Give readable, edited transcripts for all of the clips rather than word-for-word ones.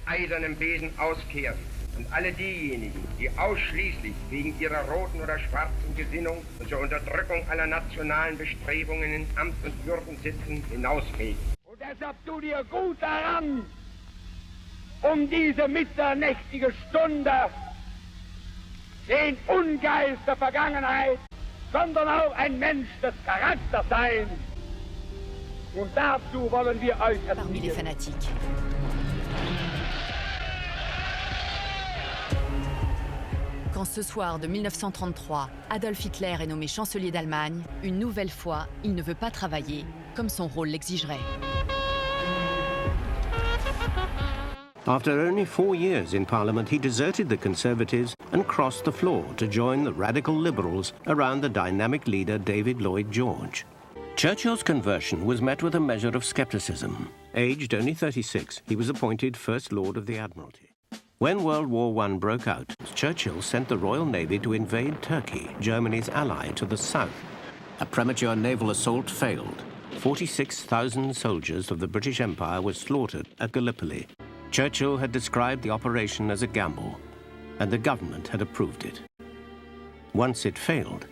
eisernen Besen auskehren und alle diejenigen, die ausschließlich wegen ihrer roten oder schwarzen Gesinnung und zur Unterdrückung aller nationalen Bestrebungen in Amt und Würden sitzen, hinausfegen. Und deshalb tu dir gut daran, diese mitternächtige Stunde den Ungeist der Vergangenheit, sondern auch ein Mensch des Charakters sein. Und dazu wollen wir euch parmi les fanatiques. Quand ce soir de 1933, Adolf Hitler est nommé chancelier d'Allemagne, une nouvelle fois, il ne veut pas travailler, comme son rôle l'exigerait. After only 4 years in Parliament, he deserted the Conservatives and crossed the floor to join the radical Liberals around the dynamic leader David Lloyd George. Churchill's conversion was met with a measure of scepticism. Aged only 36, he was appointed First Lord of the Admiralty. When World War I broke out, Churchill sent the Royal Navy to invade Turkey, Germany's ally to the south. A premature naval assault failed. 46,000 soldiers of the British Empire were slaughtered at Gallipoli. Churchill had described the operation as a gamble, and the government had approved it. Once it failed,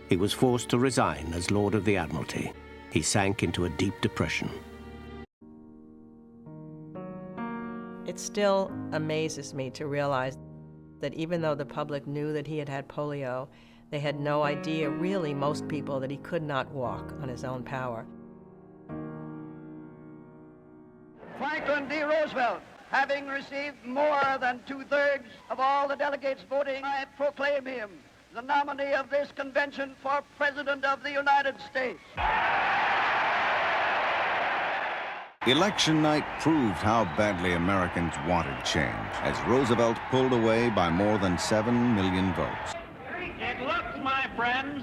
he was forced to resign as Lord of the Admiralty. He sank into a deep depression. It still amazes me to realize that even though the public knew that he had had polio, they had no idea, really most people, that he could not walk on his own power. Franklin D. Roosevelt, having received more than 2/3 of all the delegates voting, I proclaim him the nominee of this convention for President of the United States. Election night proved how badly Americans wanted change, as Roosevelt pulled away by more than 7 million votes. It looks, my friends,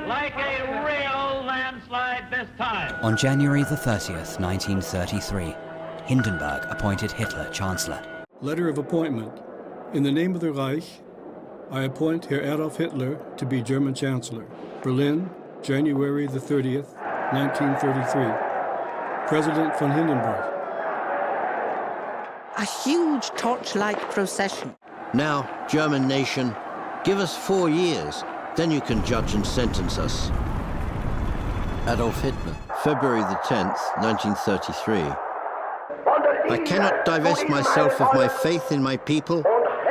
like a real landslide this time. On January the 30th, 1933, Hindenburg appointed Hitler Chancellor. Letter of appointment. In the name of the Reich, I appoint Herr Adolf Hitler to be German Chancellor. Berlin, January the 30th, 1933. President von Hindenburg. A huge torchlight procession. Now, German nation, give us 4 years, then you can judge and sentence us. Adolf Hitler, February the 10th, 1933. I cannot divest myself of my faith in my people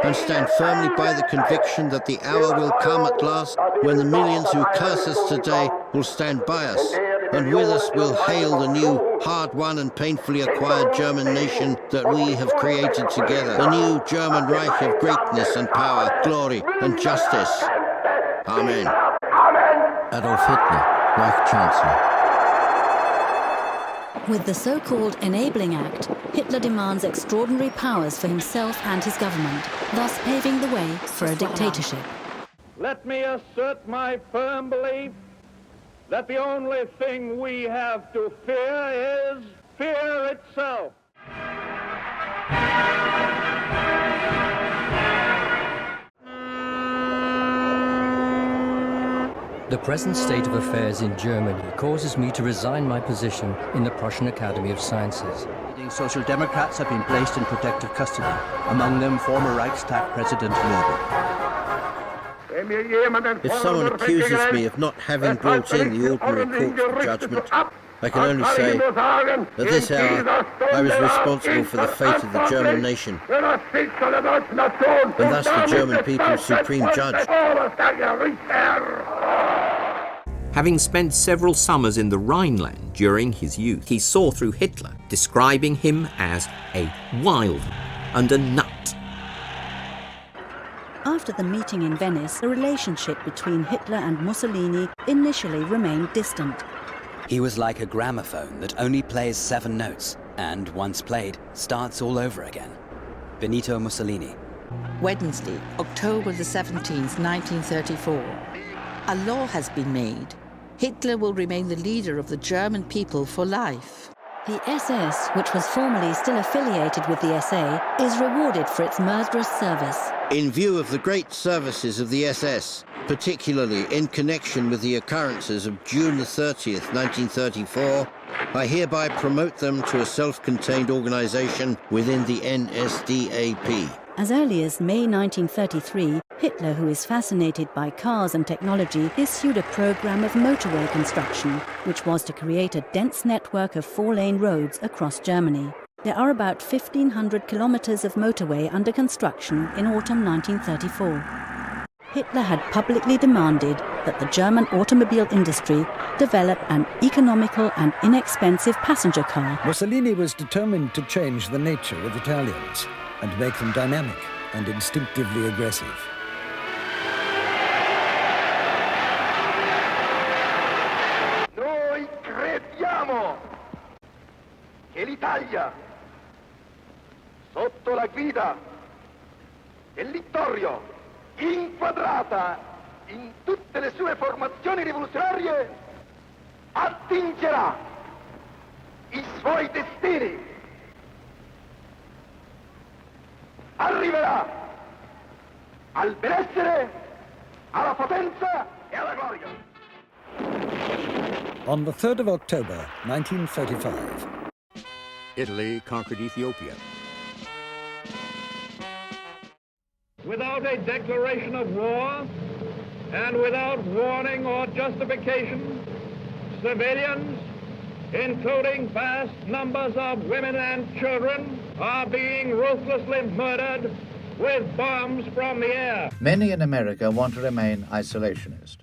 and stand firmly by the conviction that the hour will come at last when the millions who curse us today will stand by us, and with us will hail the new, hard-won and painfully acquired German nation that we have created together, the new German Reich of greatness and power, glory and justice. Amen. Adolf Hitler, Reich Chancellor. With the so-called Enabling Act, Hitler demands extraordinary powers for himself and his government, thus paving the way for a dictatorship. Let me assert my firm belief that the only thing we have to fear is fear itself. The present state of affairs in Germany causes me to resign my position in the Prussian Academy of Sciences. Leading Social Democrats have been placed in protective custody, among them former Reichstag President Löbel. If someone accuses me of not having brought in the ordinary court for judgment, I can only say, at this hour, I was responsible for the fate of the German nation, and thus the German people's supreme judge. Having spent several summers in the Rhineland during his youth, he saw through Hitler, describing him as a wild and a nut. After the meeting in Venice, the relationship between Hitler and Mussolini initially remained distant. He was like a gramophone that only plays 7 notes and, once played, starts all over again. Benito Mussolini. Wednesday, October the 17th, 1934. A law has been made. Hitler will remain the leader of the German people for life. The SS, which was formerly still affiliated with the SA, is rewarded for its murderous service. In view of the great services of the SS, particularly in connection with the occurrences of June the 30th, 1934, I hereby promote them to a self-contained organization within the NSDAP. As early as May 1933, Hitler, who is fascinated by cars and technology, issued a program of motorway construction, which was to create a dense network of 4-lane roads across Germany. There are about 1,500 kilometers of motorway under construction in autumn 1934. Hitler had publicly demanded that the German automobile industry develop an economical and inexpensive passenger car. Mussolini was determined to change the nature of Italians and make them dynamic and instinctively aggressive. Noi crediamo che l'Italia, sotto la guida del Littorio, inquadrata in tutte le sue formazioni rivoluzionarie, attingerà i suoi destini, arriverà al benessere, alla potenza e alla gloria. On the 3rd of October, 1935, Italy conquered Ethiopia. Without a declaration of war and without warning or justification, civilians, including vast numbers of women and children, are being ruthlessly murdered with bombs from the air. Many in America want to remain isolationist.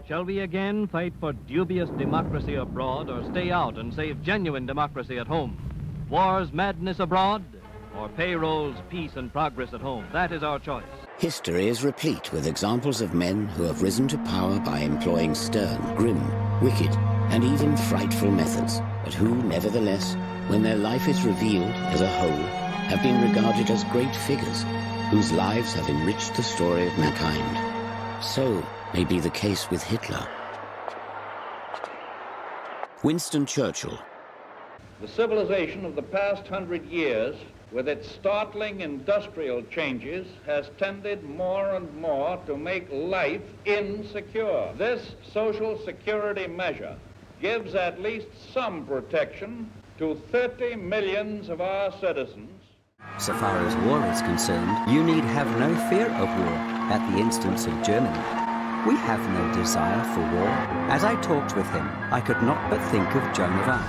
Shall we again fight for dubious democracy abroad or stay out and save genuine democracy at home? War's madness abroad or payrolls, peace and progress at home? That is our choice. History is replete with examples of men who have risen to power by employing stern, grim, wicked, and even frightful methods, but who, nevertheless, when their life is revealed as a whole, have been regarded as great figures whose lives have enriched the story of mankind. So may be the case with Hitler. Winston Churchill. The civilization of the past 100 years, with its startling industrial changes, has tended more and more to make life insecure. This social security measure gives at least some protection to 30 millions of our citizens. So far as war is concerned, you need have no fear of war at the instance of Germany. We have no desire for war. As I talked with him, I could not but think of Joan of Arc.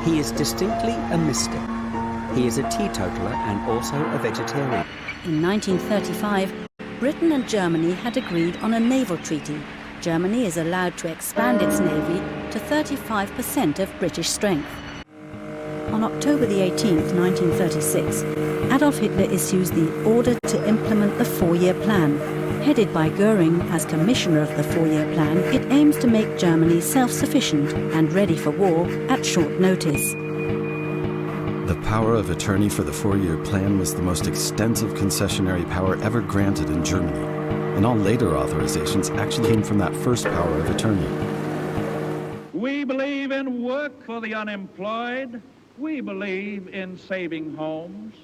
He is distinctly a mystic. He is a teetotaler and also a vegetarian. In 1935, Britain and Germany had agreed on a naval treaty. Germany is allowed to expand its navy to 35% of British strength. On October the 18th, 1936, Adolf Hitler issues the Order to Implement the Four-Year Plan. Headed by Goering as commissioner of the Four-Year Plan, it aims to make Germany self-sufficient and ready for war at short notice. The power of attorney for the Four-Year Plan was the most extensive concessionary power ever granted in Germany, and all later authorizations actually came from that first power of attorney. We believe in work for the unemployed. We believe in saving homes.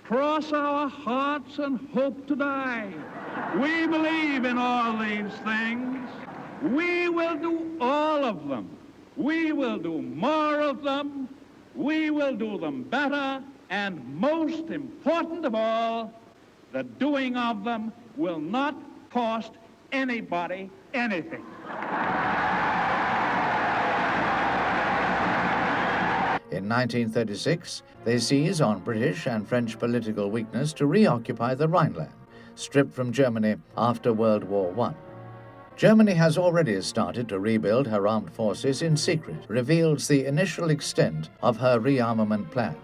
Cross our hearts and hope to die. We believe in all these things. We will do all of them. We will do more of them. We will do them better. And most important of all, the doing of them will not cost anybody anything. In 1936, they seize on British and French political weakness to reoccupy the Rhineland, stripped from Germany after World War I. Germany has already started to rebuild her armed forces in secret, reveals the initial extent of her rearmament plans.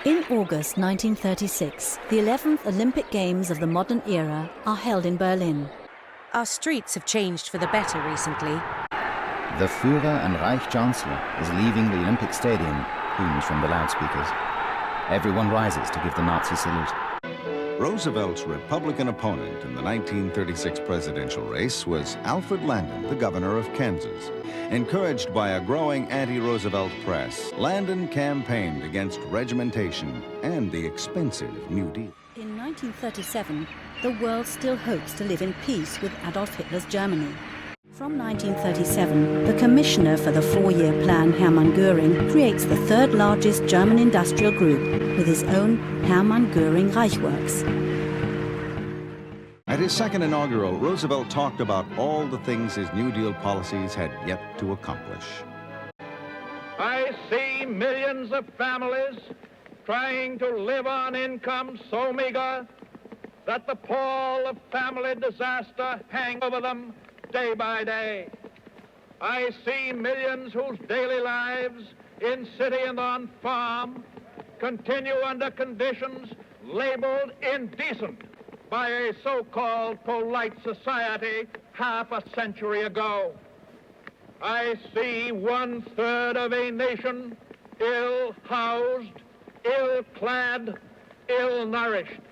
In August 1936, the 11th Olympic Games of the modern era are held in Berlin. Our streets have changed for the better recently. The Führer and Reich Chancellor is leaving the Olympic Stadium, booms from the loudspeakers. Everyone rises to give the Nazi salute. Roosevelt's Republican opponent in the 1936 presidential race was Alfred Landon, the governor of Kansas. Encouraged by a growing anti-Roosevelt press, Landon campaigned against regimentation and the expensive New Deal. In 1937, the world still hopes to live in peace with Adolf Hitler's Germany. From 1937, the commissioner for the four-year plan, Hermann Göring, creates the third largest German industrial group with his own Hermann Göring Reichsworks. At his second inaugural, Roosevelt talked about all the things his New Deal policies had yet to accomplish. I see millions of families trying to live on income so meager that the pall of family disaster hangs over them day by day. I see millions whose daily lives in city and on farm continue under conditions labeled indecent by a so-called polite society half a century ago. I see 1/3 of a nation ill-housed, ill-clad, ill-nourished.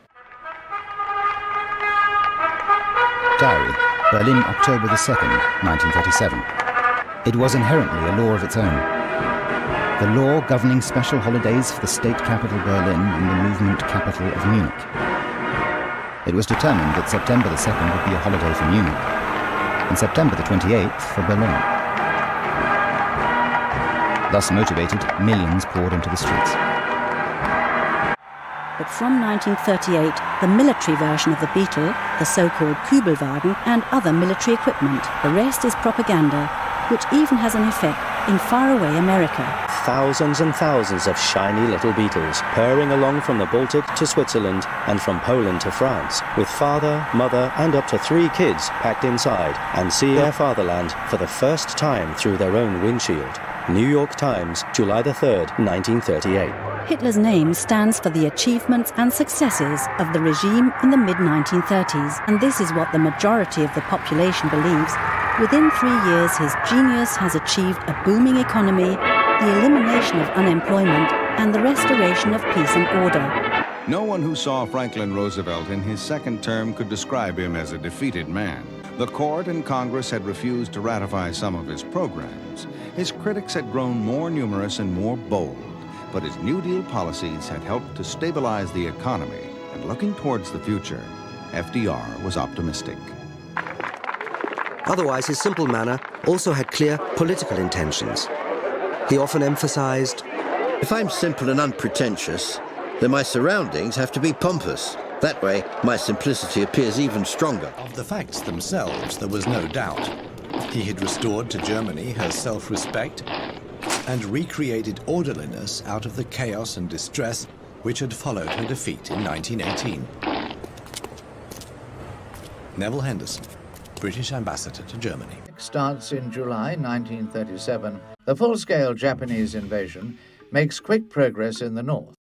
Diary, Berlin, October the 2nd, 1937. It was inherently a law of its own. The law governing special holidays for the state capital Berlin and the movement capital of Munich. It was determined that September the 2nd would be a holiday for Munich, and September the 28th for Berlin. Thus motivated, millions poured into the streets. But from 1938, the military version of the Beetle, the so-called Kübelwagen, and other military equipment. The rest is propaganda, which even has an effect in faraway America. Thousands and thousands of shiny little beetles purring along from the Baltic to Switzerland and from Poland to France, with father, mother, and up to 3 kids packed inside and see their fatherland for the first time through their own windshield. New York Times, July the 3rd, 1938. Hitler's name stands for the achievements and successes of the regime in the mid-1930s, and this is what the majority of the population believes. Within 3 years, his genius has achieved a booming economy, the elimination of unemployment, and the restoration of peace and order. No one who saw Franklin Roosevelt in his second term could describe him as a defeated man. The court and Congress had refused to ratify some of his programs. His critics had grown more numerous and more bold, but his New Deal policies had helped to stabilize the economy. And looking towards the future, FDR was optimistic. Otherwise, his simple manner also had clear political intentions. He often emphasized, "If I'm simple and unpretentious, then my surroundings have to be pompous. That way, my simplicity appears even stronger." Of the facts themselves, there was no doubt. He had restored to Germany her self-respect and recreated orderliness out of the chaos and distress which had followed her defeat in 1918. Neville Henderson, British Ambassador to Germany. Starts in July 1937. The full-scale Japanese invasion makes quick progress in the north.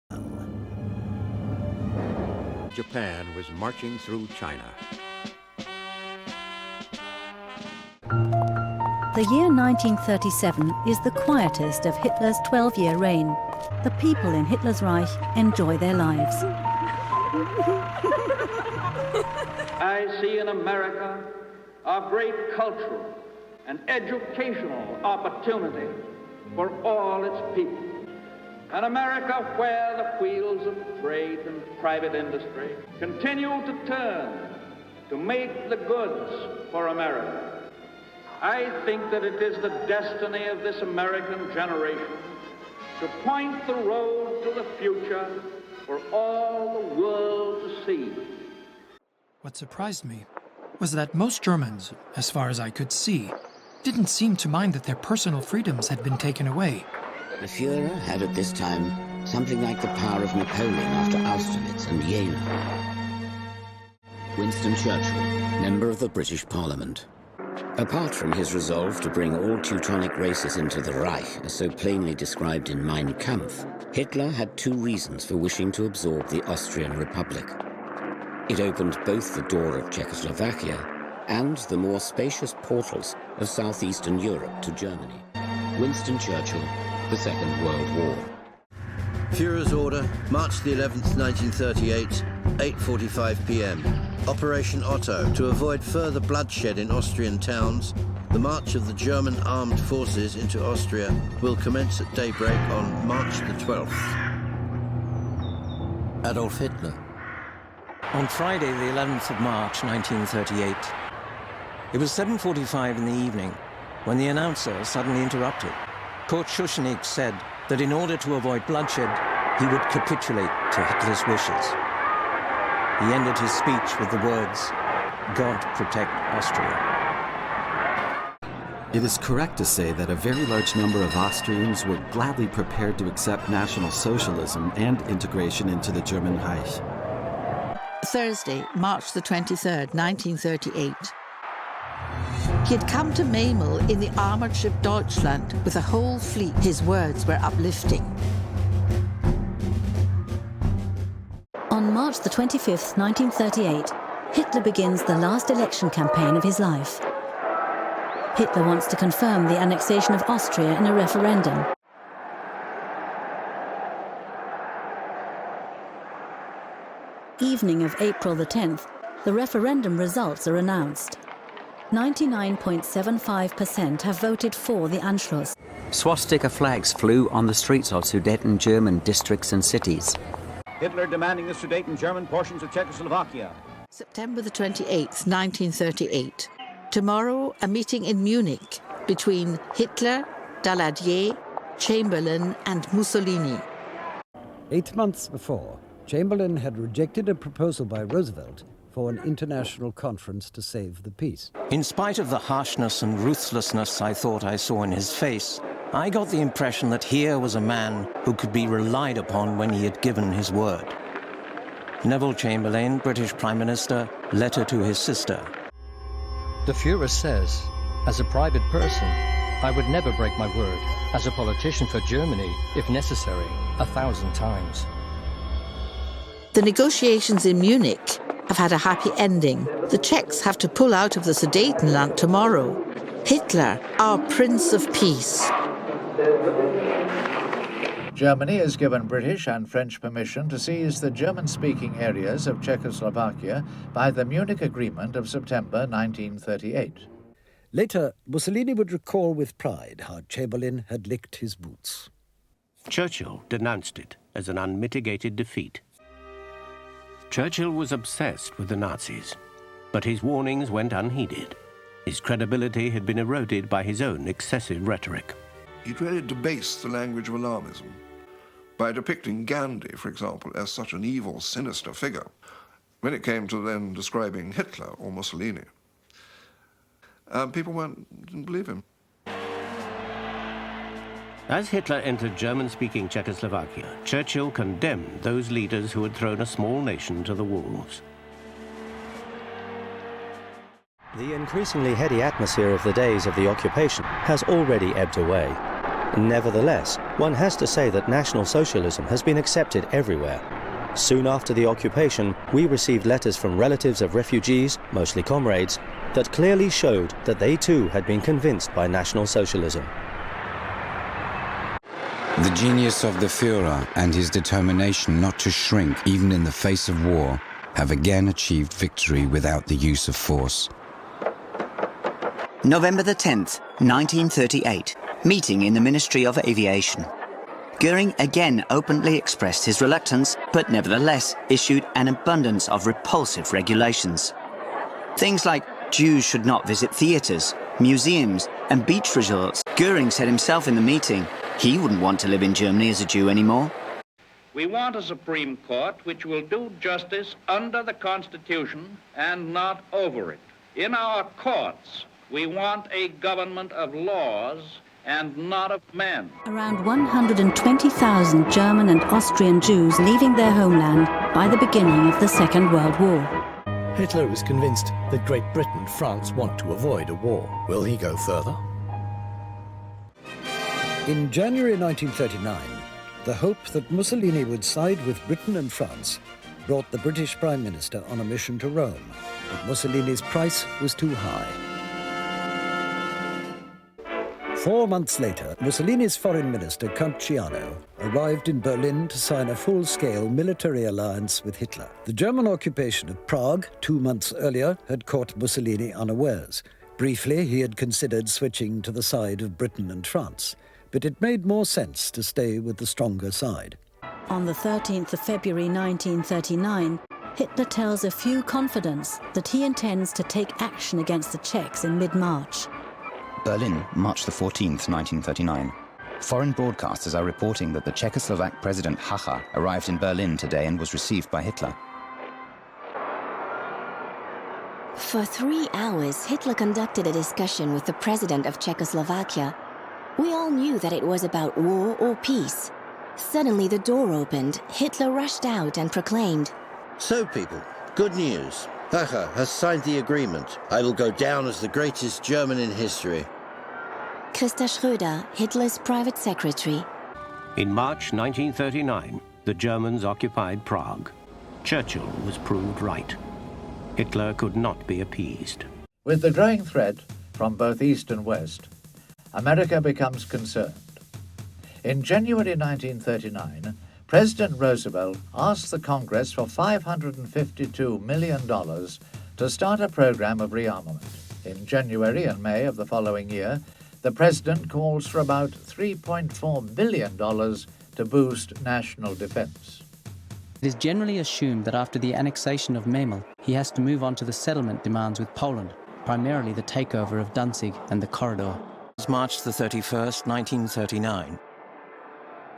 Japan was marching through China. The year 1937 is the quietest of Hitler's 12-year reign. The people in Hitler's Reich enjoy their lives. I see in America a great cultural and educational opportunity for all its people. An America where the wheels of trade and private industry continue to turn to make the goods for America. I think that it is the destiny of this American generation to point the road to the future for all the world to see. What surprised me was that most Germans, as far as I could see, didn't seem to mind that their personal freedoms had been taken away. The Führer had at this time something like the power of Napoleon after Austerlitz and Jena. Winston Churchill, member of the British Parliament. Apart from his resolve to bring all Teutonic races into the Reich, as so plainly described in Mein Kampf, Hitler had 2 reasons for wishing to absorb the Austrian Republic. It opened both the door of Czechoslovakia and the more spacious portals of southeastern Europe to Germany. Winston Churchill, the Second World War. Führer's order, March the 11th, 1938, 8:45 p.m. Operation Otto. To avoid further bloodshed in Austrian towns, the march of the German armed forces into Austria will commence at daybreak on March the 12th. Adolf Hitler. On Friday, the 11th of March, 1938, It was 7:45 in the evening when the announcer suddenly interrupted. Kurt Schuschnigg said that in order to avoid bloodshed, he would capitulate to Hitler's wishes. He ended his speech with the words, "God protect Austria." It is correct to say that a very large number of Austrians were gladly prepared to accept National Socialism and integration into the German Reich. Thursday, March the 23rd, 1938. He had come to Memel in the armoured ship Deutschland with a whole fleet. His words were uplifting. On March the 25th, 1938, Hitler begins the last election campaign of his life. Hitler wants to confirm the annexation of Austria in a referendum. Evening of April the 10th, the referendum results are announced. 99.75% have voted for the Anschluss. Swastika flags flew on the streets of Sudeten German districts and cities. Hitler demanding the Sudeten German portions of Czechoslovakia. September the 28th, 1938. Tomorrow, a meeting in Munich between Hitler, Daladier, Chamberlain and Mussolini. 8 months before, Chamberlain had rejected a proposal by Roosevelt for an international conference to save the peace. In spite of the harshness and ruthlessness I thought I saw in his face, I got the impression that here was a man who could be relied upon when he had given his word. Neville Chamberlain, British Prime Minister, letter to his sister. The Führer says, as a private person, I would never break my word. As a politician for Germany, if necessary, 1,000 times. The negotiations in Munich have had a happy ending. The Czechs have to pull out of the Sudetenland tomorrow. Hitler, our Prince of Peace. Germany has given British and French permission to seize the German-speaking areas of Czechoslovakia by the Munich Agreement of September 1938. Later, Mussolini would recall with pride how Chamberlain had licked his boots. Churchill denounced it as an unmitigated defeat. Churchill was obsessed with the Nazis, but his warnings went unheeded. His credibility had been eroded by his own excessive rhetoric. He really debased the language of alarmism by depicting Gandhi, for example, as such an evil, sinister figure, when it came to then describing Hitler or Mussolini. People didn't believe him. As Hitler entered German-speaking Czechoslovakia, Churchill condemned those leaders who had thrown a small nation to the wolves. The increasingly heady atmosphere of the days of the occupation has already ebbed away. Nevertheless, one has to say that National Socialism has been accepted everywhere. Soon after the occupation, we received letters from relatives of refugees, mostly comrades, that clearly showed that they too had been convinced by National Socialism. The genius of the Führer and his determination not to shrink even in the face of war have again achieved victory without the use of force. November the 10th, 1938. Meeting in the Ministry of Aviation. Göring again openly expressed his reluctance, but nevertheless issued an abundance of repulsive regulations. Things like Jews should not visit theatres, museums, and beach resorts. Göring said himself in the meeting he wouldn't want to live in Germany as a Jew anymore. We want a Supreme Court which will do justice under the Constitution and not over it. In our courts, we want a government of laws and not of men. Around 120,000 German and Austrian Jews leaving their homeland by the beginning of the Second World War. Hitler is convinced that Great Britain and France want to avoid a war. Will he go further? In January 1939, the hope that Mussolini would side with Britain and France brought the British Prime Minister on a mission to Rome, but Mussolini's price was too high. 4 months later, Mussolini's foreign minister, Count Ciano, arrived in Berlin to sign a full-scale military alliance with Hitler. The German occupation of Prague 2 months earlier had caught Mussolini unawares. Briefly, he had considered switching to the side of Britain and France, but it made more sense to stay with the stronger side. On the 13th of February 1939, Hitler tells a few confidants that he intends to take action against the Czechs in mid-March. Berlin, March the 14th, 1939. Foreign broadcasters are reporting that the Czechoslovak President Hacha arrived in Berlin today and was received by Hitler. For 3 hours, Hitler conducted a discussion with the president of Czechoslovakia. We all knew that it was about war or peace. Suddenly the door opened, Hitler rushed out and proclaimed, "So people, good news. Hacha has signed the agreement. I will go down as the greatest German in history." Christa Schröder, Hitler's private secretary. In March 1939, the Germans occupied Prague. Churchill was proved right. Hitler could not be appeased. With the growing threat from both East and West, America becomes concerned. In January 1939, President Roosevelt asked the Congress for $552 million to start a program of rearmament. In January and May of the following year, the President calls for about $3.4 billion to boost national defense. It is generally assumed that after the annexation of Memel, he has to move on to the settlement demands with Poland, primarily the takeover of Danzig and the corridor. It's March the 31st, 1939.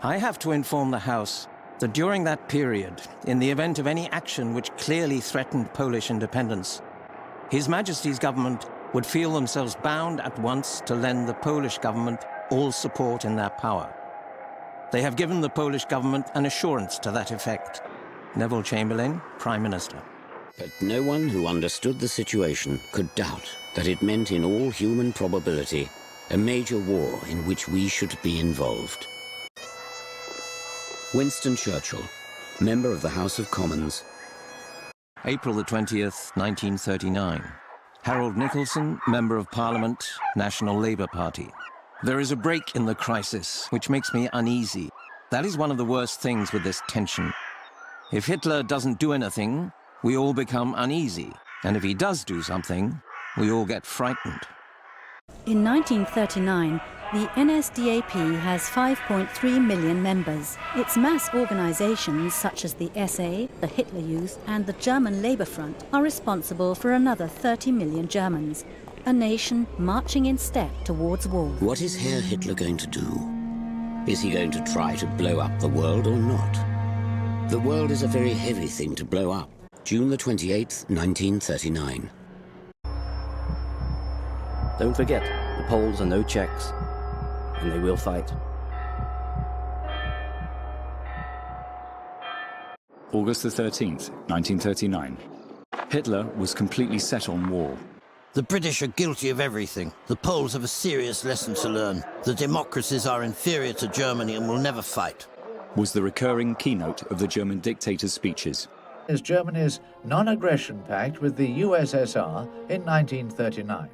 I have to inform the House that during that period, in the event of any action which clearly threatened Polish independence, His Majesty's government would feel themselves bound at once to lend the Polish government all support in their power. They have given the Polish government an assurance to that effect. Neville Chamberlain, Prime Minister. But no one who understood the situation could doubt that it meant in all human probability a major war in which we should be involved. Winston Churchill, member of the House of Commons. April the 20th, 1939. Harold Nicholson, Member of Parliament, National Labour Party. There is a break in the crisis, which makes me uneasy. That is one of the worst things with this tension. If Hitler doesn't do anything, we all become uneasy. And if he does do something, we all get frightened. In 1939, the NSDAP has 5.3 million members. Its mass organizations such as the SA, the Hitler Youth and the German Labour Front are responsible for another 30 million Germans, a nation marching in step towards war. What is Herr Hitler going to do? Is he going to try to blow up the world or not? The world is a very heavy thing to blow up. June the 28th, 1939. Don't forget, the Poles are no Czechs, and they will fight. August the 13th, 1939. Hitler was completely set on war. The British are guilty of everything. The Poles have a serious lesson to learn. The democracies are inferior to Germany and will never fight. Was the recurring keynote of the German dictator's speeches. Is Germany's non-aggression pact with the USSR in 1939.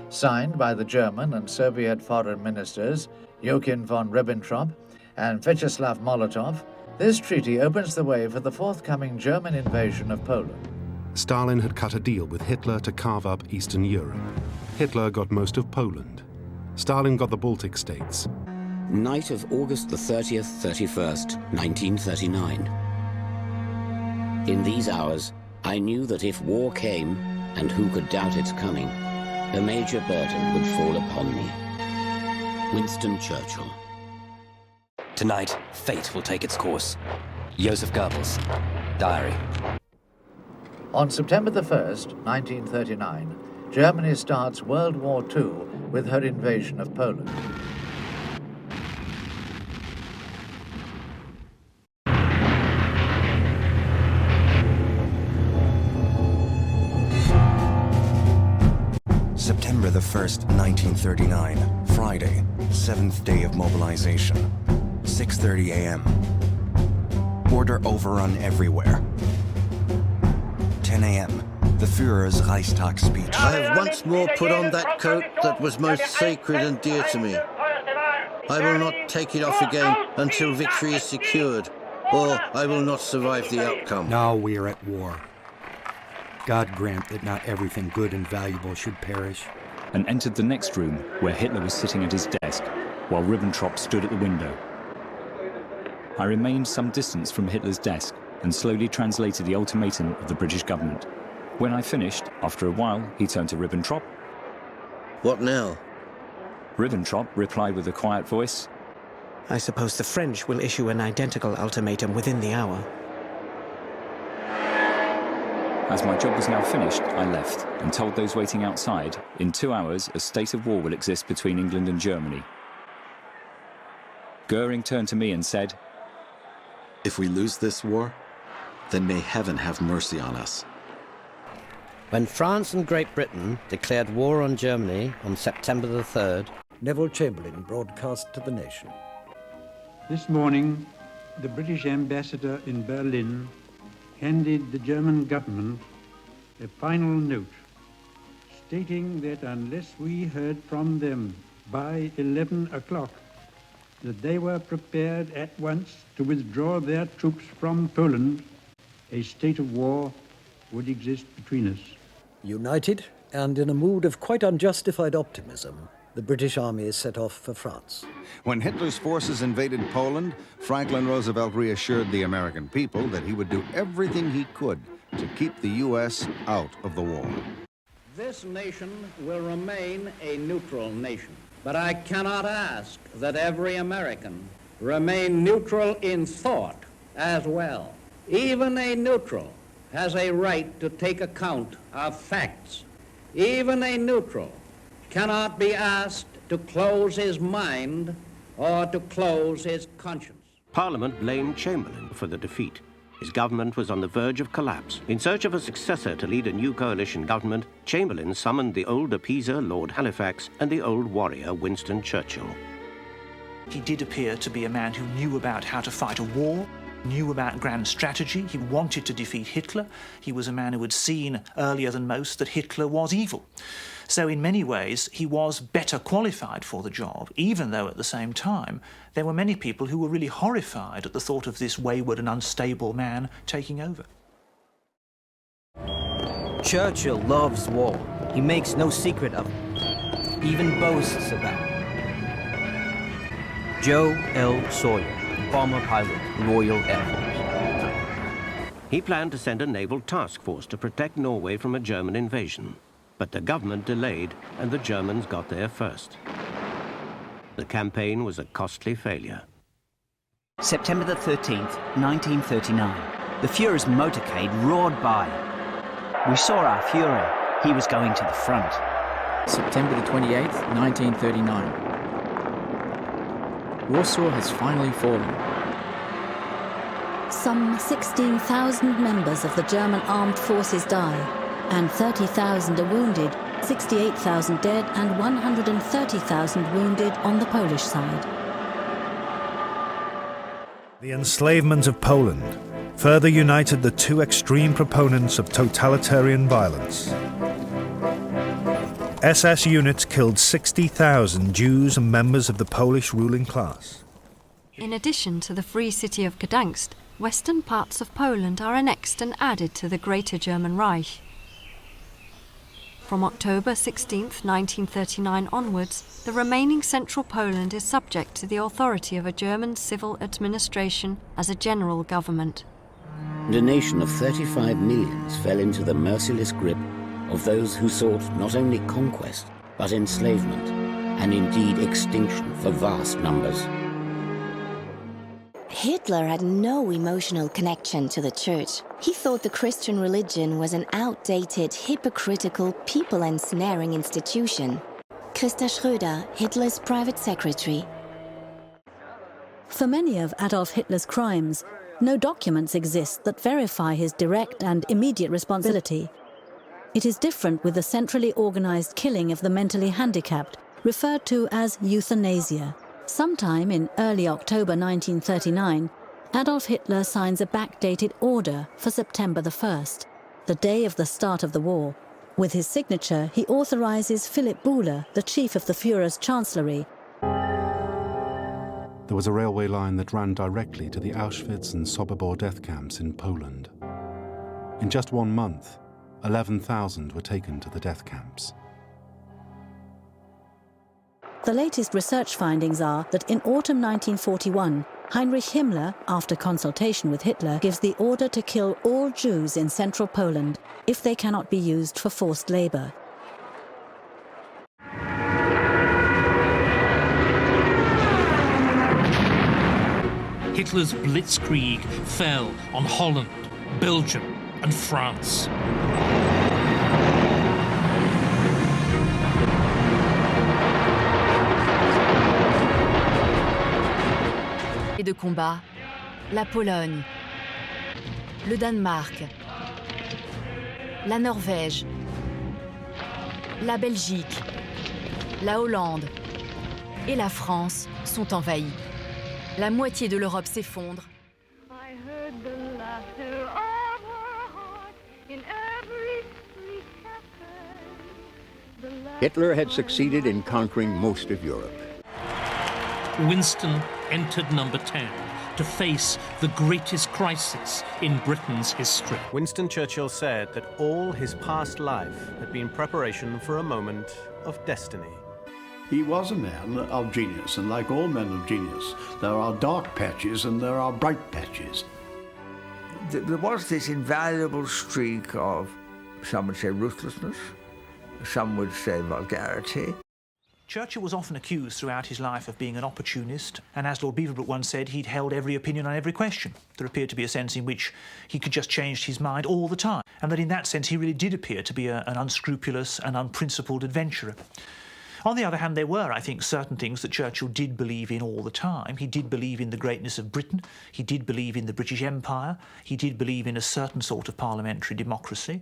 Signed by the German and Soviet foreign ministers Joachim von Ribbentrop and Vyacheslav Molotov, this treaty opens the way for the forthcoming German invasion of Poland. Stalin had cut a deal with Hitler to carve up Eastern Europe. Hitler got most of Poland. Stalin got the Baltic states. Night of August the 30th, 31st, 1939. In these hours, I knew that if war came, and who could doubt its coming, a major burden would fall upon me. Winston Churchill. Tonight, fate will take its course. Joseph Goebbels, diary. On September the 1st, 1939, Germany starts World War II with her invasion of Poland. September the 1st, 1939, Friday, 7th day of mobilization, 6:30 a.m. Border overrun everywhere. 10 a.m., the Führer's Reichstag speech. I have once more put on that coat that was most sacred and dear to me. I will not take it off again until victory is secured, or I will not survive the outcome. Now we are at war. God grant that not everything good and valuable should perish. And entered the next room, where Hitler was sitting at his desk, while Ribbentrop stood at the window. I remained some distance from Hitler's desk, and slowly translated the ultimatum of the British government. When I finished, after a while, he turned to Ribbentrop. What now? Ribbentrop replied with a quiet voice, I suppose the French will issue an identical ultimatum within the hour. As my job was now finished, I left and told those waiting outside, in 2 hours, a state of war will exist between England and Germany. Goering turned to me and said, If we lose this war, then may heaven have mercy on us. When France and Great Britain declared war on Germany on September the 3rd, Neville Chamberlain broadcast to the nation. This morning, the British ambassador in Berlin handed the German government a final note stating that unless we heard from them by 11 o'clock, that they were prepared at once to withdraw their troops from Poland, a state of war would exist between us. United and in a mood of quite unjustified optimism, the British army set off for France. When Hitler's forces invaded Poland, Franklin Roosevelt reassured the American people that he would do everything he could to keep the U.S. out of the war. This nation will remain a neutral nation, but I cannot ask that every American remain neutral in thought as well. Even a neutral has a right to take account of facts. Even a neutral cannot be asked to close his mind or to close his conscience. Parliament blamed Chamberlain for the defeat. His government was on the verge of collapse. In search of a successor to lead a new coalition government, Chamberlain summoned the old appeaser, Lord Halifax, and the old warrior, Winston Churchill. He did appear to be a man who knew about how to fight a war, knew about grand strategy. He wanted to defeat Hitler. He was a man who had seen earlier than most that Hitler was evil. So in many ways, he was better qualified for the job, even though at the same time, there were many people who were really horrified at the thought of this wayward and unstable man taking over. Churchill loves war. He makes no secret of it, even boasts about it. Joe L. Sawyer, bomber pilot, Royal Air Force. He planned to send a naval task force to protect Norway from a German invasion. But the government delayed, and the Germans got there first. The campaign was a costly failure. September the 13th, 1939. The Fuhrer's motorcade roared by. We saw our Fuhrer. He was going to the front. September the 28th, 1939. Warsaw has finally fallen. Some 16,000 members of the German armed forces die, and 30,000 are wounded, 68,000 dead and 130,000 wounded on the Polish side. The enslavement of Poland further united the two extreme proponents of totalitarian violence. SS units killed 60,000 Jews and members of the Polish ruling class. In addition to the free city of Gdansk, western parts of Poland are annexed and added to the Greater German Reich. From October 16, 1939 onwards, the remaining central Poland is subject to the authority of a German civil administration as a general government. And a nation of 35 millions fell into the merciless grip of those who sought not only conquest, but enslavement, and indeed extinction for vast numbers. Hitler had no emotional connection to the church. He thought the Christian religion was an outdated, hypocritical, people-ensnaring institution. Christa Schröder, Hitler's private secretary. For many of Adolf Hitler's crimes, no documents exist that verify his direct and immediate responsibility. It is different with the centrally organized killing of the mentally handicapped, referred to as euthanasia. Sometime in early October 1939, Adolf Hitler signs a backdated order for September the 1st, the day of the start of the war. With his signature, he authorizes Philipp Buhler, the chief of the Führer's chancellery. There was a railway line that ran directly to the Auschwitz and Sobibor death camps in Poland. In just 1 month, 11,000 were taken to the death camps. The latest research findings are that in autumn 1941, Heinrich Himmler, after consultation with Hitler, gives the order to kill all Jews in central Poland if they cannot be used for forced labor. Hitler's blitzkrieg fell on Holland, Belgium, and France. Et de combat, la Pologne, le Danemark, la Norvège, la Belgique, la Hollande et la France sont envahies. La moitié de l'Europe s'effondre. Hitler had succeeded in conquering most of Europe. Winston entered number 10 to face the greatest crisis in Britain's history. Winston Churchill said that all his past life had been preparation for a moment of destiny. He was a man of genius, and like all men of genius, there are dark patches and there are bright patches. There was this invaluable streak of, some would say, ruthlessness, some would say vulgarity. Churchill was often accused throughout his life of being an opportunist, and as Lord Beaverbrook once said, he'd held every opinion on every question. There appeared to be a sense in which he could just change his mind all the time, and that in that sense he really did appear to be an unscrupulous and unprincipled adventurer. On the other hand, there were, I think, certain things that Churchill did believe in all the time. He did believe in the greatness of Britain. He did believe in the British Empire. He did believe in a certain sort of parliamentary democracy.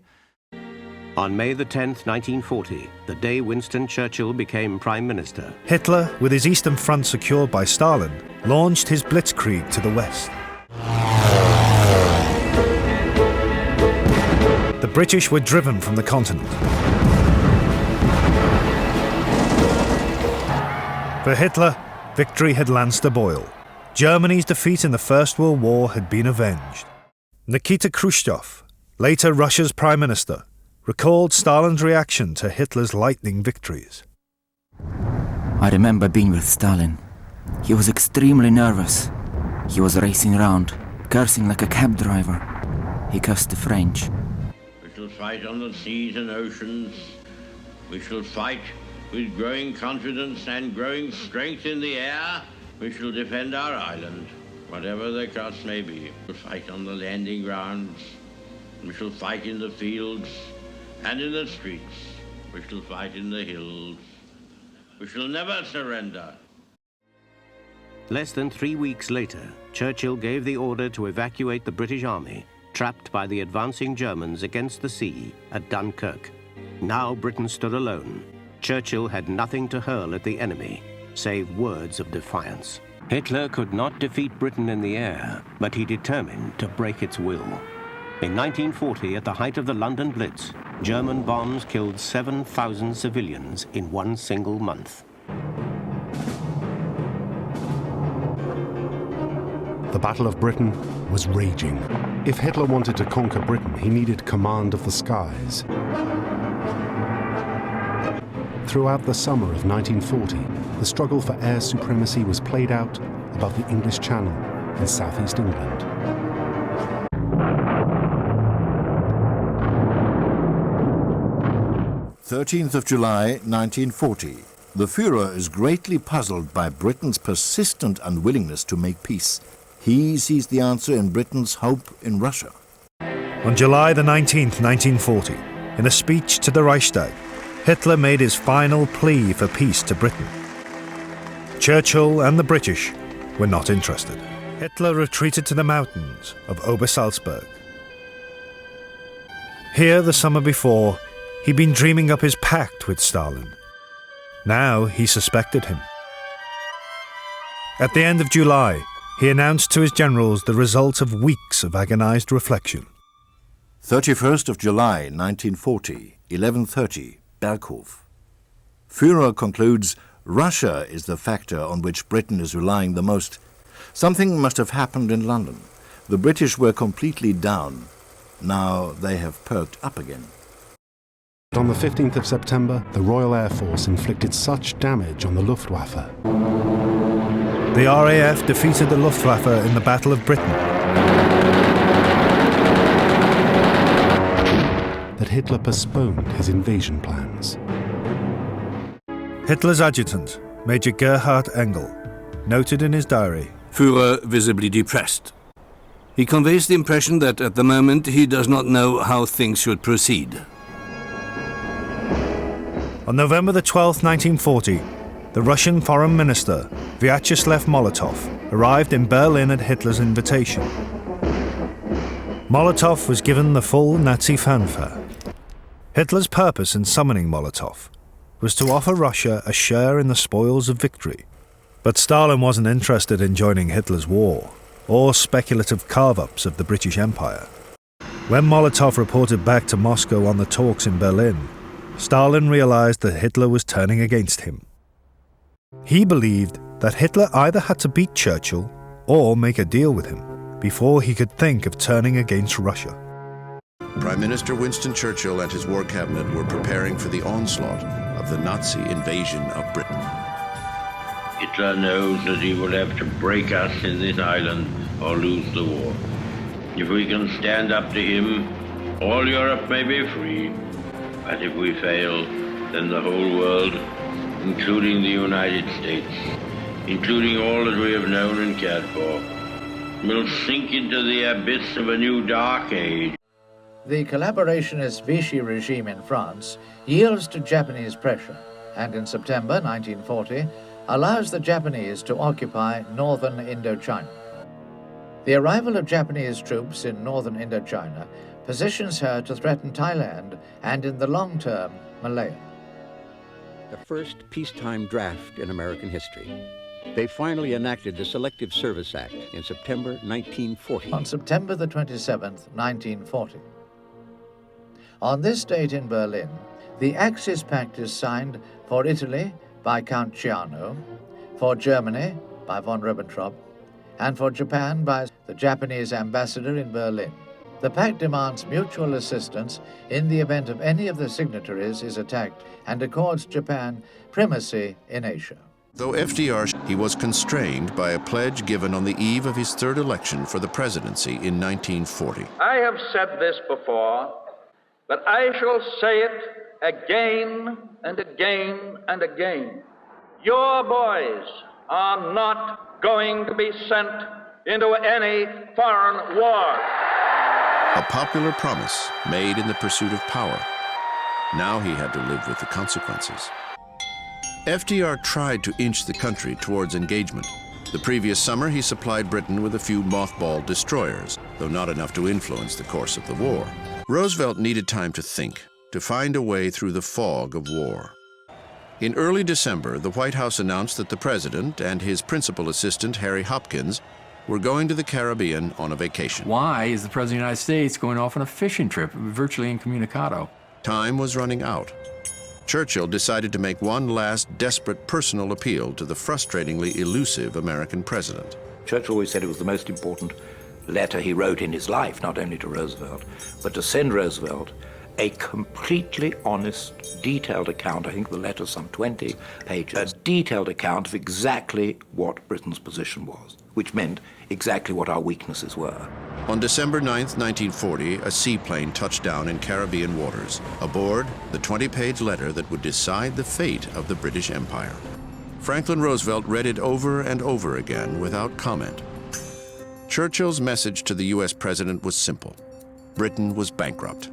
On May the 10th, 1940, the day Winston Churchill became Prime Minister, Hitler, with his Eastern Front secured by Stalin, launched his blitzkrieg to the west. The British were driven from the continent. For Hitler, victory had lanced a boil. Germany's defeat in the First World War had been avenged. Nikita Khrushchev, later Russia's Prime Minister, recalled Stalin's reaction to Hitler's lightning victories. I remember being with Stalin. He was extremely nervous. He was racing around, cursing like a cab driver. He cursed the French. We shall fight on the seas and oceans. We shall fight with growing confidence and growing strength in the air. We shall defend our island, whatever the cost may be. We shall fight on the landing grounds. We shall fight in the fields and in the streets. We shall fight in the hills. We shall never surrender. Less than 3 weeks later, Churchill gave the order to evacuate the British Army, trapped by the advancing Germans against the sea at Dunkirk. Now Britain stood alone. Churchill had nothing to hurl at the enemy, save words of defiance. Hitler could not defeat Britain in the air, but he determined to break its will. In 1940, at the height of the London Blitz, German bombs killed 7,000 civilians in one single month. The Battle of Britain was raging. If Hitler wanted to conquer Britain, he needed command of the skies. Throughout the summer of 1940, the struggle for air supremacy was played out above the English Channel in southeast England. July 1940. The Führer is greatly puzzled by Britain's persistent unwillingness to make peace. He sees the answer in Britain's hope in Russia. On July the 19th, 1940, in a speech to the Reichstag, Hitler made his final plea for peace to Britain. Churchill and the British were not interested. Hitler retreated to the mountains of Obersalzberg. Here, the summer before, he'd been dreaming up his pact with Stalin. Now he suspected him. At the end of July, he announced to his generals the result of weeks of agonized reflection. 31st of July 1940, 11:30, Berghof. Führer concludes Russia is the factor on which Britain is relying the most. Something must have happened in London. The British were completely down. Now they have perked up again. On the 15th of September, the Royal Air Force inflicted such damage on the Luftwaffe The RAF defeated the Luftwaffe in the Battle of Britain. That Hitler postponed his invasion plans. Hitler's adjutant, Major Gerhard Engel, noted in his diary, Führer visibly depressed. He conveys the impression that at the moment he does not know how things should proceed. On November the 12th, 1940, the Russian Foreign Minister, Vyacheslav Molotov, arrived in Berlin at Hitler's invitation. Molotov was given the full Nazi fanfare. Hitler's purpose in summoning Molotov was to offer Russia a share in the spoils of victory. But Stalin wasn't interested in joining Hitler's war, or speculative carve-ups of the British Empire. When Molotov reported back to Moscow on the talks in Berlin, Stalin realized that Hitler was turning against him. He believed that Hitler either had to beat Churchill or make a deal with him before he could think of turning against Russia. Prime Minister Winston Churchill and his war cabinet were preparing for the onslaught of the Nazi invasion of Britain. Hitler knows that he will have to break us in this island or lose the war. If we can stand up to him, all Europe may be free. But if we fail, then the whole world, including the United States, including all that we have known and cared for, will sink into the abyss of a new dark age. The collaborationist Vichy regime in France yields to Japanese pressure, and in September 1940 allows the Japanese to occupy northern Indochina. The arrival of Japanese troops in northern Indochina positions her to threaten Thailand and, in the long term, Malaya. The first peacetime draft in American history. They finally enacted the Selective Service Act in September 1940. On September the 27th, 1940. On this date in Berlin, the Axis Pact is signed for Italy by Count Ciano, for Germany by von Ribbentrop, and for Japan by the Japanese ambassador in Berlin. The pact demands mutual assistance in the event of any of the signatories is attacked and accords Japan primacy in Asia. Though FDR, he was constrained by a pledge given on the eve of his third election for the presidency in 1940. I have said this before, but I shall say it again and again and again. Your boys are not going to be sent into any foreign war. A popular promise made in the pursuit of power. Now he had to live with the consequences. FDR tried to inch the country towards engagement. The previous summer, he supplied Britain with a few mothballed destroyers, though not enough to influence the course of the war. Roosevelt needed time to think, to find a way through the fog of war. In early December, the White House announced that the president and his principal assistant, Harry Hopkins, were going to the Caribbean on a vacation. Why is the President of the United States going off on a fishing trip, virtually incommunicado? Time was running out. Churchill decided to make one last desperate personal appeal to the frustratingly elusive American president. Churchill always said it was the most important letter he wrote in his life, not only to Roosevelt, but to send Roosevelt a completely honest, detailed account, I think the letter's some 20 pages, a detailed account of exactly what Britain's position was, which meant exactly what our weaknesses were. On December 9th, 1940, a seaplane touched down in Caribbean waters. Aboard, the 20-page letter that would decide the fate of the British Empire. Franklin Roosevelt read it over and over again without comment. Churchill's message to the U.S. president was simple. Britain was bankrupt.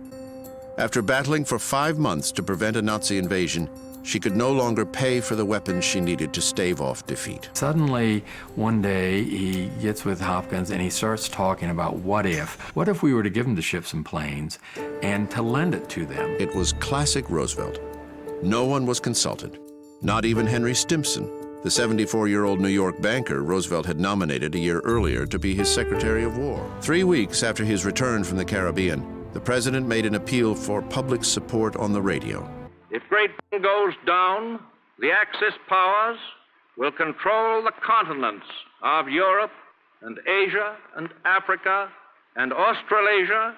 After battling for 5 months to prevent a Nazi invasion, she could no longer pay for the weapons she needed to stave off defeat. Suddenly, one day, he gets with Hopkins and he starts talking about what if. What if we were to give them the ships and planes and to lend it to them? It was classic Roosevelt. No one was consulted, not even Henry Stimson, the 74-year-old New York banker Roosevelt had nominated a year earlier to be his Secretary of War. 3 weeks after his return from the Caribbean, the president made an appeal for public support on the radio. If Great Britain goes down, the Axis powers will control the continents of Europe and Asia and Africa and Australasia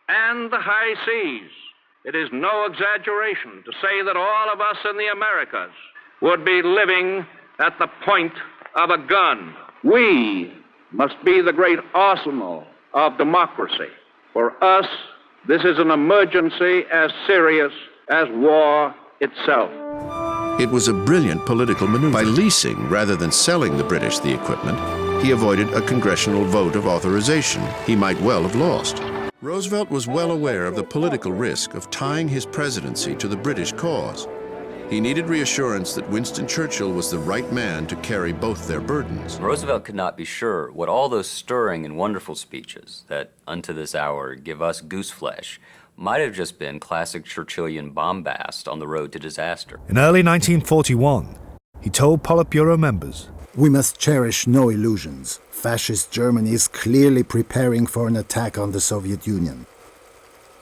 and the high seas. It is no exaggeration to say that all of us in the Americas would be living at the point of a gun. We must be the great arsenal of democracy. For us, this is an emergency as serious as war itself. It was a brilliant political maneuver. By leasing rather than selling the British the equipment, he avoided a congressional vote of authorization he might well have lost. Roosevelt was well aware of the political risk of tying his presidency to the British cause. He needed reassurance that Winston Churchill was the right man to carry both their burdens. Roosevelt could not be sure what all those stirring and wonderful speeches that unto this hour give us gooseflesh might have just been classic Churchillian bombast on the road to disaster. In early 1941, he told Politburo members, "We must cherish no illusions. Fascist Germany is clearly preparing for an attack on the Soviet Union.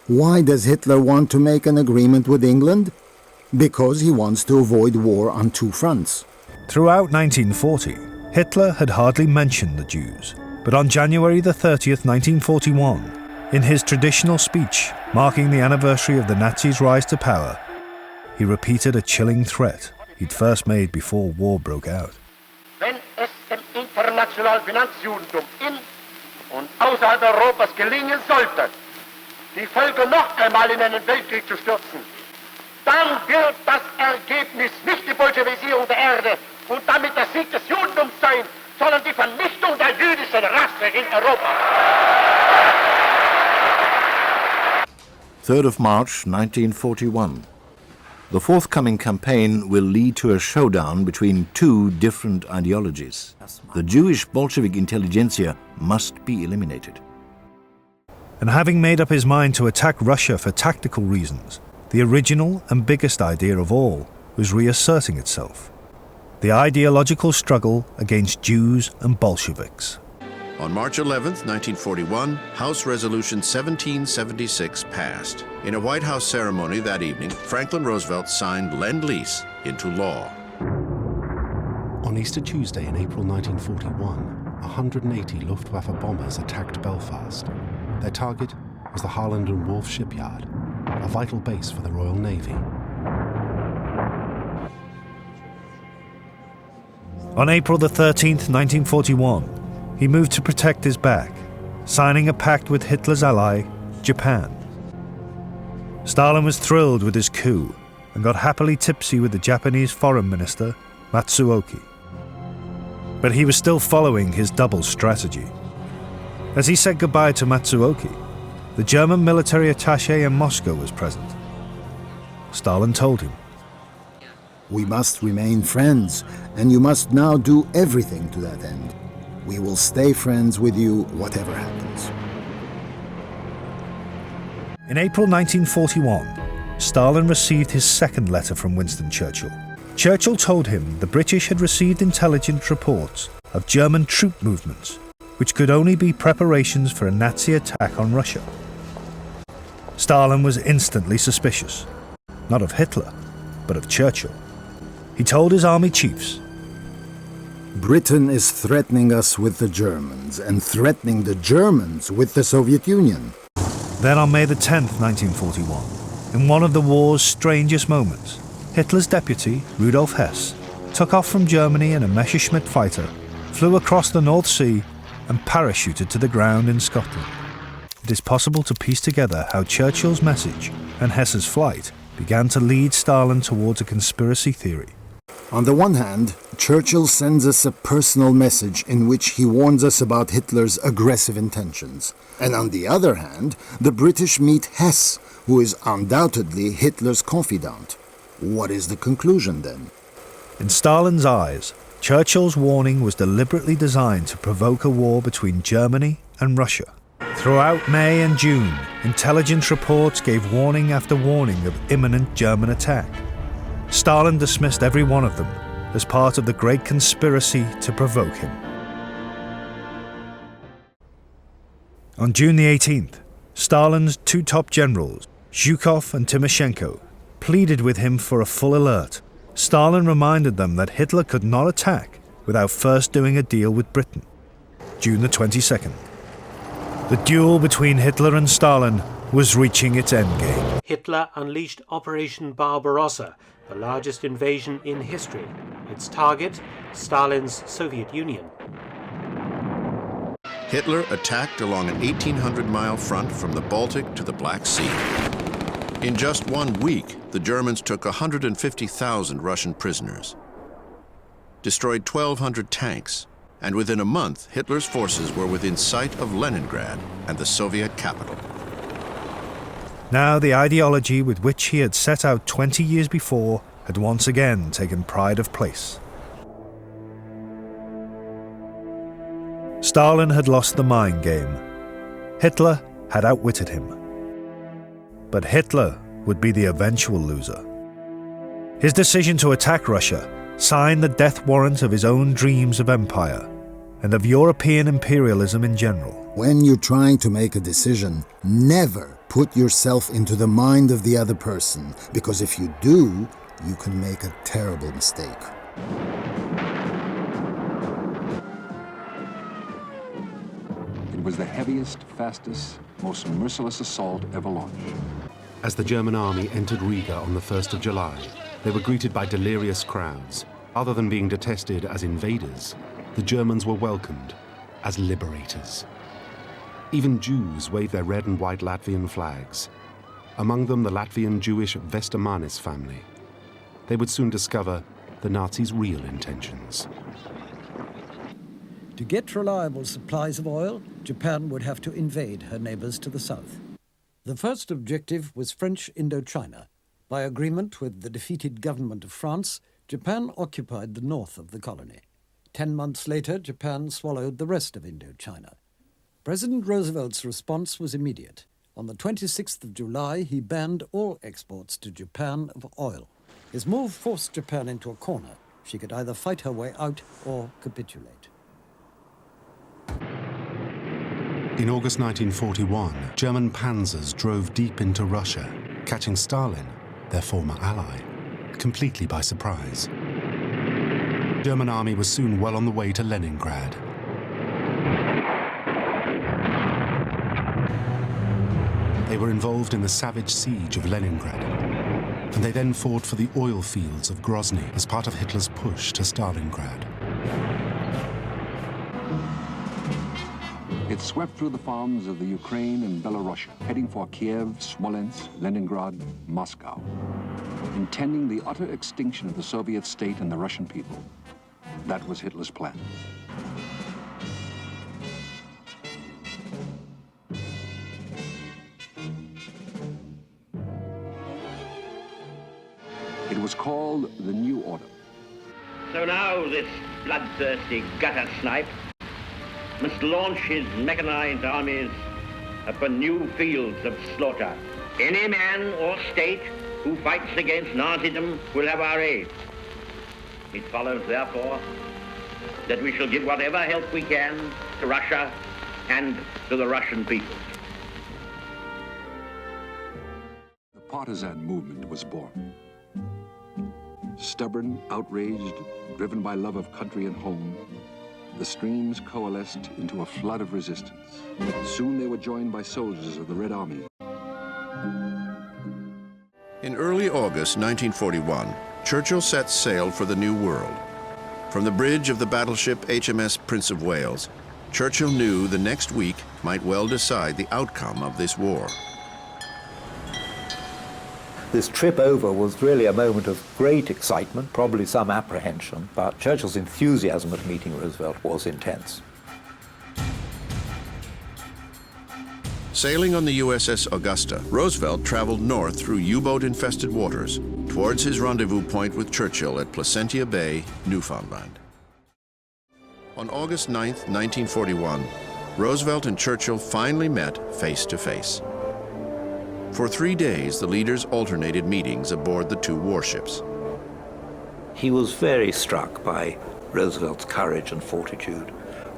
Why does Hitler want to make an agreement with England? Because he wants to avoid war on two fronts." Throughout 1940, Hitler had hardly mentioned the Jews, but on January the 30th, 1941, in his traditional speech marking the anniversary of the Nazis' rise to power, he repeated a chilling threat he'd first made before war broke out. Wenn es dem internationalen Finanzjudentum in und außerhalb Europas gelingen sollte, die Völker noch einmal in einen Weltkrieg zu stürzen, dann wird das Ergebnis nicht die Bolschewisierung der Erde und damit der Sieg des Judentums sein, sondern die Vernichtung der jüdischen Rasse in Europa. 3rd of March 1941. The forthcoming campaign will lead to a showdown between two different ideologies. The Jewish Bolshevik intelligentsia must be eliminated. And having made up his mind to attack Russia for tactical reasons, the original and biggest idea of all was reasserting itself: the ideological struggle against Jews and Bolsheviks. On March 11, 1941, House Resolution 1776 passed. In a White House ceremony that evening, Franklin Roosevelt signed Lend-Lease into law. On Easter Tuesday in April 1941, 180 Luftwaffe bombers attacked Belfast. Their target was the Harland and Wolff shipyard, a vital base for the Royal Navy. On April the 13th, 1941, he moved to protect his back, signing a pact with Hitler's ally, Japan. Stalin was thrilled with his coup and got happily tipsy with the Japanese foreign minister, Matsuoka. But he was still following his double strategy. As he said goodbye to Matsuoka, the German military attaché in Moscow was present. Stalin told him, "We must remain friends, and you must now do everything to that end. We will stay friends with you, whatever happens." In April 1941, Stalin received his second letter from Winston Churchill. Churchill told him the British had received intelligence reports of German troop movements, which could only be preparations for a Nazi attack on Russia. Stalin was instantly suspicious, not of Hitler, but of Churchill. He told his army chiefs, "Britain is threatening us with the Germans, and threatening the Germans with the Soviet Union." Then on May the 10th, 1941, in one of the war's strangest moments, Hitler's deputy, Rudolf Hess, took off from Germany in a Messerschmitt fighter, flew across the North Sea and parachuted to the ground in Scotland. It is possible to piece together how Churchill's message and Hess's flight began to lead Stalin towards a conspiracy theory. On the one hand, Churchill sends us a personal message in which he warns us about Hitler's aggressive intentions. And on the other hand, the British meet Hess, who is undoubtedly Hitler's confidant. What is the conclusion then? In Stalin's eyes, Churchill's warning was deliberately designed to provoke a war between Germany and Russia. Throughout May and June, intelligence reports gave warning after warning of imminent German attack. Stalin dismissed every one of them as part of the great conspiracy to provoke him. On June the 18th, Stalin's two top generals, Zhukov and Timoshenko, pleaded with him for a full alert. Stalin reminded them that Hitler could not attack without first doing a deal with Britain. June the 22nd. The duel between Hitler and Stalin was reaching its endgame. Hitler unleashed Operation Barbarossa, the largest invasion in history, Its target, Stalin's Soviet Union. Hitler attacked along an 1,800-mile front from the Baltic to the Black Sea. In just 1 week, the Germans took 150,000 Russian prisoners, destroyed 1,200 tanks, and within a month, Hitler's forces were within sight of Leningrad and the Soviet capital. Now the ideology with which he had set out 20 years before had once again taken pride of place. Stalin had lost the mind game. Hitler had outwitted him. But Hitler would be the eventual loser. His decision to attack Russia signed the death warrant of his own dreams of empire and of European imperialism in general. When you're trying to make a decision, never put yourself into the mind of the other person, because if you do, you can make a terrible mistake. It was the heaviest, fastest, most merciless assault ever launched. As the German army entered Riga on the 1st of July, they were greeted by delirious crowds. Other than being detested as invaders, the Germans were welcomed as liberators. Even Jews waved their red and white Latvian flags. Among them, the Latvian Jewish Vestamanis family. They would soon discover the Nazis' real intentions. To get reliable supplies of oil, Japan would have to invade her neighbors to the south. The first objective was French Indochina. By agreement with the defeated government of France, Japan occupied the north of the colony. 10 months later, Japan swallowed the rest of Indochina. President Roosevelt's response was immediate. On the 26th of July, he banned all exports to Japan of oil. His move forced Japan into a corner. She could either fight her way out or capitulate. In August 1941, German panzers drove deep into Russia, catching Stalin, their former ally, completely by surprise. The German army was soon well on the way to Leningrad. They were involved in the savage siege of Leningrad, and they then fought for the oil fields of Grozny as part of Hitler's push to Stalingrad. It swept through the farms of the Ukraine and Belarus, heading for Kiev, Smolensk, Leningrad, Moscow, intending the utter extinction of the Soviet state and the Russian people. That was Hitler's plan. It was called the New Order. So now this bloodthirsty gutter snipe must launch his mechanized armies upon new fields of slaughter. Any man or state who fights against Nazism will have our aid. It follows, therefore, that we shall give whatever help we can to Russia and to the Russian people. The partisan movement was born. Stubborn, outraged, driven by love of country and home, the streams coalesced into a flood of resistance. Soon they were joined by soldiers of the Red Army. In early August 1941, Churchill set sail for the New World. From the bridge of the battleship HMS Prince of Wales, Churchill knew the next week might well decide the outcome of this war. This trip over was really a moment of great excitement, probably some apprehension, but Churchill's enthusiasm at meeting Roosevelt was intense. Sailing on the USS Augusta, Roosevelt traveled north through U-boat-infested waters towards his rendezvous point with Churchill at Placentia Bay, Newfoundland. On August 9, 1941, Roosevelt and Churchill finally met face to face. For 3 days, the leaders alternated meetings aboard the two warships. He was very struck by Roosevelt's courage and fortitude.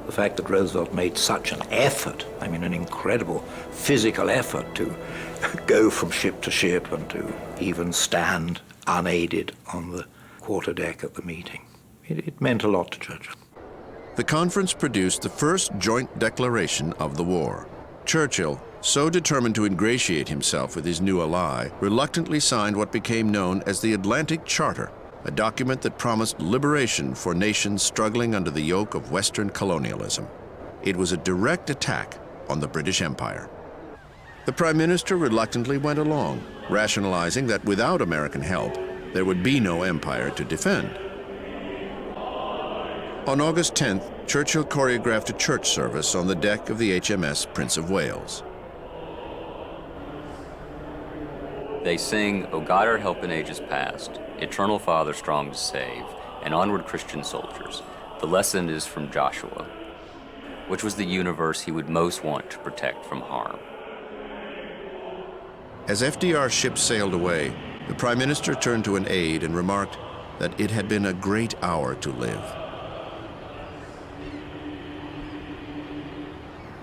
The fact that Roosevelt made such an effort, I mean an incredible physical effort to go from ship to ship and to even stand unaided on the quarterdeck at the meeting. It meant a lot to Churchill. The conference produced the first joint declaration of the war. Churchill, so determined to ingratiate himself with his new ally, reluctantly signed what became known as the Atlantic Charter, a document that promised liberation for nations struggling under the yoke of Western colonialism. It was a direct attack on the British Empire. The Prime Minister reluctantly went along, rationalizing that without American help, there would be no empire to defend. On August 10th, Churchill choreographed a church service on the deck of the HMS Prince of Wales. They sing, O God, our help in ages past, Eternal Father strong to save, and onward Christian soldiers. The lesson is from Joshua, which was the universe he would most want to protect from harm. As FDR's ship sailed away, the Prime Minister turned to an aide and remarked that it had been a great hour to live.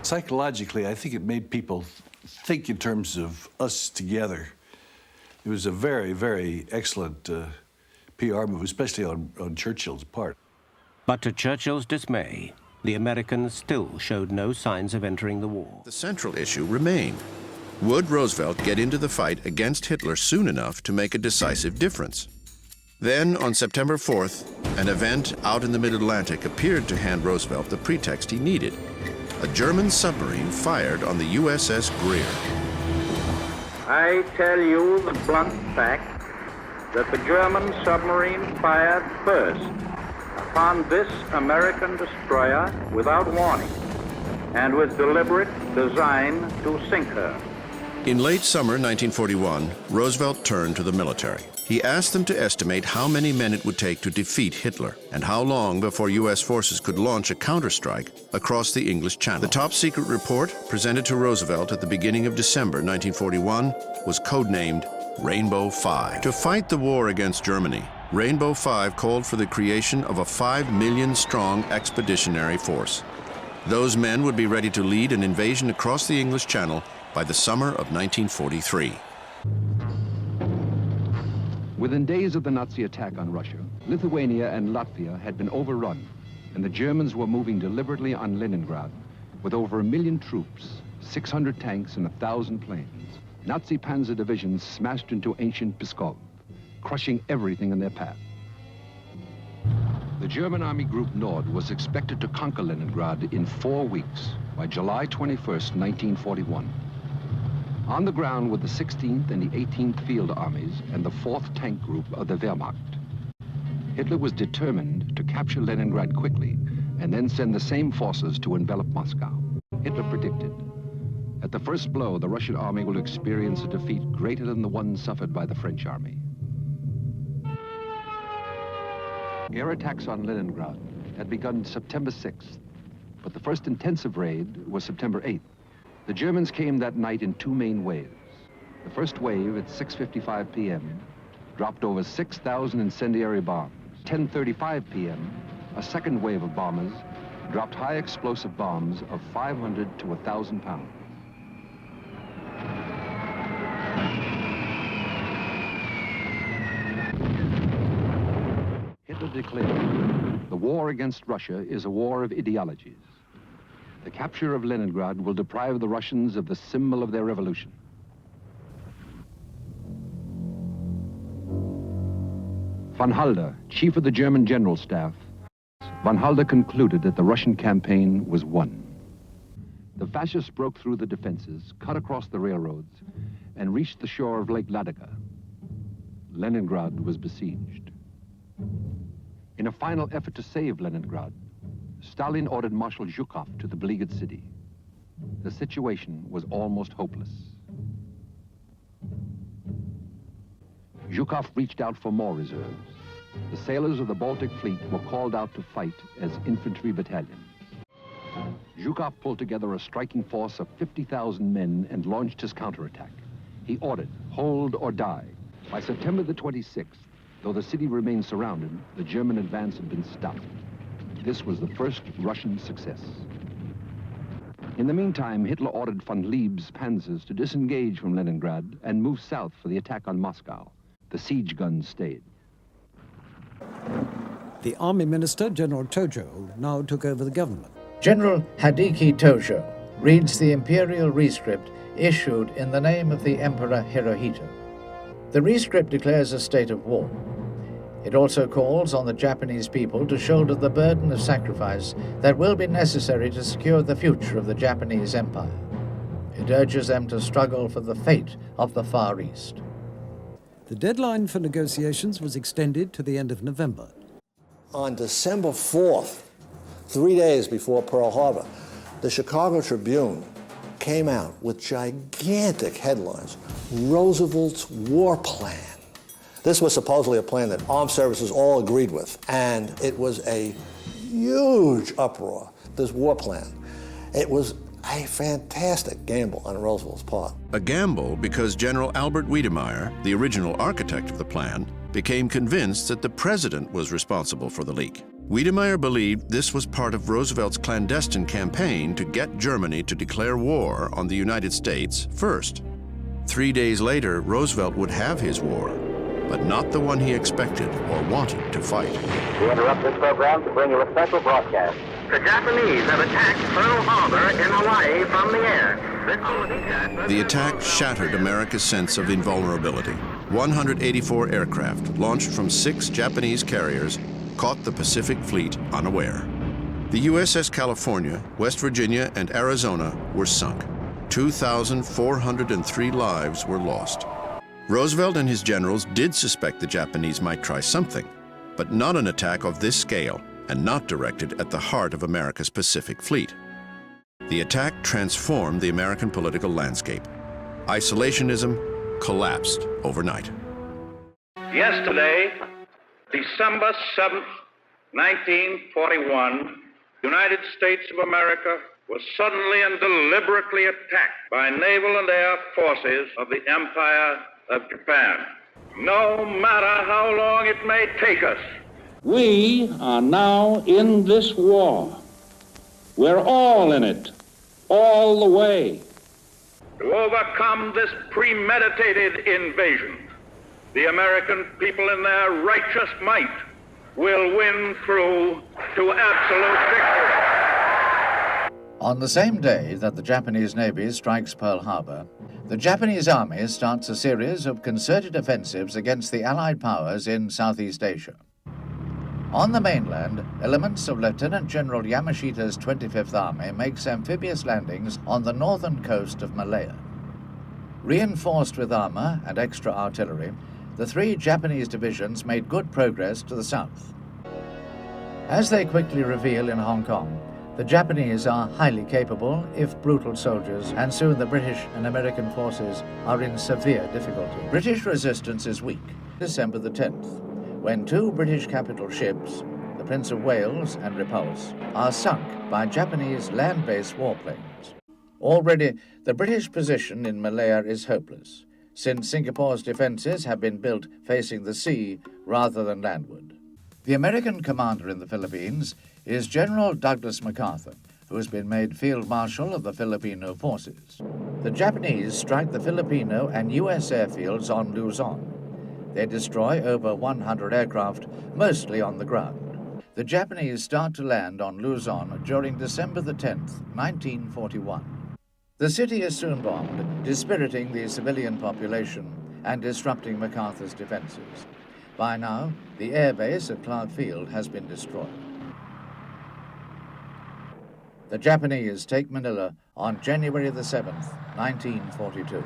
Psychologically, I think it made people think in terms of us together. It was a very, very excellent PR move, especially on Churchill's part. But to Churchill's dismay, the Americans still showed no signs of entering the war. The central issue remained. Would Roosevelt get into the fight against Hitler soon enough to make a decisive difference? Then, on September 4th, an event out in the mid-Atlantic appeared to hand Roosevelt the pretext he needed. A German submarine fired on the USS Greer. I tell you the blunt fact that the German submarine fired first upon this American destroyer without warning and with deliberate design to sink her. In late summer 1941, Roosevelt turned to the military. He asked them to estimate how many men it would take to defeat Hitler and how long before U.S. forces could launch a counterstrike across the English Channel. The top-secret report, presented to Roosevelt at the beginning of December 1941, was codenamed Rainbow 5. To fight the war against Germany, Rainbow 5 called for the creation of a 5 million-strong expeditionary force. Those men would be ready to lead an invasion across the English Channel by the summer of 1943. Within days of the Nazi attack on Russia, Lithuania and Latvia had been overrun, and the Germans were moving deliberately on Leningrad with over 1 million troops, 600 tanks, and 1,000 planes. Nazi panzer divisions smashed into ancient Pskov, crushing everything in their path. The German Army Group Nord was expected to conquer Leningrad in 4 weeks, by July 21st, 1941. On the ground were the 16th and the 18th Field Armies and the 4th Tank Group of the Wehrmacht. Hitler was determined to capture Leningrad quickly and then send the same forces to envelop Moscow. Hitler predicted, at the first blow, the Russian army will experience a defeat greater than the one suffered by the French army. Air attacks on Leningrad had begun September 6th, but the first intensive raid was September 8th. The Germans came that night in 2 main waves. The first wave at 6:55 p.m. dropped over 6,000 incendiary bombs. 10:35 p.m., a second wave of bombers dropped high explosive bombs of 500 to 1,000 pounds. Hitler declared, the war against Russia is a war of ideologies. The capture of Leningrad will deprive the Russians of the symbol of their revolution. Von Halder, chief of the German General Staff, von Halder concluded that the Russian campaign was won. The fascists broke through the defenses, cut across the railroads, and reached the shore of Lake Ladoga. Leningrad was besieged. In a final effort to save Leningrad, Stalin ordered Marshal Zhukov to the beleaguered city. The situation was almost hopeless. Zhukov reached out for more reserves. The sailors of the Baltic Fleet were called out to fight as infantry battalions. Zhukov pulled together a striking force of 50,000 men and launched his counterattack. He ordered, hold or die. By September the 26th, though the city remained surrounded, the German advance had been stopped. This was the first Russian success. In the meantime, Hitler ordered von Lieb's panzers to disengage from Leningrad and move south for the attack on Moscow. The siege guns stayed. The Army Minister, General Tojo, now took over the government. General Hideki Tojo reads the imperial rescript issued in the name of the Emperor Hirohito. The rescript declares a state of war. It also calls on the Japanese people to shoulder the burden of sacrifice that will be necessary to secure the future of the Japanese Empire. It urges them to struggle for the fate of the Far East. The deadline for negotiations was extended to the end of November. On December 4th, 3 days before Pearl Harbor, the Chicago Tribune came out with gigantic headlines, Roosevelt's war plan. This was supposedly a plan that armed services all agreed with, and it was a huge uproar, this war plan. It was a fantastic gamble on Roosevelt's part. A gamble because General Albert Wiedemeyer, the original architect of the plan, became convinced that the president was responsible for the leak. Wiedemeyer believed this was part of Roosevelt's clandestine campaign to get Germany to declare war on the United States first. 3 days later, Roosevelt would have his war, but not the one he expected or wanted to fight. We interrupt this program to bring you a special broadcast. The Japanese have attacked Pearl Harbor in Hawaii from the air. The attack shattered America's sense of invulnerability. 184 aircraft, launched from 6 Japanese carriers, caught the Pacific Fleet unaware. The USS California, West Virginia, and Arizona were sunk. 2,403 lives were lost. Roosevelt and his generals did suspect the Japanese might try something, but not an attack of this scale and not directed at the heart of America's Pacific Fleet. The attack transformed the American political landscape. Isolationism collapsed overnight. Yesterday, December 7th, 1941, the United States of America was suddenly and deliberately attacked by naval and air forces of the Empire of Japan. No matter how long it may take us, we are now in this war. We're all in it, all the way. To overcome this premeditated invasion, the American people in their righteous might will win through to absolute victory. On the same day that the Japanese Navy strikes Pearl Harbor, the Japanese Army starts a series of concerted offensives against the Allied powers in Southeast Asia. On the mainland, elements of Lieutenant General Yamashita's 25th Army makes amphibious landings on the northern coast of Malaya. Reinforced with armor and extra artillery, the 3 Japanese divisions made good progress to the south. As they quickly reveal in Hong Kong, the Japanese are highly capable, if brutal soldiers, and soon the British and American forces are in severe difficulty. British resistance is weak. December the 10th, when 2 British capital ships, the Prince of Wales and Repulse, are sunk by Japanese land-based warplanes. Already, the British position in Malaya is hopeless, since Singapore's defenses have been built facing the sea rather than landward. The American commander in the Philippines is General Douglas MacArthur, who has been made Field Marshal of the Filipino forces. The Japanese strike the Filipino and U.S. airfields on Luzon. They destroy over 100 aircraft, mostly on the ground. The Japanese start to land on Luzon during December the 10th, 1941. The city is soon bombed, dispiriting the civilian population and disrupting MacArthur's defenses. By now, the airbase at Clark Field has been destroyed. The Japanese take Manila on January the 7th, 1942.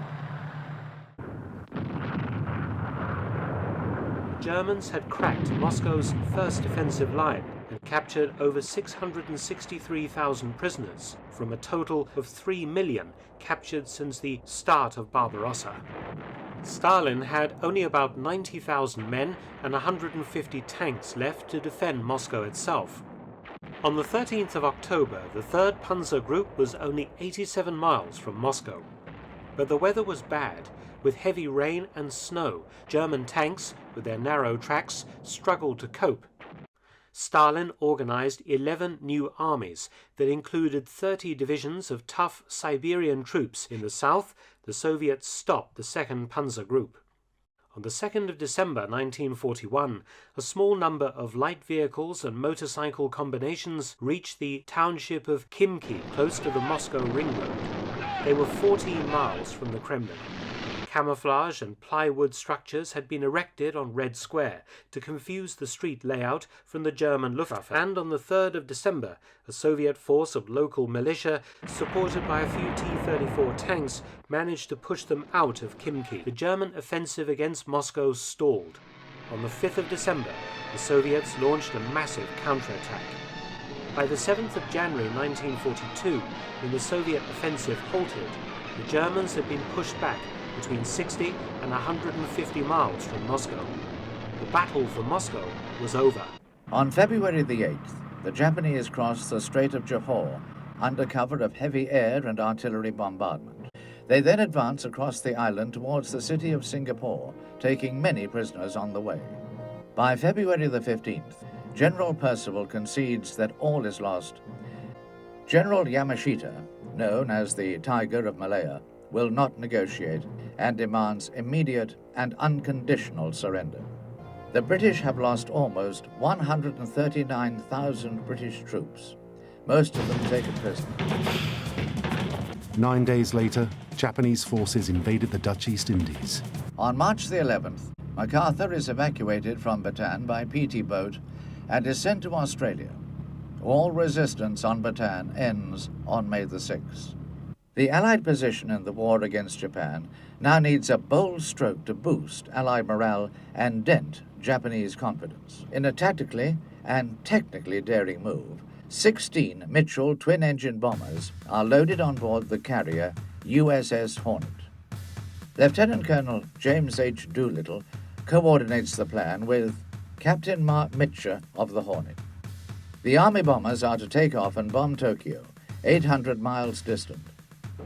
Germans had cracked Moscow's first defensive line and captured over 663,000 prisoners from a total of 3 million captured since the start of Barbarossa. Stalin had only about 90,000 men and 150 tanks left to defend Moscow itself. On the 13th of October, the 3rd Panzer Group was only 87 miles from Moscow. But the weather was bad. With heavy rain and snow, German tanks, with their narrow tracks, struggled to cope. Stalin organized 11 new armies that included 30 divisions of tough Siberian troops. In the south, the Soviets stopped the 2nd Panzer Group. On the 2nd of December 1941, a small number of light vehicles and motorcycle combinations reached the township of Khimki, close to the Moscow Ring Road. They were 14 miles from the Kremlin. camouflage and plywood structures had been erected on Red Square to confuse the street layout from the German Luftwaffe, and on the 3rd of December, a Soviet force of local militia, supported by a few T-34 tanks, managed to push them out of Khimki. The German offensive against Moscow stalled. On the 5th of December, the Soviets launched a massive counterattack. By the 7th of January 1942, when the Soviet offensive halted, the Germans had been pushed back between 60 and 150 miles from Moscow. The battle for Moscow was over. On February the 8th, the Japanese crossed the Strait of Johor under cover of heavy air and artillery bombardment. They then advanced across the island towards the city of Singapore, taking many prisoners on the way. By February the 15th, General Percival concedes that all is lost. General Yamashita, known as the Tiger of Malaya, will not negotiate and demands immediate and unconditional surrender. The British have lost almost 139,000 British troops, most of them taken prisoner. 9 days later, Japanese forces invaded the Dutch East Indies. On March the 11th, MacArthur is evacuated from Bataan by PT boat and is sent to Australia. All resistance on Bataan ends on May the 6th. The Allied position in the war against Japan now needs a bold stroke to boost Allied morale and dent Japanese confidence. In a tactically and technically daring move, 16 Mitchell twin-engine bombers are loaded on board the carrier USS Hornet. Lieutenant Colonel James H. Doolittle coordinates the plan with Captain Mark Mitcher of the Hornet. The Army bombers are to take off and bomb Tokyo, 800 miles distant.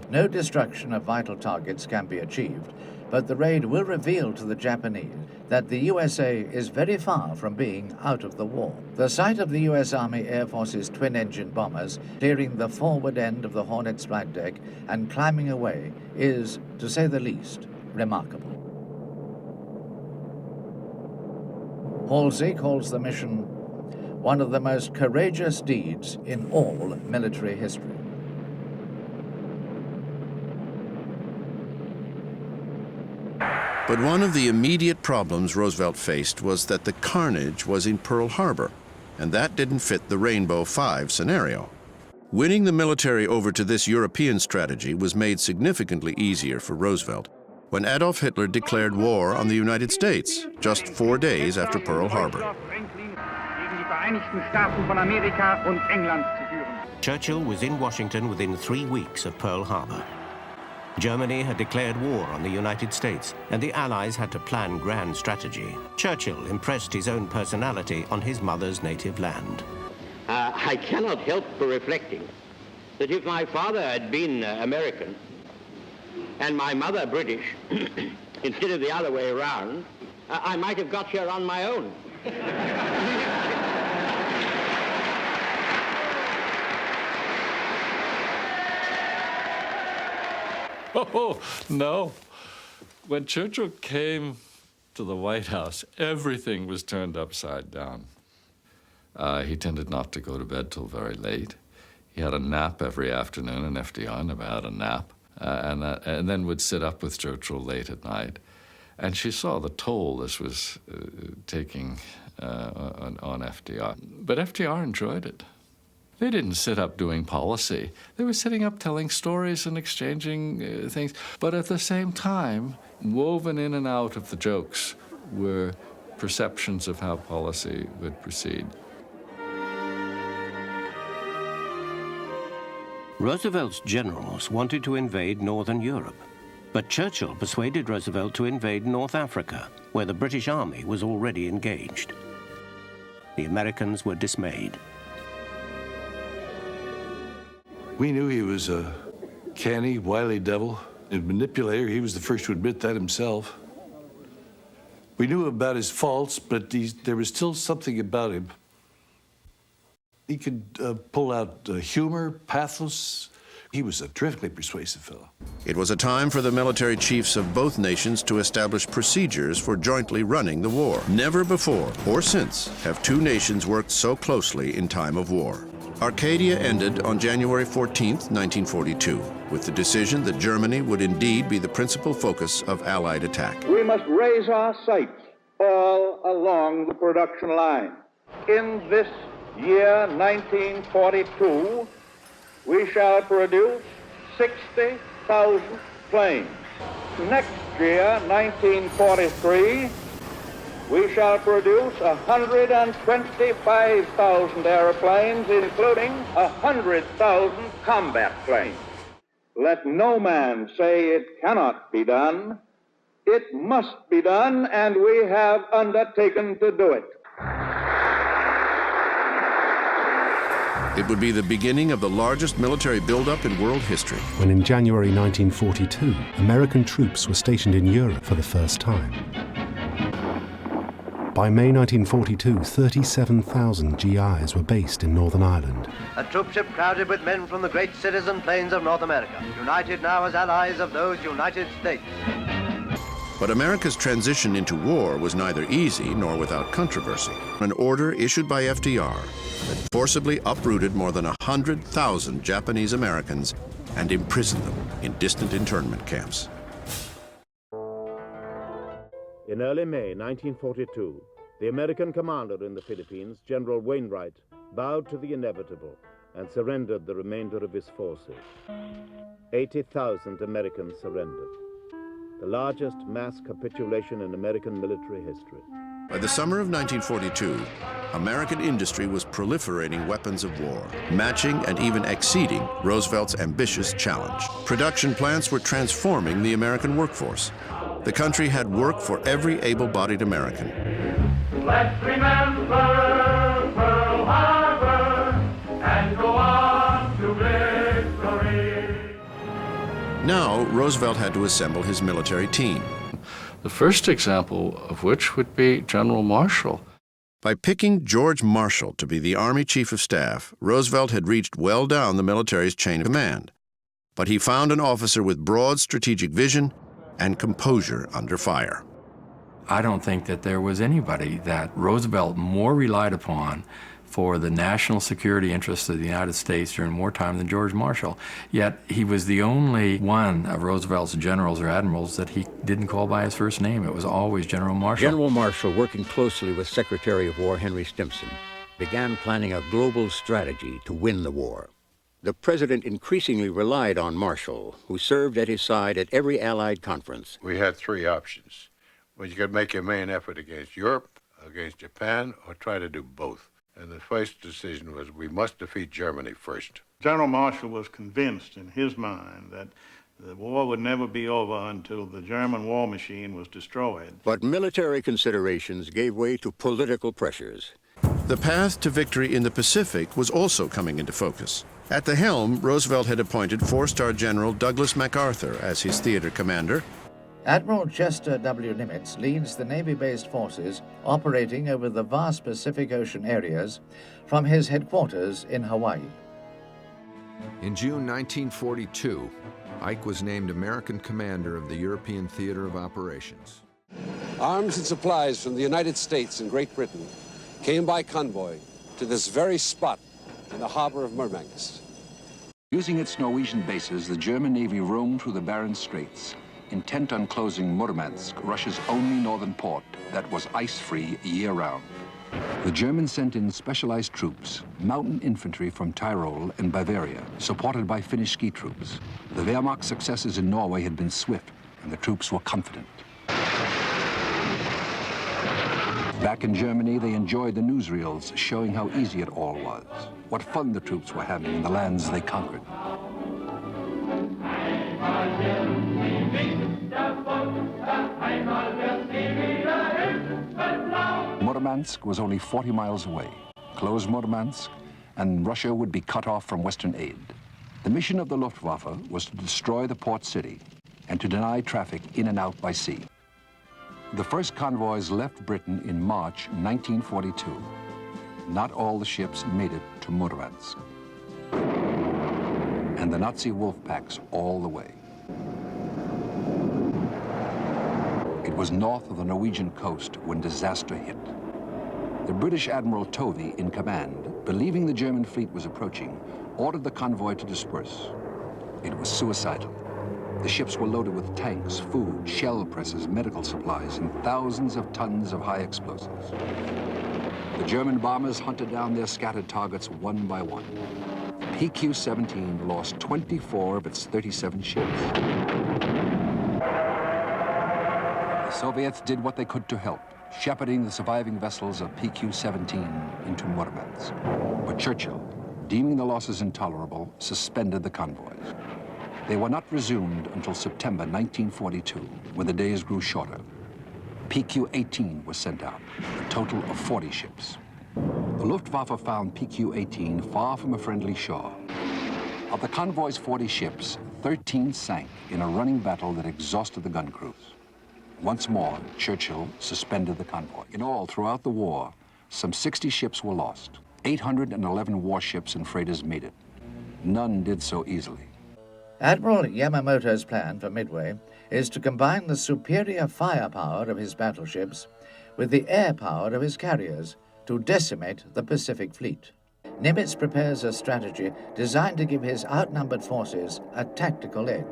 No destruction of vital targets can be achieved, but the raid will reveal to the Japanese that the USA is very far from being out of the war. The sight of the U.S. Army Air Force's twin-engine bombers clearing the forward end of the Hornet's flight deck and climbing away is, to say the least, remarkable. Halsey calls the mission one of the most courageous deeds in all military history. But one of the immediate problems Roosevelt faced was that the carnage was in Pearl Harbor, and that didn't fit the Rainbow Five scenario. Winning the military over to this European strategy was made significantly easier for Roosevelt when Adolf Hitler declared war on the United States just 4 days after Pearl Harbor. Churchill was in Washington within 3 weeks of Pearl Harbor. Germany had declared war on the United States, and the Allies had to plan grand strategy. Churchill impressed his own personality on his mother's native land. I cannot help reflecting that if my father had been American and my mother British, instead of the other way around, I might have got here on my own. Oh, no. When Churchill came to the White House, everything was turned upside down. He tended not to go to bed till very late. He had a nap every afternoon, and FDR never had a nap, and then would sit up with Churchill late at night. And she saw the toll this was taking on FDR. But FDR enjoyed it. They didn't sit up doing policy. They were sitting up telling stories and exchanging things. But at the same time, woven in and out of the jokes were perceptions of how policy would proceed. Roosevelt's generals wanted to invade Northern Europe, but Churchill persuaded Roosevelt to invade North Africa, where the British Army was already engaged. The Americans were dismayed. We knew he was a canny, wily devil, a manipulator. He was the first to admit that himself. We knew about his faults, but there was still something about him. He could pull out humor, pathos. He was a terrifically persuasive fellow. It was a time for the military chiefs of both nations to establish procedures for jointly running the war. Never before or since have two nations worked so closely in time of war. Arcadia ended on January 14, 1942. with the decision that Germany would indeed be the principal focus of Allied attack. We must raise our sights all along the production line. In this year, 1942, we shall produce 60,000 planes. Next year, 1943, we shall produce 125,000 airplanes, including 100,000 combat planes. Let no man say it cannot be done. It must be done, and we have undertaken to do it. It would be the beginning of the largest military buildup in world history. When in January 1942, American troops were stationed in Europe for the first time. By May 1942, 37,000 GIs were based in Northern Ireland. A troopship crowded with men from the great cities and plains of North America, united now as allies of those United States. But America's transition into war was neither easy nor without controversy. An order issued by FDR that forcibly uprooted more than 100,000 Japanese Americans and imprisoned them in distant internment camps. In early May 1942, the American commander in the Philippines, General Wainwright, bowed to the inevitable and surrendered the remainder of his forces. 80,000 Americans surrendered, the largest mass capitulation in American military history. By the summer of 1942, American industry was proliferating weapons of war, matching and even exceeding Roosevelt's ambitious challenge. Production plants were transforming the American workforce. The country had work for every able-bodied American. Let's remember Pearl Harbor and go on to victory. Now, Roosevelt had to assemble his military team. The first example of which would be General Marshall. By picking George Marshall to be the Army Chief of Staff, Roosevelt had reached well down the military's chain of command. But he found an officer with broad strategic vision and composure under fire. I don't think that there was anybody that Roosevelt more relied upon for the national security interests of the United States during wartime than George Marshall. Yet he was the only one of Roosevelt's generals or admirals that he didn't call by his first name. It was always General Marshall. General Marshall, working closely with Secretary of War Henry Stimson, began planning a global strategy to win the war. The president increasingly relied on Marshall, who served at his side at every Allied conference. We had three options. Well, you could make your main effort against Europe, against Japan, or try to do both. And the first decision was we must defeat Germany first. General Marshall was convinced in his mind that the war would never be over until the German war machine was destroyed. But military considerations gave way to political pressures. The path to victory in the Pacific was also coming into focus. At the helm, Roosevelt had appointed four-star General Douglas MacArthur as his theater commander. Admiral Chester W. Nimitz leads the Navy-based forces operating over the vast Pacific Ocean areas from his headquarters in Hawaii. In June 1942, Ike was named American commander of the European Theater of Operations. Arms and supplies from the United States and Great Britain came by convoy to this very spot in the harbor of Murmansk. Using its Norwegian bases, the German Navy roamed through the Barents Straits, intent on closing Murmansk, Russia's only northern port that was ice-free year-round. The Germans sent in specialized troops, mountain infantry from Tyrol and Bavaria, supported by Finnish ski troops. The Wehrmacht's successes in Norway had been swift, and the troops were confident. Back in Germany, they enjoyed the newsreels showing how easy it all was, what fun the troops were having in the lands they conquered. Murmansk was only 40 miles away. Close Murmansk, and Russia would be cut off from Western aid. The mission of the Luftwaffe was to destroy the port city and to deny traffic in and out by sea. The first convoys left Britain in March 1942. Not all the ships made it to Murmansk. And the Nazi wolf packs all the way. It was north of the Norwegian coast when disaster hit. The British Admiral Tovey, in command, believing the German fleet was approaching, ordered the convoy to disperse. It was suicidal. The ships were loaded with tanks, food, shell presses, medical supplies, and thousands of tons of high explosives. The German bombers hunted down their scattered targets one by one. PQ-17 lost 24 of its 37 ships. The Soviets did what they could to help, shepherding the surviving vessels of PQ-17 into Murmansk. But Churchill, deeming the losses intolerable, suspended the convoys. They were not resumed until September 1942, when the days grew shorter. PQ-18 was sent out, a total of 40 ships. The Luftwaffe found PQ-18 far from a friendly shore. Of the convoy's 40 ships, 13 sank in a running battle that exhausted the gun crews. Once more, Churchill suspended the convoy. In all, throughout the war, some 60 ships were lost. 811 warships and freighters made it. None did so easily. Admiral Yamamoto's plan for Midway is to combine the superior firepower of his battleships with the air power of his carriers to decimate the Pacific Fleet. Nimitz prepares a strategy designed to give his outnumbered forces a tactical edge.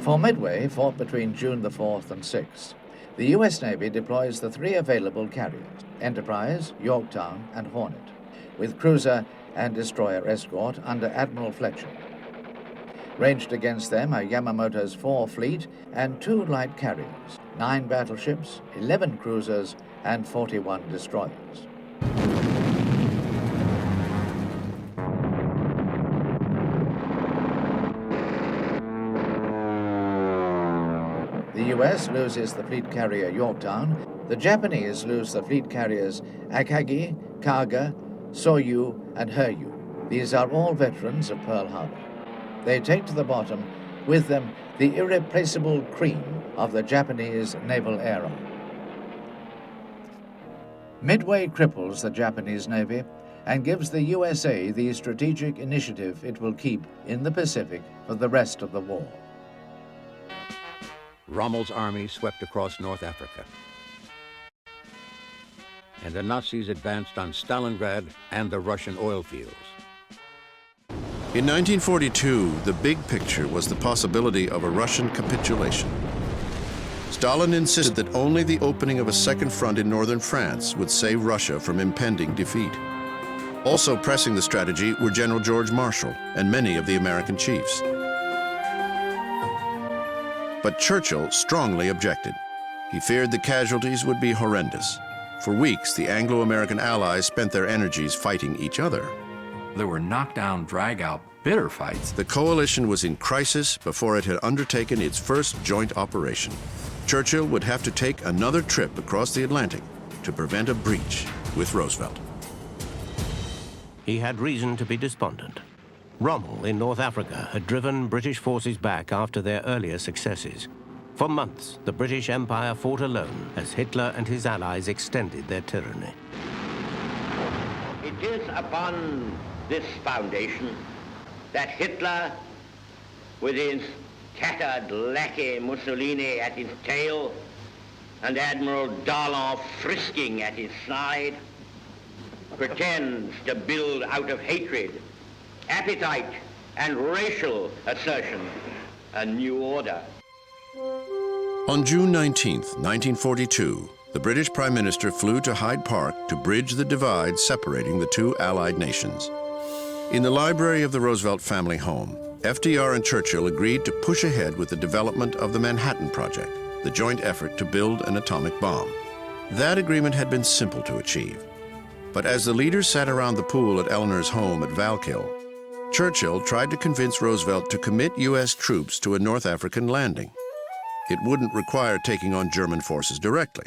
For Midway, fought between June the 4th and 6th, the U.S. Navy deploys the three available carriers, Enterprise, Yorktown, and Hornet, with cruiser and destroyer escort under Admiral Fletcher. Ranged against them are Yamamoto's 4 fleet and 2 light carriers, 9 battleships, 11 cruisers, and 41 destroyers. The U.S. loses the fleet carrier Yorktown. The Japanese lose the fleet carriers Akagi, Kaga, Soryu, and Hiryu. These are all veterans of Pearl Harbor. They take to the bottom, with them the irreplaceable cream of the Japanese naval air arm. Midway cripples the Japanese Navy and gives the USA the strategic initiative it will keep in the Pacific for the rest of the war. Rommel's army swept across North Africa, and the Nazis advanced on Stalingrad and the Russian oil fields. In 1942, the big picture was the possibility of a Russian capitulation. Stalin insisted that only the opening of a second front in northern France would save Russia from impending defeat. Also pressing the strategy were General George Marshall and many of the American chiefs. But Churchill strongly objected. He feared the casualties would be horrendous. For weeks, the Anglo-American allies spent their energies fighting each other. There were knockdown, drag-out, bitter fights. The coalition was in crisis before it had undertaken its first joint operation. Churchill would have to take another trip across the Atlantic to prevent a breach with Roosevelt. He had reason to be despondent. Rommel in North Africa had driven British forces back after their earlier successes. For months, the British Empire fought alone as Hitler and his allies extended their tyranny. It is upon this foundation that Hitler, with his tattered lackey Mussolini at his tail and Admiral Darlan frisking at his side, pretends to build out of hatred, appetite, and racial assertion a new order. On June 19th, 1942, the British Prime Minister flew to Hyde Park to bridge the divide separating the two Allied nations. In the library of the Roosevelt family home, FDR and Churchill agreed to push ahead with the development of the Manhattan Project, the joint effort to build an atomic bomb. That agreement had been simple to achieve. But as the leaders sat around the pool at Eleanor's home at Valkill, Churchill tried to convince Roosevelt to commit U.S. troops to a North African landing. It wouldn't require taking on German forces directly.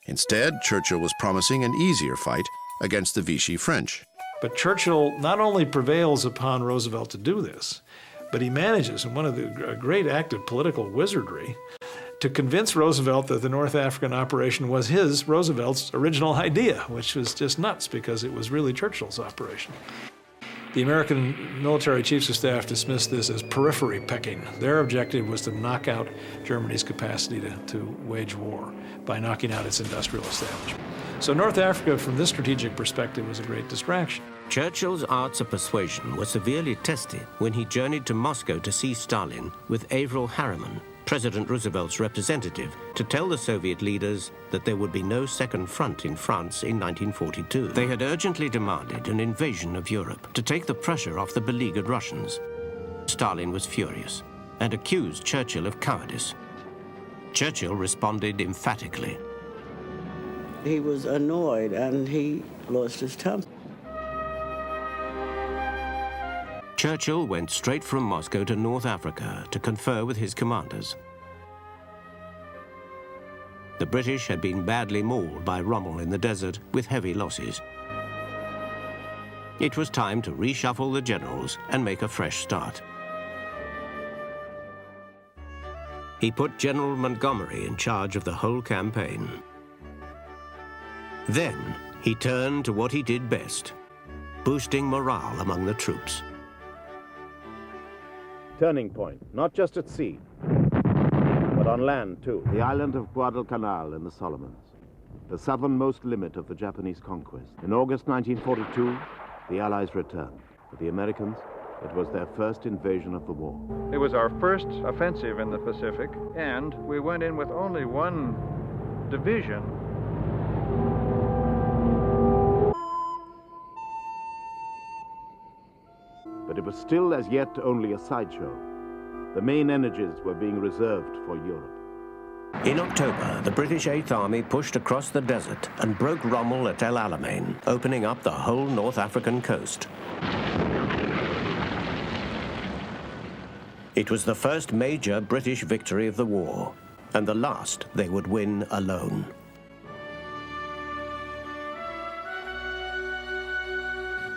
Instead, Churchill was promising an easier fight against the Vichy French. But Churchill not only prevails upon Roosevelt to do this, but he manages, in one of the great act of political wizardry, to convince Roosevelt that the North African operation was Roosevelt's original idea, which was just nuts because it was really Churchill's operation. The American military chiefs of staff dismissed this as periphery pecking. Their objective was to knock out Germany's capacity to wage war by knocking out its industrial establishment. So North Africa, from this strategic perspective, was a great distraction. Churchill's arts of persuasion were severely tested when he journeyed to Moscow to see Stalin with Averell Harriman, President Roosevelt's representative, to tell the Soviet leaders that there would be no second front in France in 1942. They had urgently demanded an invasion of Europe to take the pressure off the beleaguered Russians. Stalin was furious and accused Churchill of cowardice. Churchill responded emphatically. He was annoyed and he lost his temper. Churchill went straight from Moscow to North Africa to confer with his commanders. The British had been badly mauled by Rommel in the desert with heavy losses. It was time to reshuffle the generals and make a fresh start. He put General Montgomery in charge of the whole campaign. Then he turned to what he did best, boosting morale among the troops. Turning point, not just at sea, but on land too. The island of Guadalcanal in the Solomons, the southernmost limit of the Japanese conquest. In August 1942, the Allies returned. For the Americans, it was their first invasion of the war. It was our first offensive in the Pacific, and we went in with only one division. But it was still as yet only a sideshow. The main energies were being reserved for Europe. In October, the British Eighth Army pushed across the desert and broke Rommel at El Alamein, opening up the whole North African coast. It was the first major British victory of the war, and the last they would win alone.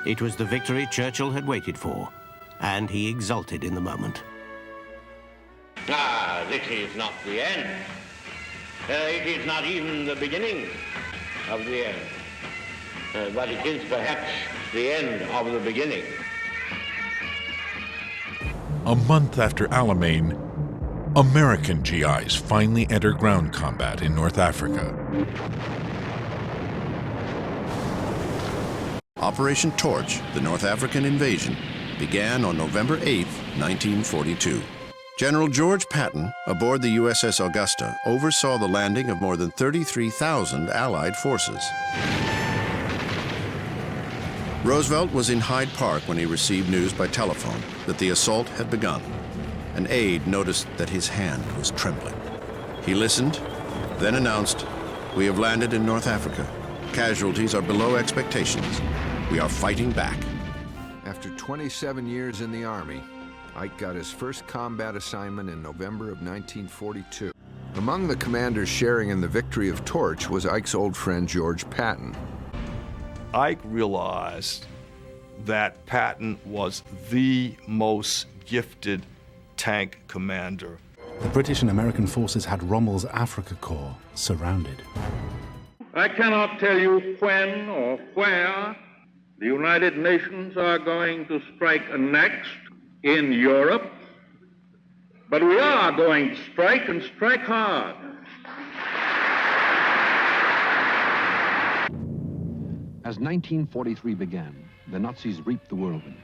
It was the victory Churchill had waited for, and he exulted in the moment. Ah, this is not the end. It is not even the beginning of the end. But it is perhaps the end of the beginning. A month after Alamein, American GIs finally enter ground combat in North Africa. Operation Torch, the North African invasion, began on November 8, 1942. General George Patton, aboard the USS Augusta, oversaw the landing of more than 33,000 Allied forces. Roosevelt was in Hyde Park when he received news by telephone that the assault had begun. An aide noticed that his hand was trembling. He listened, then announced, "We have landed in North Africa. Casualties are below expectations. We are fighting back." After 27 years in the Army, Ike got his first combat assignment in November of 1942. Among the commanders sharing in the victory of Torch was Ike's old friend George Patton. Ike realized that Patton was the most gifted tank commander. The British and American forces had Rommel's Africa Corps surrounded. I cannot tell you when or where the United Nations are going to strike next in Europe, but we are going to strike and strike hard. As 1943 began, the Nazis reaped the whirlwind.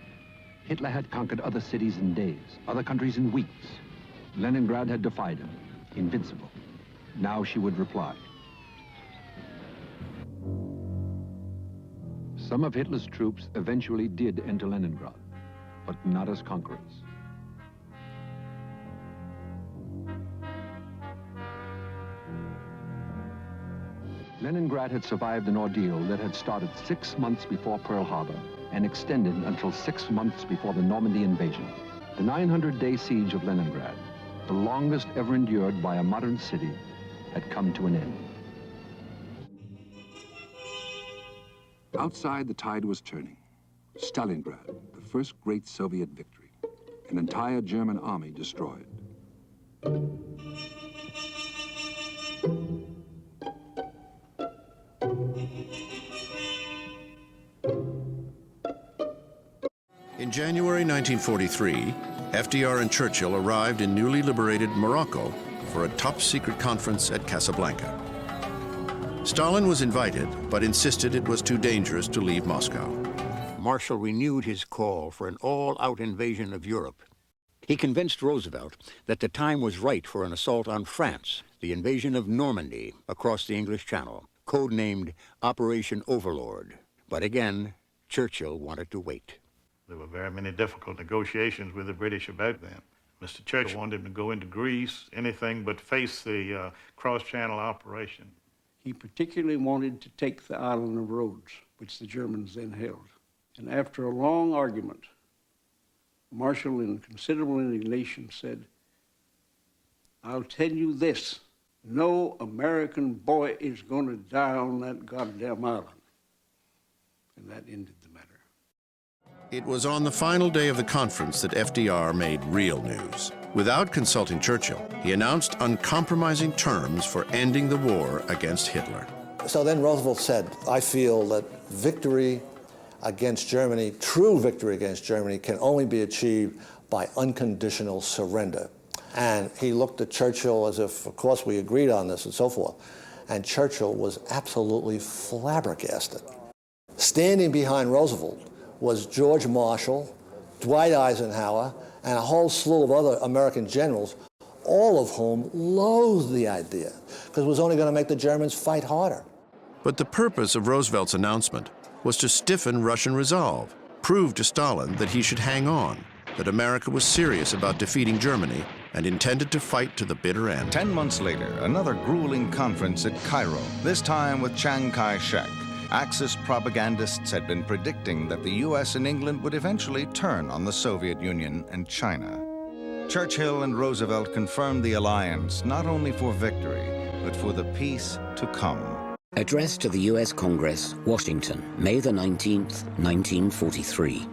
Hitler had conquered other cities in days, other countries in weeks. Leningrad had defied him, invincible. Now she would reply. Some of Hitler's troops eventually did enter Leningrad, but not as conquerors. Leningrad had survived an ordeal that had started 6 months before Pearl Harbor and extended until 6 months before the Normandy invasion. The 900-day siege of Leningrad, the longest ever endured by a modern city, had come to an end. Outside, the tide was turning. Stalingrad, the first great Soviet victory. An entire German army destroyed. In January 1943, FDR and Churchill arrived in newly liberated Morocco for a top-secret conference at Casablanca. Stalin was invited, but insisted it was too dangerous to leave Moscow. Marshall renewed his call for an all-out invasion of Europe. He convinced Roosevelt that the time was right for an assault on France, the invasion of Normandy across the English Channel, codenamed Operation Overlord. But again, Churchill wanted to wait. There were very many difficult negotiations with the British about that. Mr. Churchill wanted to go into Greece, anything but face the cross-channel operation. He particularly wanted to take the island of Rhodes, which the Germans then held. And after a long argument, Marshall, in considerable indignation, said, "I'll tell you this, no American boy is going to die on that goddamn island." And that ended the matter. It was on the final day of the conference that FDR made real news. Without consulting Churchill, he announced uncompromising terms for ending the war against Hitler. So then Roosevelt said, "I feel that victory against Germany, true victory against Germany, can only be achieved by unconditional surrender." And he looked at Churchill as if, of course, we agreed on this and so forth. And Churchill was absolutely flabbergasted. Standing behind Roosevelt was George Marshall, Dwight Eisenhower, and a whole slew of other American generals, all of whom loathed the idea, because it was only going to make the Germans fight harder. But the purpose of Roosevelt's announcement was to stiffen Russian resolve, prove to Stalin that he should hang on, that America was serious about defeating Germany and intended to fight to the bitter end. 10 months later, another grueling conference at Cairo, this time with Chiang Kai-shek. Axis propagandists had been predicting that the U.S. and England would eventually turn on the Soviet Union and China. Churchill and Roosevelt confirmed the alliance not only for victory, but for the peace to come. Address to the U.S. Congress, Washington, May the 19th, 1943.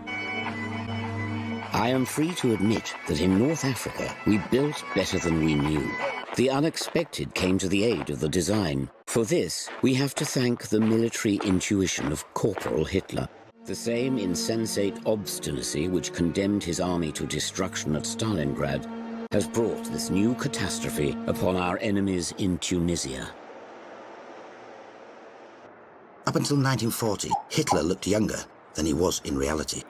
I am free to admit that in North Africa, we built better than we knew. The unexpected came to the aid of the design. For this, we have to thank the military intuition of Corporal Hitler. The same insensate obstinacy which condemned his army to destruction at Stalingrad has brought this new catastrophe upon our enemies in Tunisia. Up until 1940, Hitler looked younger than he was in reality.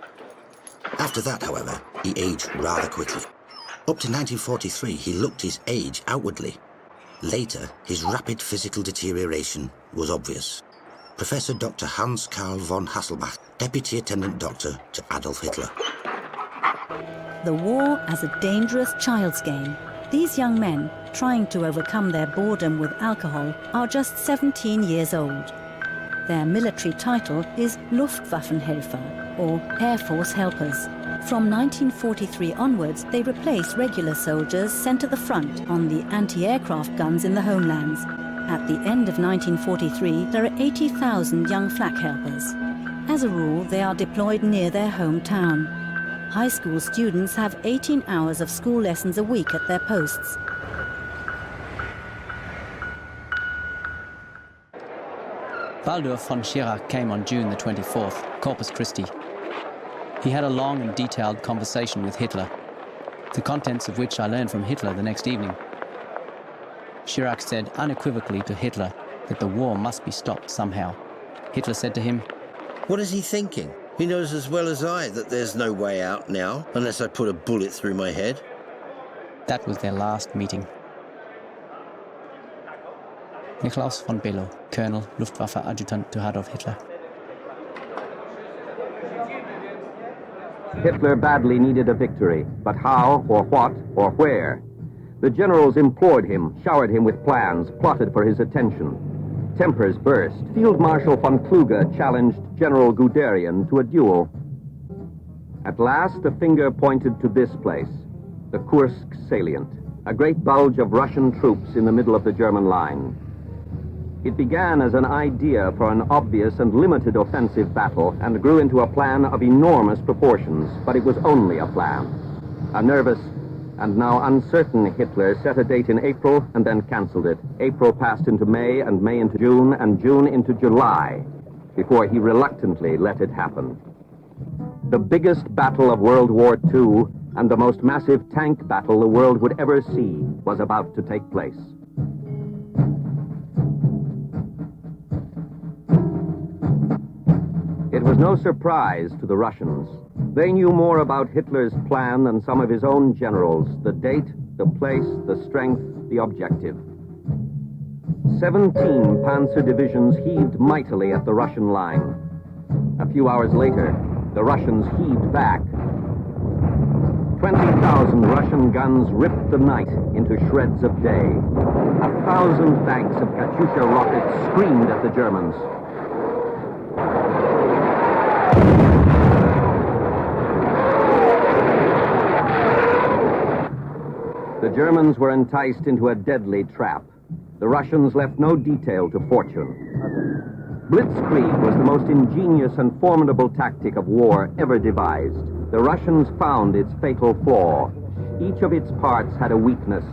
After that, however, he aged rather quickly. Up to 1943, he looked his age outwardly. Later, his rapid physical deterioration was obvious. Professor Dr. Hans Karl von Hasselbach, deputy attendant doctor to Adolf Hitler. The war as a dangerous child's game. These young men, trying to overcome their boredom with alcohol, are just 17 years old. Their military title is Luftwaffenhelfer, or Air Force Helpers. From 1943 onwards, they replace regular soldiers sent to the front on the anti-aircraft guns in the homelands. At the end of 1943, there are 80,000 young flak helpers. As a rule, they are deployed near their hometown. High school students have 18 hours of school lessons a week at their posts. Waldorf von Schirach came on June the 24th, Corpus Christi. He had a long and detailed conversation with Hitler, the contents of which I learned from Hitler the next evening. Schirach said unequivocally to Hitler that the war must be stopped somehow. Hitler said to him, "What is he thinking? He knows as well as I that there's no way out now, unless I put a bullet through my head." That was their last meeting. Niklaus von Below, Colonel, Luftwaffe Adjutant to Adolf Hitler. Hitler badly needed a victory, but how, or what, or where? The generals implored him, showered him with plans, plotted for his attention. Tempers burst. Field Marshal von Kluge challenged General Guderian to a duel. At last, the finger pointed to this place, the Kursk salient, a great bulge of Russian troops in the middle of the German line. It began as an idea for an obvious and limited offensive battle and grew into a plan of enormous proportions, but it was only a plan. A nervous and now uncertain Hitler set a date in April and then canceled it. April passed into May, and May into June, and June into July, before he reluctantly let it happen. The biggest battle of World War II and the most massive tank battle the world would ever see was about to take place. It was no surprise to the Russians. They knew more about Hitler's plan than some of his own generals, the date, the place, the strength, the objective. 17 panzer divisions heaved mightily at the Russian line. A few hours later, the Russians heaved back. 20,000 Russian guns ripped the night into shreds of day. 1,000 banks of Katyusha rockets screamed at the Germans. The Germans were enticed into a deadly trap. The Russians left no detail to fortune. Blitzkrieg was the most ingenious and formidable tactic of war ever devised. The Russians found its fatal flaw. Each of its parts had a weakness.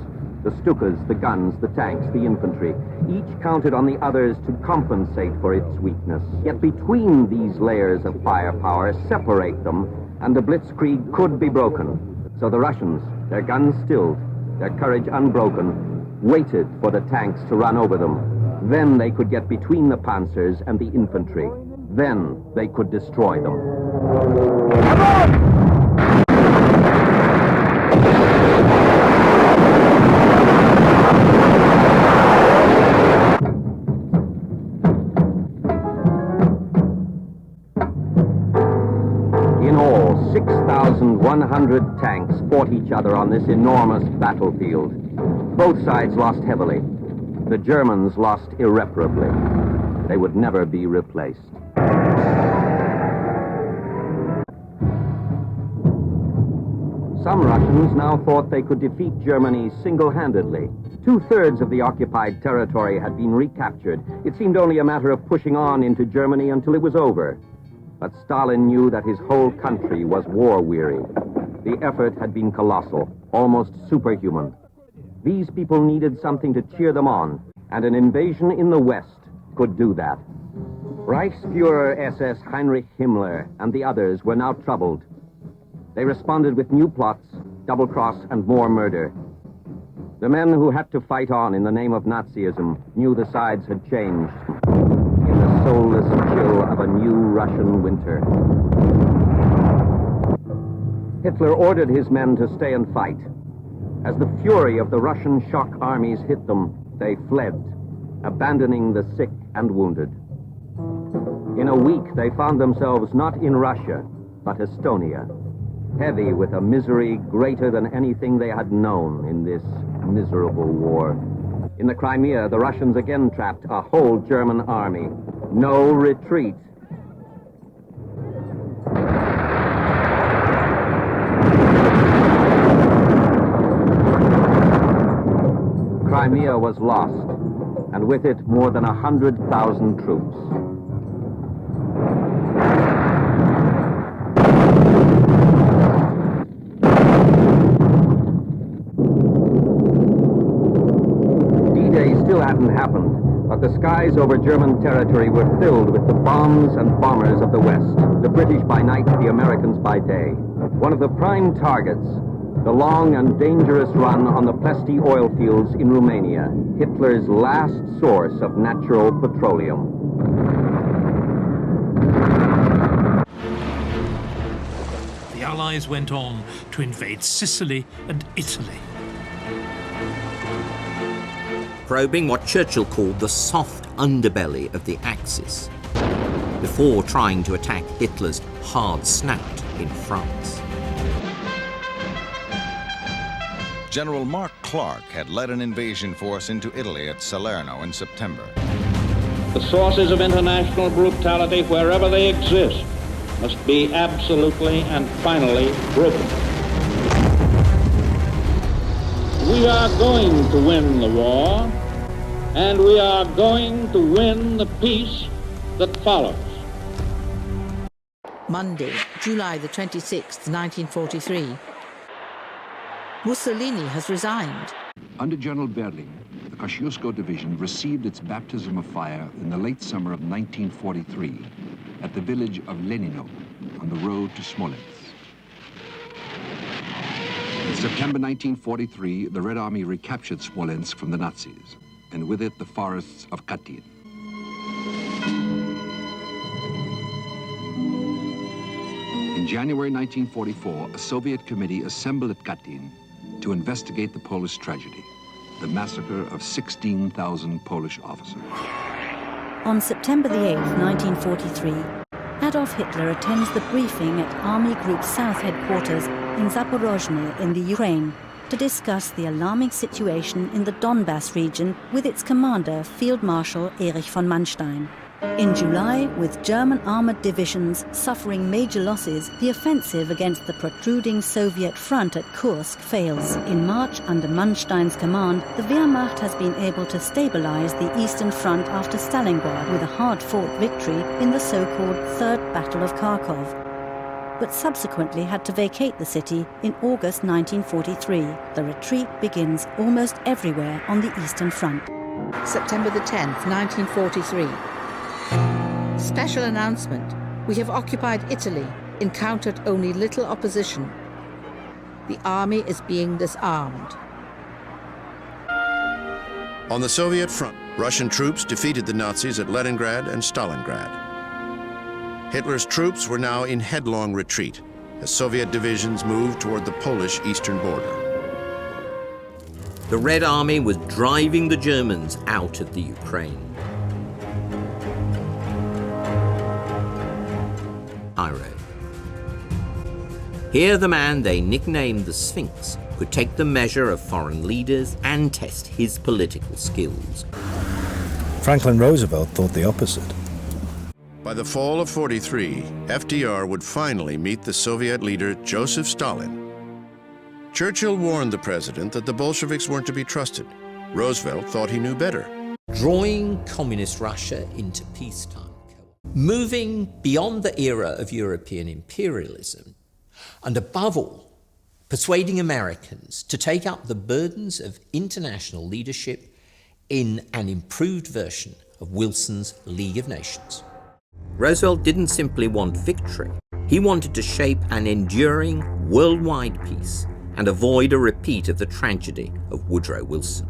The Stukas, the guns, the tanks, the infantry. Each counted on the others to compensate for its weakness. Yet between these layers of firepower, separate them, and the Blitzkrieg could be broken. So the Russians, their guns stilled, their courage unbroken, waited for the tanks to run over them. Then they could get between the panzers and the infantry. Then they could destroy them. Come on! In all, 6,100 tanks fought each other on this enormous battlefield. Both sides lost heavily. The Germans lost irreparably. They would never be replaced. Some Russians now thought they could defeat Germany single-handedly. 2/3 of the occupied territory had been recaptured. It seemed only a matter of pushing on into Germany until it was over. But Stalin knew that his whole country was war-weary. The effort had been colossal, almost superhuman. These people needed something to cheer them on, and an invasion in the West could do that. Reichsfuhrer SS Heinrich Himmler and the others were now troubled. They responded with new plots, double-cross, and more murder. The men who had to fight on in the name of Nazism knew the sides had changed in the soulless chill of a new Russian winter. Hitler ordered his men to stay and fight. As the fury of the Russian shock armies hit them, they fled, abandoning the sick and wounded. In a week, they found themselves not in Russia, but Estonia, heavy with a misery greater than anything they had known in this miserable war. In the Crimea, the Russians again trapped a whole German army. No retreat. Crimea was lost, and with it more than 100,000 troops. D-Day still hadn't happened, but the skies over German territory were filled with the bombs and bombers of the West, the British by night, the Americans by day. One of the prime targets, the long and dangerous run on the Plesty oil fields in Romania, Hitler's last source of natural petroleum. The Allies went on to invade Sicily and Italy. Probing what Churchill called the soft underbelly of the Axis, before trying to attack Hitler's hard snout in France. General Mark Clark had led an invasion force into Italy at Salerno in September. The sources of international brutality, wherever they exist, must be absolutely and finally broken. We are going to win the war, and we are going to win the peace that follows. Monday, July the 26th, 1943. Mussolini has resigned. Under General Berling, the Kosciuszko Division received its baptism of fire in the late summer of 1943 at the village of Lenino, on the road to Smolensk. In September 1943, the Red Army recaptured Smolensk from the Nazis, and with it the forests of Katyn. In January 1944, a Soviet committee assembled at Katyn to investigate the Polish tragedy, the massacre of 16,000 Polish officers. On September the 8th, 1943, Adolf Hitler attends the briefing at Army Group South headquarters in Zaporozhye in the Ukraine to discuss the alarming situation in the Donbass region with its commander, Field Marshal Erich von Manstein. In July, with German armoured divisions suffering major losses, the offensive against the protruding Soviet front at Kursk fails. In March, under Manstein's command, the Wehrmacht has been able to stabilise the Eastern Front after Stalingrad with a hard-fought victory in the so-called Third Battle of Kharkov, but subsequently had to vacate the city in August 1943. The retreat begins almost everywhere on the Eastern Front. September the 10th, 1943. Special announcement. We have occupied Italy, encountered only little opposition. The army is being disarmed. On the Soviet front, Russian troops defeated the Nazis at Leningrad and Stalingrad. Hitler's troops were now in headlong retreat as Soviet divisions moved toward the Polish eastern border. The Red Army was driving the Germans out of the Ukraine. Here the man they nicknamed the Sphinx could take the measure of foreign leaders and test his political skills. Franklin Roosevelt thought the opposite. By the fall of '43, FDR would finally meet the Soviet leader Joseph Stalin. Churchill warned the president that the Bolsheviks weren't to be trusted. Roosevelt thought he knew better. Drawing communist Russia into peacetime, moving beyond the era of European imperialism, and above all, persuading Americans to take up the burdens of international leadership in an improved version of Wilson's League of Nations. Roosevelt didn't simply want victory. He wanted to shape an enduring worldwide peace and avoid a repeat of the tragedy of Woodrow Wilson.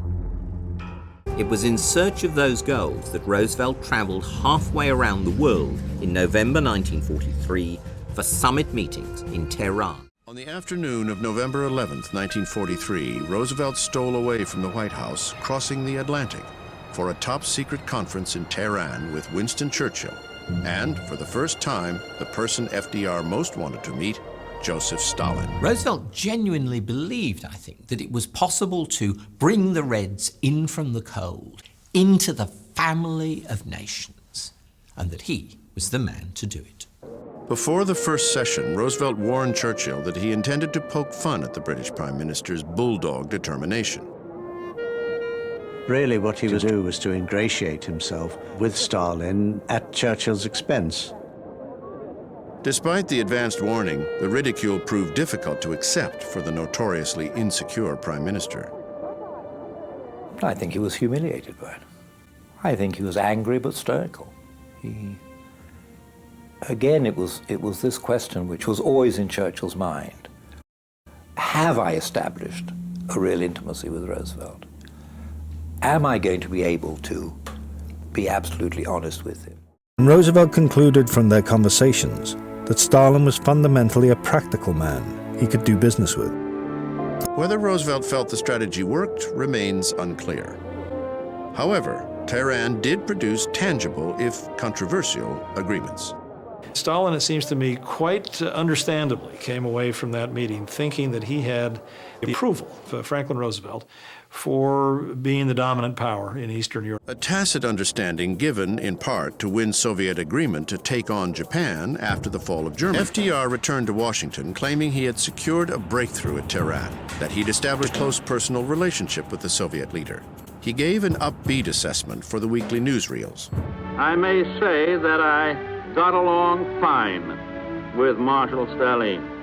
It was in search of those goals that Roosevelt traveled halfway around the world in November 1943 for summit meetings in Tehran. On the afternoon of November 11th, 1943, Roosevelt stole away from the White House, crossing the Atlantic, for a top-secret conference in Tehran with Winston Churchill, and, for the first time, the person FDR most wanted to meet, Joseph Stalin. Roosevelt genuinely believed, I think, that it was possible to bring the Reds in from the cold, into the family of nations, and that he was the man to do it. Before the first session, Roosevelt warned Churchill that he intended to poke fun at the British Prime Minister's bulldog determination. Really, what he would do was to ingratiate himself with Stalin at Churchill's expense. Despite the advanced warning, the ridicule proved difficult to accept for the notoriously insecure Prime Minister. I think he was humiliated by it. I think he was angry but stoical. Again, it was this question which was always in Churchill's mind. Have I established a real intimacy with Roosevelt? Am I going to be able to be absolutely honest with him? Roosevelt concluded from their conversations that Stalin was fundamentally a practical man he could do business with. Whether Roosevelt felt the strategy worked remains unclear. However, Tehran did produce tangible, if controversial, agreements. Stalin, it seems to me, quite understandably came away from that meeting thinking that he had the approval of Franklin Roosevelt for being the dominant power in Eastern Europe. A tacit understanding given, in part, to win Soviet agreement to take on Japan after the fall of Germany. FDR returned to Washington claiming he had secured a breakthrough at Tehran, that he'd established a close personal relationship with the Soviet leader. He gave an upbeat assessment for the weekly newsreels. I may say that I got along fine with Marshal Stalin.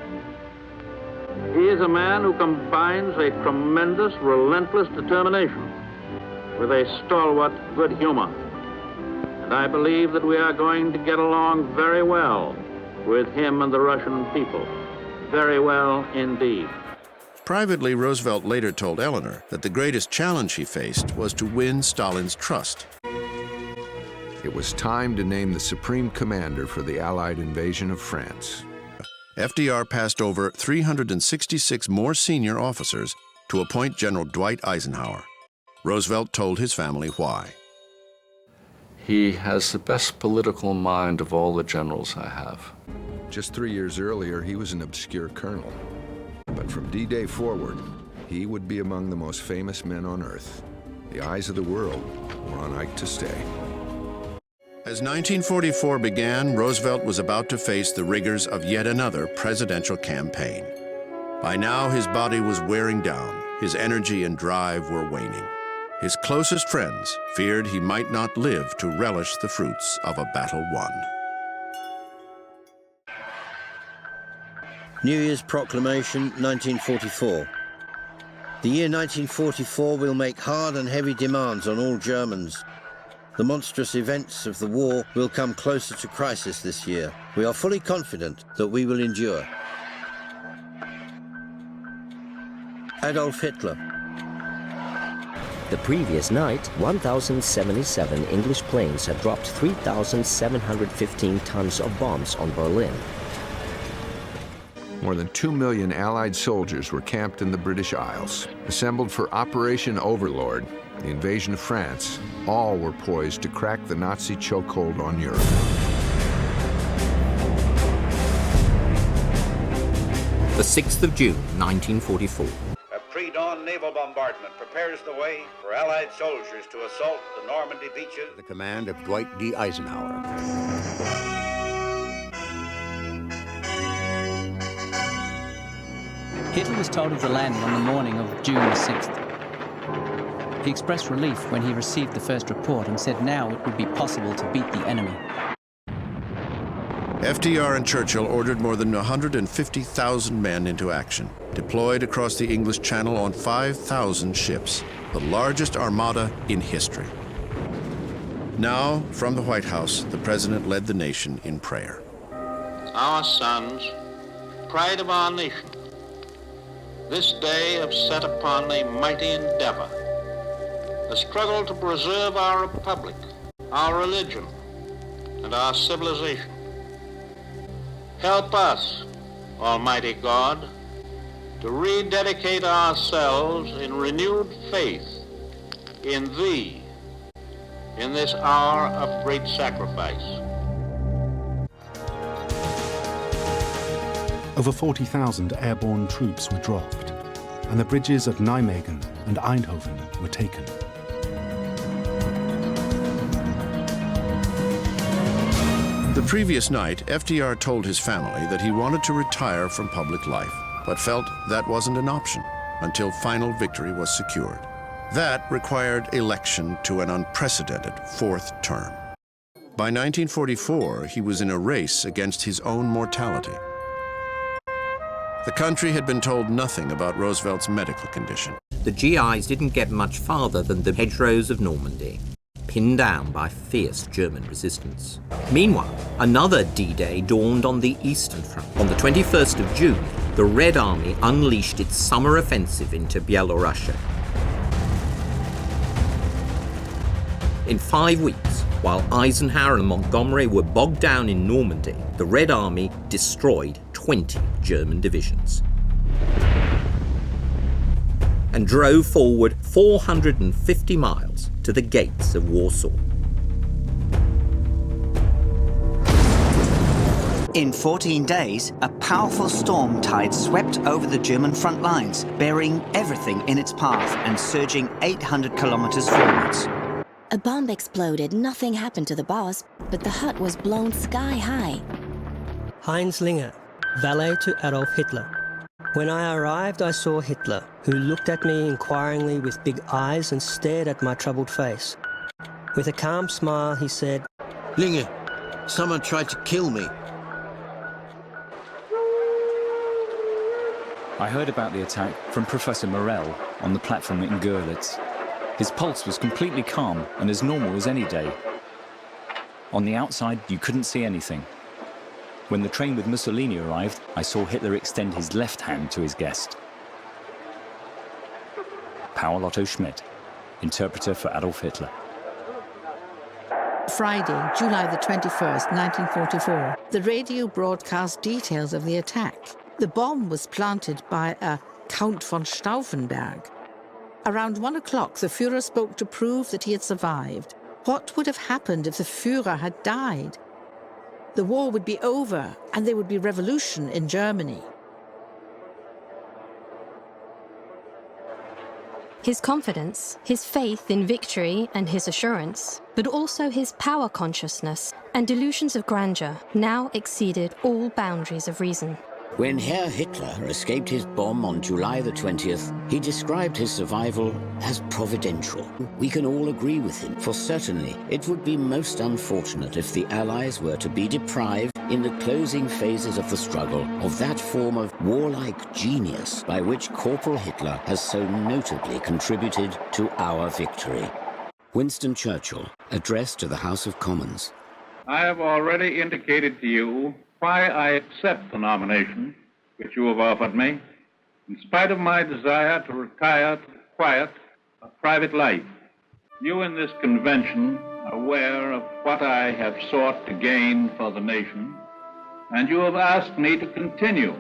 He is a man who combines a tremendous, relentless determination with a stalwart good humor. And I believe that we are going to get along very well with him and the Russian people. Very well indeed. Privately, Roosevelt later told Eleanor that the greatest challenge he faced was to win Stalin's trust. It was time to name the supreme commander for the Allied invasion of France. FDR passed over 366 more senior officers to appoint General Dwight Eisenhower. Roosevelt told his family why. He has the best political mind of all the generals I have. Just 3 years earlier, he was an obscure colonel. But from D-Day forward, he would be among the most famous men on earth. The eyes of the world were on Ike to stay. As 1944 began, Roosevelt was about to face the rigors of yet another presidential campaign. By now, his body was wearing down. His energy and drive were waning. His closest friends feared he might not live to relish the fruits of a battle won. New Year's Proclamation, 1944. The year 1944 will make hard and heavy demands on all Germans. The monstrous events of the war will come closer to crisis this year. We are fully confident that we will endure. Adolf Hitler. The previous night, 1,077 English planes had dropped 3,715 tons of bombs on Berlin. More than 2 million Allied soldiers were camped in the British Isles, assembled for Operation Overlord, the invasion of France. All were poised to crack the Nazi chokehold on Europe. The 6th of June, 1944. A pre-dawn naval bombardment prepares the way for Allied soldiers to assault the Normandy beaches. The command of Dwight D. Eisenhower. Hitler was told of the landing on the morning of June the 6th. He expressed relief when he received the first report and said now it would be possible to beat the enemy. FDR and Churchill ordered more than 150,000 men into action, deployed across the English Channel on 5,000 ships, the largest armada in history. Now, from the White House, the president led the nation in prayer. Our sons, pride of our nation, this day have set upon a mighty endeavor, a struggle to preserve our republic, our religion, and our civilization. Help us, Almighty God, to rededicate ourselves in renewed faith in Thee in this hour of great sacrifice. Over 40,000 airborne troops were dropped, and the bridges at Nijmegen and Eindhoven were taken. The previous night, FDR told his family that he wanted to retire from public life, but felt that wasn't an option until final victory was secured. That required election to an unprecedented fourth term. By 1944, he was in a race against his own mortality. The country had been told nothing about Roosevelt's medical condition. The GIs didn't get much farther than the hedgerows of Normandy, pinned down by fierce German resistance. Meanwhile, another D-Day dawned on the Eastern Front. On the 21st of June, the Red Army unleashed its summer offensive into Byelorussia. In 5 weeks, while Eisenhower and Montgomery were bogged down in Normandy, the Red Army destroyed 20 German divisions and drove forward 450 miles to the gates of Warsaw. In 14 days, a powerful storm tide swept over the German front lines, burying everything in its path and surging 800 kilometers forwards. A bomb exploded. Nothing happened to the boss, but the hut was blown sky high. Heinz Linger, valet to Adolf Hitler. When I arrived, I saw Hitler, who looked at me inquiringly with big eyes and stared at my troubled face. With a calm smile, he said, Linger, someone tried to kill me. I heard about the attack from Professor Morell on the platform in Görlitz. His pulse was completely calm and as normal as any day. On the outside, you couldn't see anything. When the train with Mussolini arrived, I saw Hitler extend his left hand to his guest. Paul Otto Schmidt, interpreter for Adolf Hitler. Friday, July the 21st, 1944. The radio broadcast details of the attack. The bomb was planted by a Count von Stauffenberg. Around 1 o'clock, the Führer spoke to prove that he had survived. What would have happened if the Führer had died? The war would be over, and there would be revolution in Germany. His confidence, his faith in victory and his assurance, but also his power consciousness and delusions of grandeur now exceeded all boundaries of reason. When Herr Hitler escaped his bomb on July the 20th, he described his survival as providential. We can all agree with him, for certainly it would be most unfortunate if the Allies were to be deprived in the closing phases of the struggle of that form of warlike genius by which Corporal Hitler has so notably contributed to our victory. Winston Churchill, addressed to the House of Commons. I have already indicated to you why I accept the nomination which you have offered me, in spite of my desire to retire to the quiet of private life. You in this convention are aware of what I have sought to gain for the nation, and you have asked me to continue.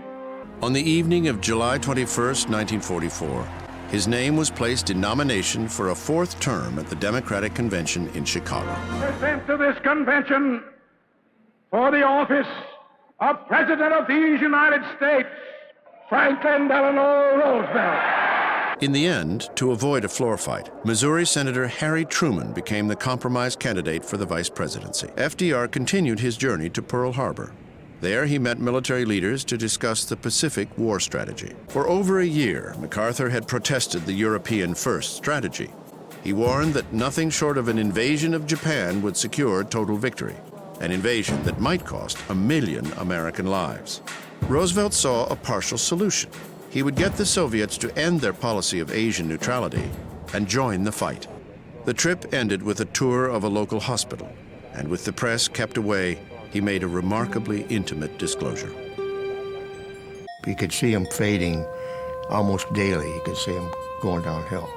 On the evening of July 21st, 1944, his name was placed in nomination for a fourth term at the Democratic Convention in Chicago. Present to this convention for the office of President of these United States, Franklin Delano Roosevelt. In the end, to avoid a floor fight, Missouri Senator Harry Truman became the compromise candidate for the vice presidency. FDR continued his journey to Pearl Harbor. There, he met military leaders to discuss the Pacific war strategy. For over a year, MacArthur had protested the European first strategy. He warned that nothing short of an invasion of Japan would secure total victory, an invasion that might cost 1 million American lives. Roosevelt saw a partial solution. He would get the Soviets to end their policy of Asian neutrality and join the fight. The trip ended with a tour of a local hospital, and with the press kept away, he made a remarkably intimate disclosure. You could see him fading almost daily. You could see him going downhill.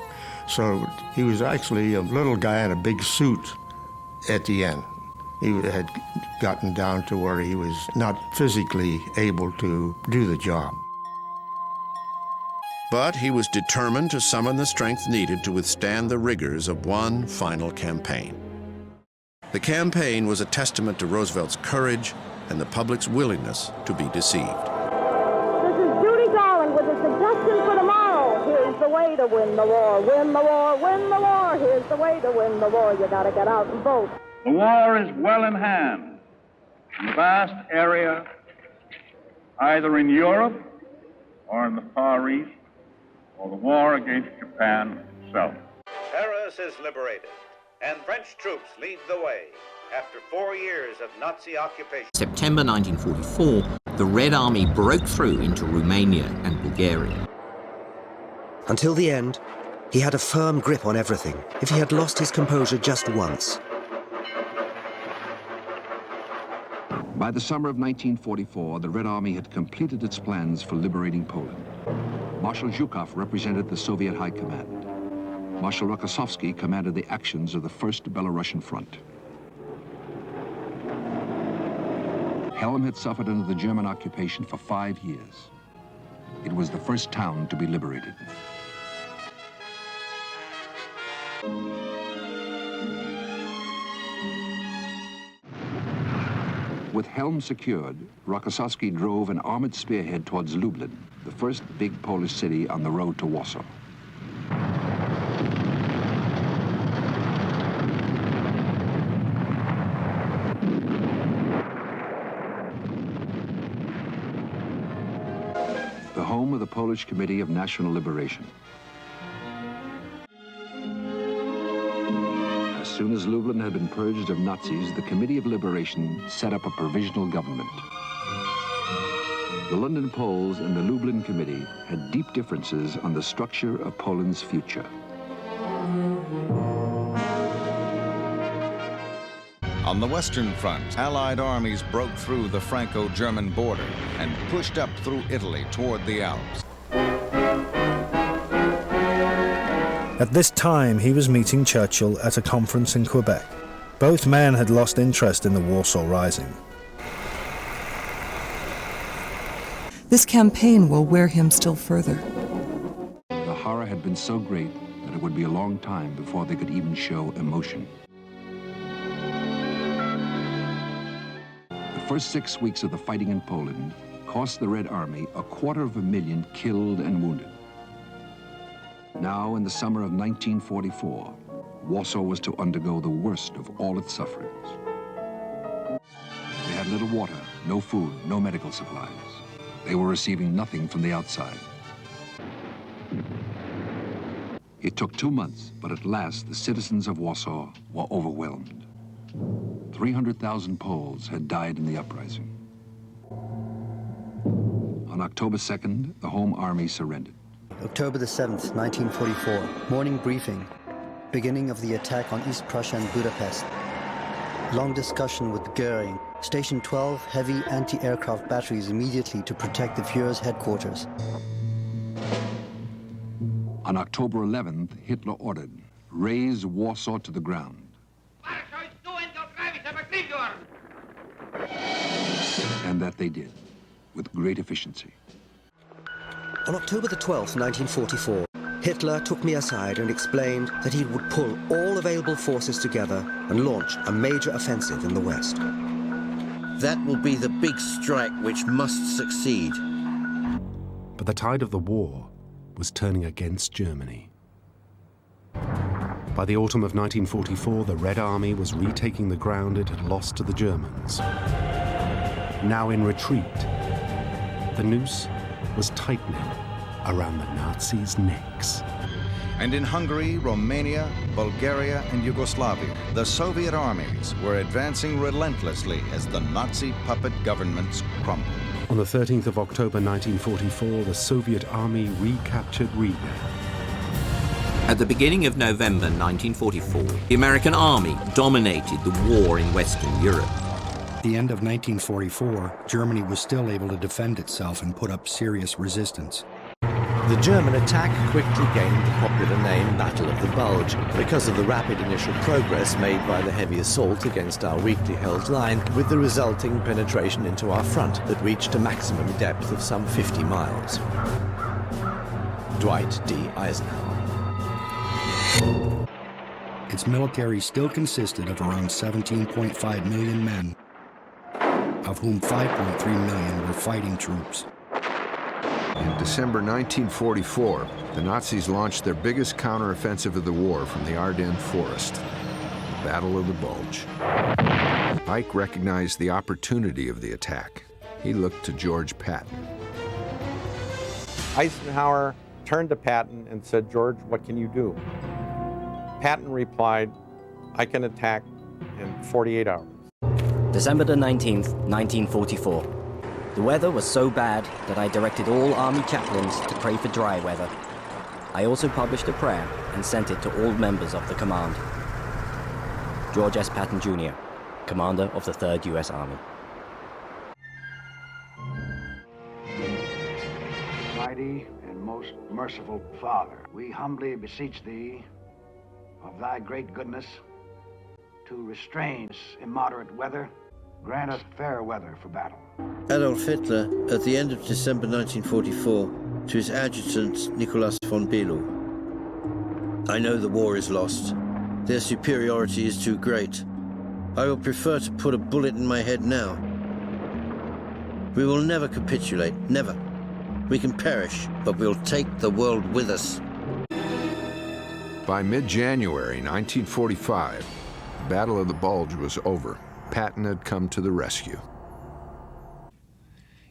So he was actually a little guy in a big suit at the end. He had gotten down to where he was not physically able to do the job. But he was determined to summon the strength needed to withstand the rigors of one final campaign. The campaign was a testament to Roosevelt's courage and the public's willingness to be deceived. This is Judy Garland with a suggestion for tomorrow. Here's the way to win the war. Win the war, win the war. Here's the way to win the war. You gotta get out and vote. The war is well in hand in a vast area, either in Europe or in the Far East, or the war against Japan itself. Paris is liberated, and French troops lead the way after 4 years of Nazi occupation. September 1944, the Red Army broke through into Romania and Bulgaria. Until the end, he had a firm grip on everything. If he had lost his composure just once. By the summer of 1944, the Red Army had completed its plans for liberating Poland. Marshal Zhukov represented the Soviet High Command. Marshal Rokossovsky commanded the actions of the First Belarusian Front. Helm had suffered under the German occupation for 5 years. It was the first town to be liberated. With Helm secured, Rokossovsky drove an armored spearhead towards Lublin, the first big Polish city on the road to Warsaw. The home of the Polish Committee of National Liberation. As soon as Lublin had been purged of Nazis, the Committee of Liberation set up a provisional government. The London Poles and the Lublin Committee had deep differences on the structure of Poland's future. On the Western Front, Allied armies broke through the Franco-German border and pushed up through Italy toward the Alps. At this time, he was meeting Churchill at a conference in Quebec. Both men had lost interest in the Warsaw Rising. This campaign will wear him still further. The horror had been so great that it would be a long time before they could even show emotion. The first 6 weeks of the fighting in Poland cost the Red Army 250,000 killed and wounded. Now, in the summer of 1944, Warsaw was to undergo the worst of all its sufferings. They had little water, no food, no medical supplies. They were receiving nothing from the outside. It took 2 months, but at last the citizens of Warsaw were overwhelmed. 300,000 Poles had died in the uprising. On October 2nd, the Home Army surrendered. October the 7th, 1944, morning briefing. Beginning of the attack on East Prussia and Budapest. Long discussion with Goering. Station 12 heavy anti-aircraft batteries immediately to protect the Fuhrer's headquarters. On October 11th, Hitler ordered, raze Warsaw to the ground. And that they did, with great efficiency. On October the 12th, 1944, Hitler took me aside and explained that he would pull all available forces together and launch a major offensive in the West. That will be the big strike which must succeed. But the tide of the war was turning against Germany. By the autumn of 1944, the Red Army was retaking the ground it had lost to the Germans. Now in retreat, the noose was tightening around the Nazis' necks. And in Hungary, Romania, Bulgaria, and Yugoslavia, the Soviet armies were advancing relentlessly as the Nazi puppet governments crumbled. On the 13th of October 1944, the Soviet army recaptured Riga. At the beginning of November 1944, the American army dominated the war in Western Europe. At the end of 1944, Germany was still able to defend itself and put up serious resistance. The German attack quickly gained the popular name Battle of the Bulge because of the rapid initial progress made by the heavy assault against our weakly held line, with the resulting penetration into our front that reached a maximum depth of some 50 miles. Dwight D. Eisenhower. Its military still consisted of around 17.5 million men, of whom 5.3 million were fighting troops. In December 1944, the Nazis launched their biggest counteroffensive of the war from the Ardennes forest, the Battle of the Bulge. Pike recognized the opportunity of the attack. He looked to George Patton. Eisenhower turned to Patton and said, "George, what can you do?" Patton replied, "I can attack in 48 hours." December the 19th, 1944. The weather was so bad that I directed all Army chaplains to pray for dry weather. I also published a prayer and sent it to all members of the command. George S. Patton, Jr., Commander of the 3rd U.S. Army. Mighty and most merciful Father, we humbly beseech Thee of Thy great goodness to restrain this immoderate weather. Grant us fair weather for battle. Adolf Hitler, at the end of December 1944, to his adjutant Nicolas von Below. I know the war is lost. Their superiority is too great. I will prefer to put a bullet in my head now. We will never capitulate, never. We can perish, but we'll take the world with us. By mid-January 1945, the Battle of the Bulge was over. Patton had come to the rescue.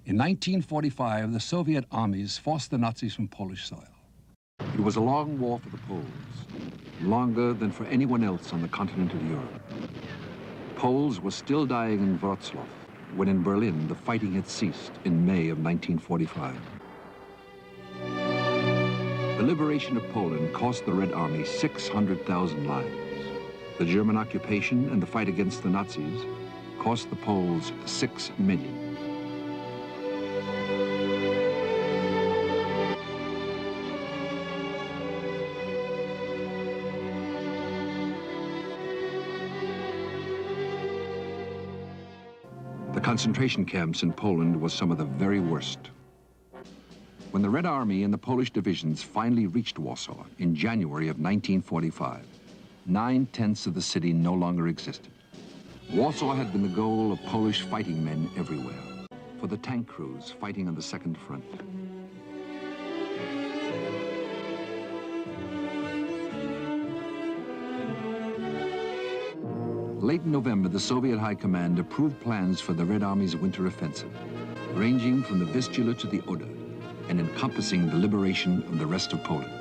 In 1945, the Soviet armies forced the Nazis from Polish soil. It was a long war for the Poles, longer than for anyone else on the continent of Europe. Poles were still dying in Wrocław, when in Berlin the fighting had ceased in May of 1945. The liberation of Poland cost the Red Army 600,000 lives. The German occupation and the fight against the Nazis cost the Poles 6 million. The concentration camps in Poland was some of the very worst. When the Red Army and the Polish divisions finally reached Warsaw in January of 1945, 9/10 of the city no longer existed. Warsaw had been the goal of Polish fighting men everywhere, for the tank crews fighting on the Second Front. Late in November, the Soviet High Command approved plans for the Red Army's winter offensive, ranging from the Vistula to the Oder, and encompassing the liberation of the rest of Poland.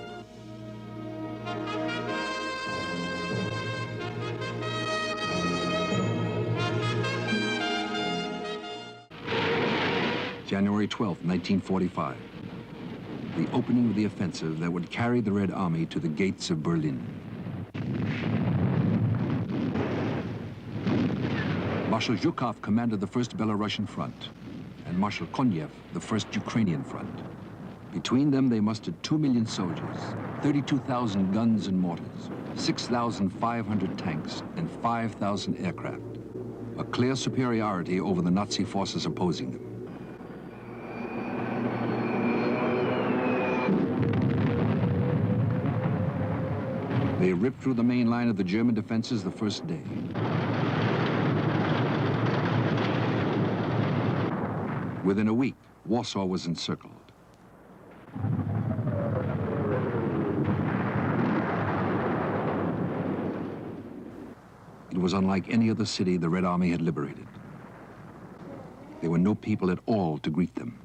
January 12, 1945, the opening of the offensive that would carry the Red Army to the gates of Berlin. Marshal Zhukov commanded the 1st Belarusian Front, and Marshal Konyev the 1st Ukrainian Front. Between them, they mustered 2 million soldiers, 32,000 guns and mortars, 6,500 tanks, and 5,000 aircraft. A clear superiority over the Nazi forces opposing them. They ripped through the main line of the German defenses the first day. Within a week, Warsaw was encircled. It was unlike any other city the Red Army had liberated. There were no people at all to greet them.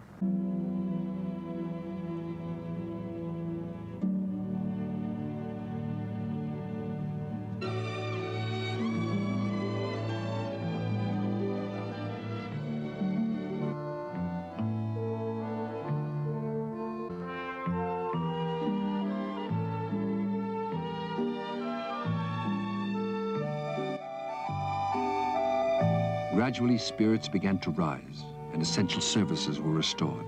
Gradually, spirits began to rise, and essential services were restored.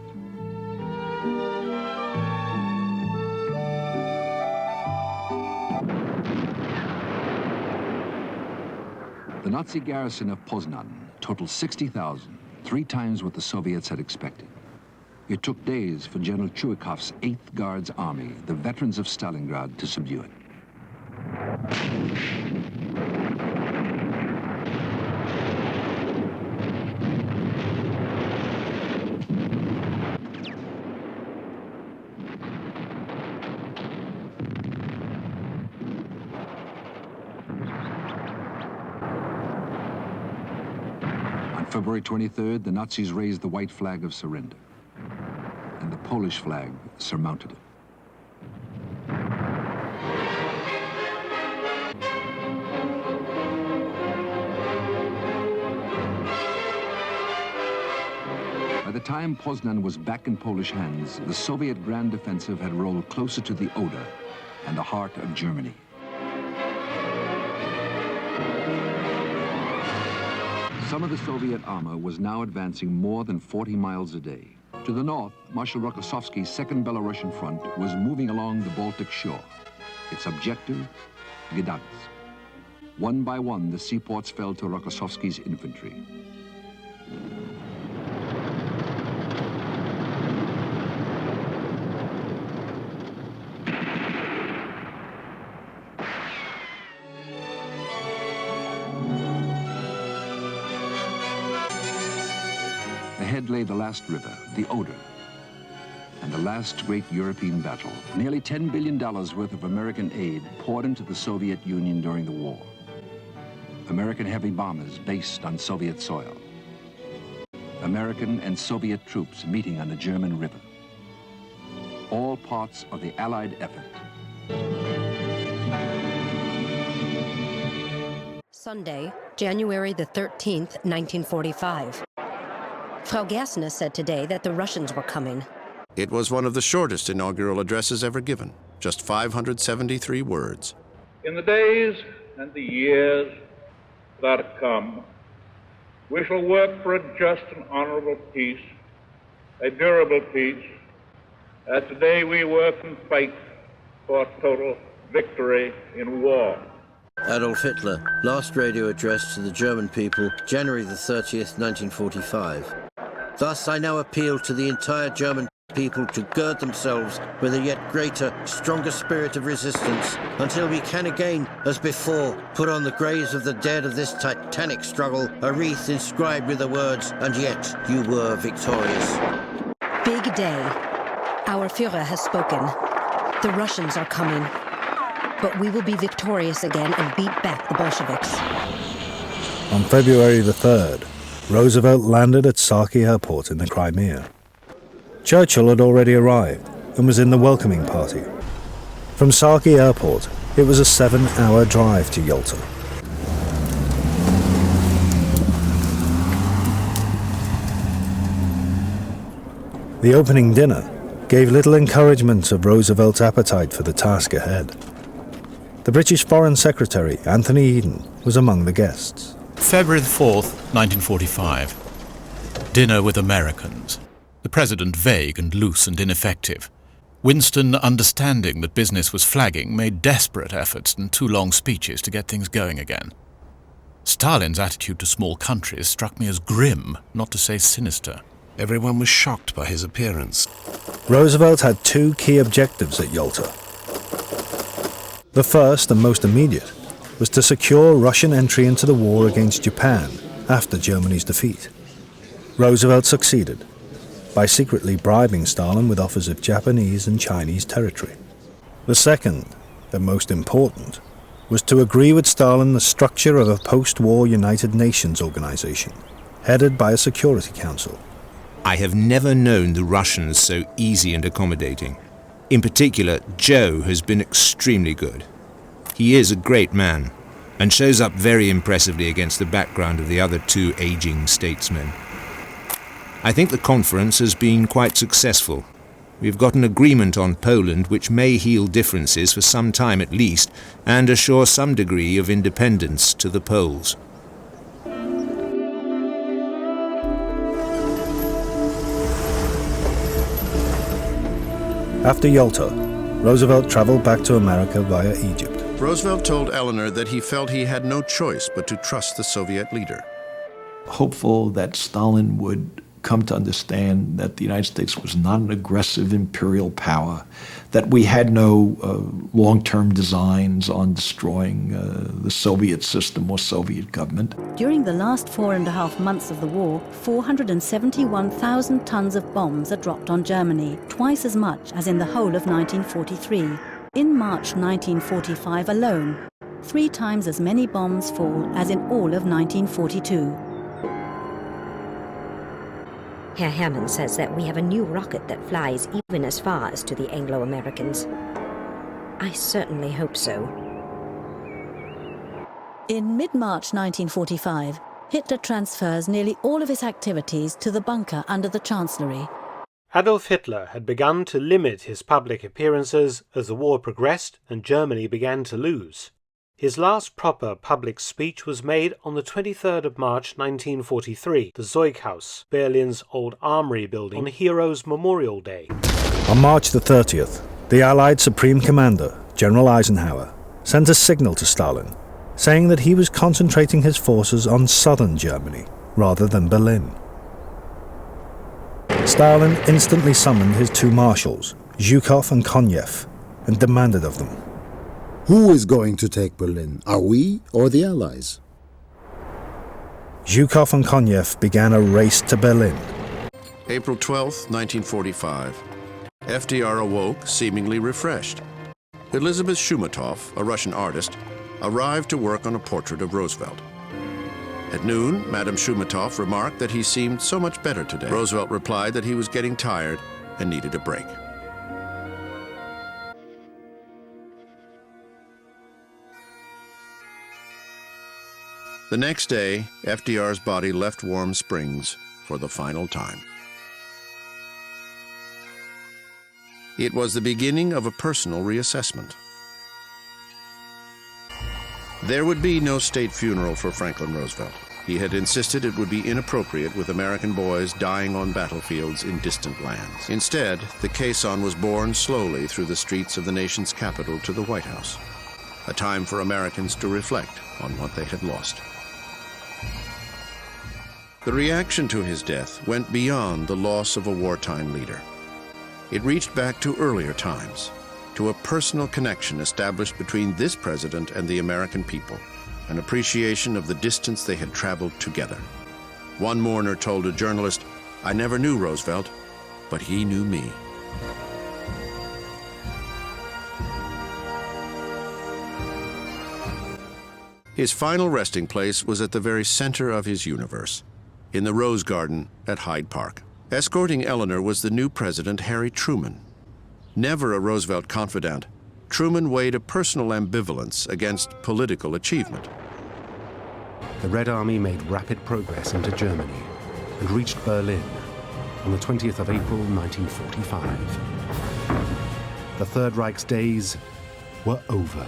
The Nazi garrison of Poznan totaled 60,000, 3 times what the Soviets had expected. It took days for General Chuikov's 8th Guards Army, the veterans of Stalingrad, to subdue it. February 23rd, the Nazis raised the white flag of surrender, and the Polish flag surmounted it. By the time Poznan was back in Polish hands, the Soviet grand offensive had rolled closer to the Oder and the heart of Germany. Some of the Soviet armor was now advancing more than 40 miles a day. To the north, Marshal Rokossovsky's 2nd Belarusian Front was moving along the Baltic shore. Its objective, Gdansk. One by one, the seaports fell to Rokossovsky's infantry. Ahead lay the last river, the Oder, and the last great European battle. Nearly $10 billion worth of American aid poured into the Soviet Union during the war. American heavy bombers based on Soviet soil. American and Soviet troops meeting on the German River. All parts of the Allied effort. Sunday, January the 13th, 1945. Frau Gerstner said today that the Russians were coming. It was one of the shortest inaugural addresses ever given, just 573 words. In the days and the years that come. We shall work for a just and honorable peace, a durable peace, as today we work and fight for total victory in war. Adolf Hitler, last radio address to the German people, January the 30th, 1945. Thus I now appeal to the entire German people to gird themselves with a yet greater, stronger spirit of resistance until we can again, as before, put on the graves of the dead of this titanic struggle a wreath inscribed with the words, "And yet you were victorious." Big day. Our Führer has spoken. The Russians are coming. But we will be victorious again and beat back the Bolsheviks. On February the 3rd, Roosevelt landed at Saki Airport in the Crimea. Churchill had already arrived and was in the welcoming party. From Saki Airport, it was a 7-hour drive to Yalta. The opening dinner gave little encouragement of Roosevelt's appetite for the task ahead. The British Foreign Secretary, Anthony Eden, was among the guests. February 4th, 1945. Dinner with Americans. The President vague and loose and ineffective. Winston, understanding that business was flagging, made desperate efforts and 2 long speeches to get things going again. Stalin's attitude to small countries struck me as grim, not to say sinister. Everyone was shocked by his appearance. Roosevelt had 2 key objectives at Yalta. The first and most immediate was to secure Russian entry into the war against Japan after Germany's defeat. Roosevelt succeeded by secretly bribing Stalin with offers of Japanese and Chinese territory. The second, and most important, was to agree with Stalin the structure of a post-war United Nations organization, headed by a Security Council. I have never known the Russians so easy and accommodating. In particular, Joe has been extremely good. He is a great man, and shows up very impressively against the background of the other 2 aging statesmen. I think the conference has been quite successful. We've got an agreement on Poland which may heal differences for some time at least, and assure some degree of independence to the Poles. After Yalta, Roosevelt traveled back to America via Egypt. Roosevelt told Eleanor that he felt he had no choice but to trust the Soviet leader. Hopeful that Stalin would come to understand that the United States was not an aggressive imperial power, that we had no long-term designs on destroying the Soviet system or Soviet government. During the last 4.5 months of the war, 471,000 tons of bombs are dropped on Germany, twice as much as in the whole of 1943. In March 1945 alone, 3 times as many bombs fall as in all of 1942. Herr Hermann says that we have a new rocket that flies even as far as to the Anglo-Americans. I certainly hope so. In mid-March 1945, Hitler transfers nearly all of his activities to the bunker under the Chancellery. Adolf Hitler had begun to limit his public appearances as the war progressed and Germany began to lose. His last proper public speech was made on the 23rd of March 1943, the Zeughaus, Berlin's old armory building, on Heroes' Memorial Day. On March the 30th, the Allied Supreme Commander, General Eisenhower, sent a signal to Stalin, saying that he was concentrating his forces on southern Germany rather than Berlin. Stalin instantly summoned his 2 marshals, Zhukov and Konyev, and demanded of them, "Who is going to take Berlin? Are we or the Allies?" Zhukov and Konyev began a race to Berlin. April 12, 1945. FDR awoke, seemingly refreshed. Elizabeth Shumatov, a Russian artist, arrived to work on a portrait of Roosevelt. At noon, Madame Shumatov remarked that he seemed so much better today. Roosevelt replied that he was getting tired and needed a break. The next day, FDR's body left Warm Springs for the final time. It was the beginning of a personal reassessment. There would be no state funeral for Franklin Roosevelt. He had insisted it would be inappropriate with American boys dying on battlefields in distant lands. Instead, the caisson was borne slowly through the streets of the nation's capital to the White House, a time for Americans to reflect on what they had lost. The reaction to his death went beyond the loss of a wartime leader. It reached back to earlier times, to a personal connection established between this president and the American people, an appreciation of the distance they had traveled together. One mourner told a journalist, "I never knew Roosevelt, but he knew me." His final resting place was at the very center of his universe, in the Rose Garden at Hyde Park. Escorting Eleanor was the new president, Harry Truman. Never a Roosevelt confidant, Truman weighed a personal ambivalence against political achievement. The Red Army made rapid progress into Germany and reached Berlin on the 20th of April, 1945. The Third Reich's days were over.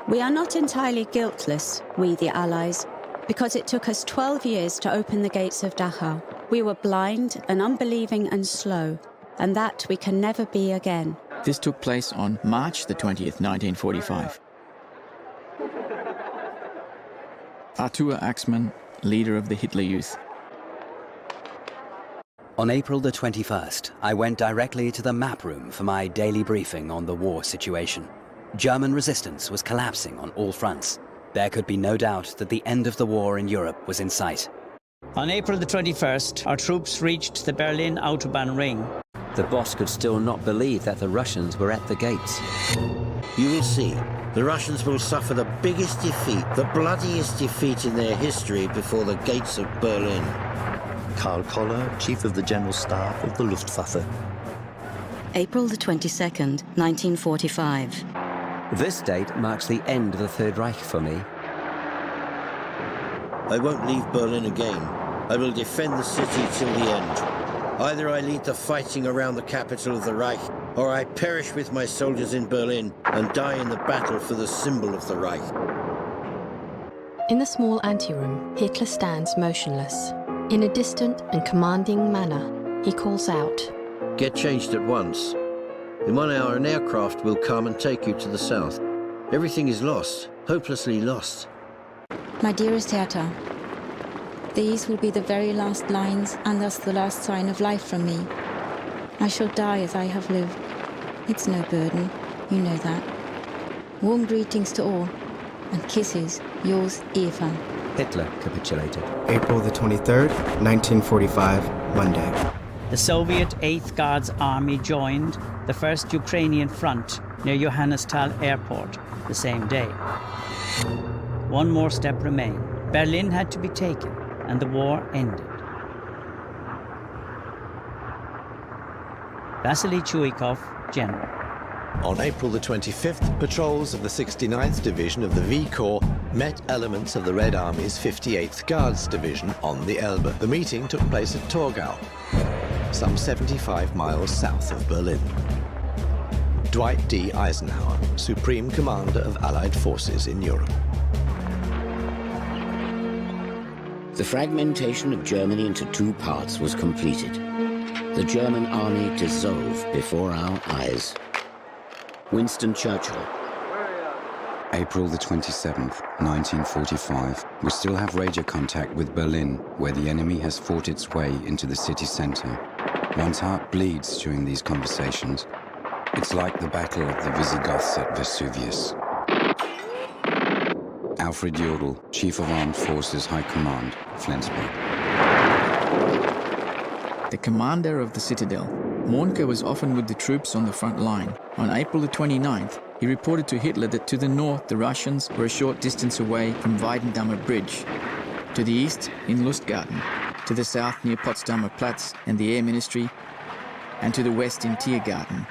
We are not entirely guiltless, we the Allies, because it took us 12 years to open the gates of Dachau. We were blind and unbelieving and slow, and that we can never be again. This took place on March the 20th, 1945. Arthur Axmann, leader of the Hitler Youth. On April the 21st, I went directly to the map room for my daily briefing on the war situation. German resistance was collapsing on all fronts. There could be no doubt that the end of the war in Europe was in sight. On April the 21st, our troops reached the Berlin Autobahn ring. The boss could still not believe that the Russians were at the gates. You will see. The Russians will suffer the biggest defeat, the bloodiest defeat in their history before the gates of Berlin. Karl Koller, Chief of the General Staff of the Luftwaffe. April the 22nd, 1945. This date marks the end of the Third Reich for me. I won't leave Berlin again. I will defend the city till the end. Either I lead the fighting around the capital of the Reich, or I perish with my soldiers in Berlin and die in the battle for the symbol of the Reich. In the small anteroom, Hitler stands motionless. In a distant and commanding manner, he calls out, "Get changed at once. In 1 hour, an aircraft will come and take you to the south. Everything is lost, hopelessly lost." My dearest Hertha, these will be the very last lines and thus the last sign of life from me. I shall die as I have lived. It's no burden, you know that. Warm greetings to all, and kisses, yours, Eva. Hitler capitulated. April the 23rd, 1945, Monday. The Soviet 8th Guards Army joined the 1st Ukrainian Front near Johannesthal Airport the same day. One more step remained. Berlin had to be taken, and the war ended. Vasily Chuikov, General. On April the 25th, patrols of the 69th Division of the V Corps met elements of the Red Army's 58th Guards Division on the Elbe. The meeting took place at Torgau, some 75 miles south of Berlin. Dwight D. Eisenhower, Supreme Commander of Allied Forces in Europe. The fragmentation of Germany into two parts was completed. The German army dissolved before our eyes. Winston Churchill. April the 27th, 1945. We still have radio contact with Berlin, where the enemy has fought its way into the city center. One's heart bleeds during these conversations. It's like the Battle of the Visigoths at Vesuvius. Alfred Jodl, Chief of Armed Forces High Command, Flensburg. The commander of the citadel. Mohnke was often with the troops on the front line. On April the 29th, he reported to Hitler that to the north, the Russians were a short distance away from Weidendammer Bridge. To the east, in Lustgarten. To the south, near Potsdamer Platz and the Air Ministry. And to the west, in Tiergarten.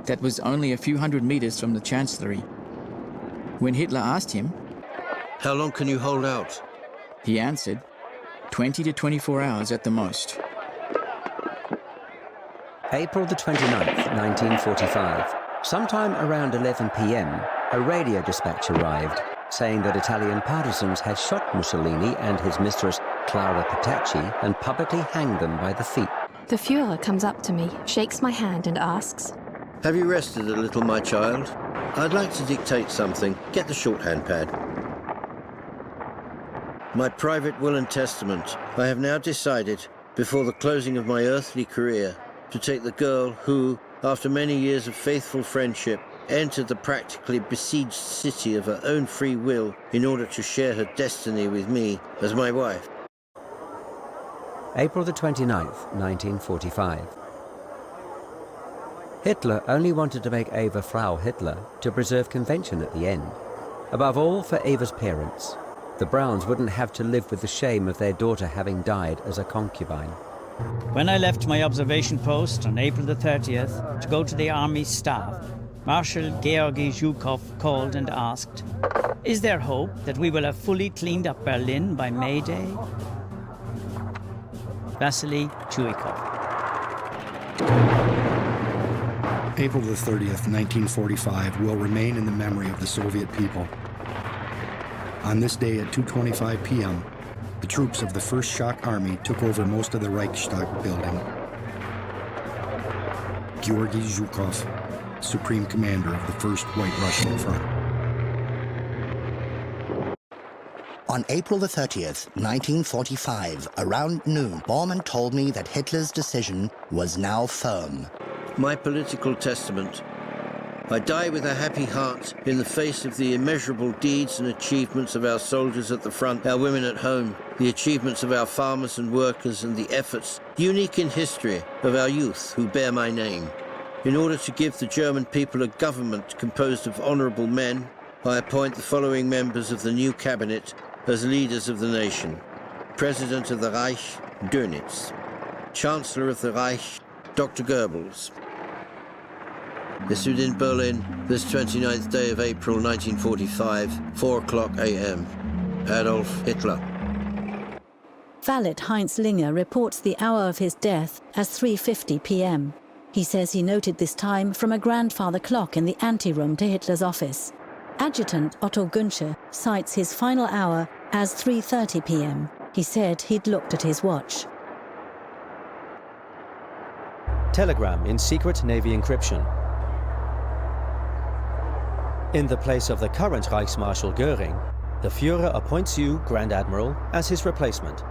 That was only a few hundred meters from the Chancellery. When Hitler asked him, "How long can you hold out?" he answered, 20 to 24 hours at the most. April the 29th, 1945. Sometime around 11 p.m., a radio dispatch arrived saying that Italian partisans had shot Mussolini and his mistress Clara Petacci and publicly hanged them by the feet. The Führer comes up to me, shakes my hand and asks, "Have you rested a little, my child? I'd like to dictate something. Get the shorthand pad." My private will and testament. I have now decided, before the closing of my earthly career, to take the girl who, after many years of faithful friendship, entered the practically besieged city of her own free will in order to share her destiny with me as my wife. April the 29th, 1945. Hitler only wanted to make Eva Frau Hitler to preserve convention at the end. Above all, for Eva's parents. The Browns wouldn't have to live with the shame of their daughter having died as a concubine. When I left my observation post on April the 30th to go to the Army staff, Marshal Georgy Zhukov called and asked, "Is there hope that we will have fully cleaned up Berlin by May Day?" Vasily Chuikov. April the 30th, 1945 will remain in the memory of the Soviet people. On this day at 2:25 p.m., the troops of the First Shock Army took over most of the Reichstag building. Georgy Zhukov, Supreme Commander of the First White Russian Front. On April the 30th, 1945, around noon, Bormann told me that Hitler's decision was now firm. My political testament. I die with a happy heart in the face of the immeasurable deeds and achievements of our soldiers at the front, our women at home, the achievements of our farmers and workers, and the efforts, unique in history, of our youth who bear my name. In order to give the German people a government composed of honourable men, I appoint the following members of the new cabinet as leaders of the nation. President of the Reich, Dönitz. Chancellor of the Reich, Dr. Goebbels. Issued in Berlin, this 29th day of April 1945, 4:00 a.m. Adolf Hitler. Valet Heinz Linger reports the hour of his death as 3:50 p.m. He says he noted this time from a grandfather clock in the anteroom to Hitler's office. Adjutant Otto Günsche cites his final hour as 3:30 p.m. He said he'd looked at his watch. Telegram in secret Navy encryption. In the place of the current Reichsmarschall Göring, the Führer appoints you, Grand Admiral, as his replacement.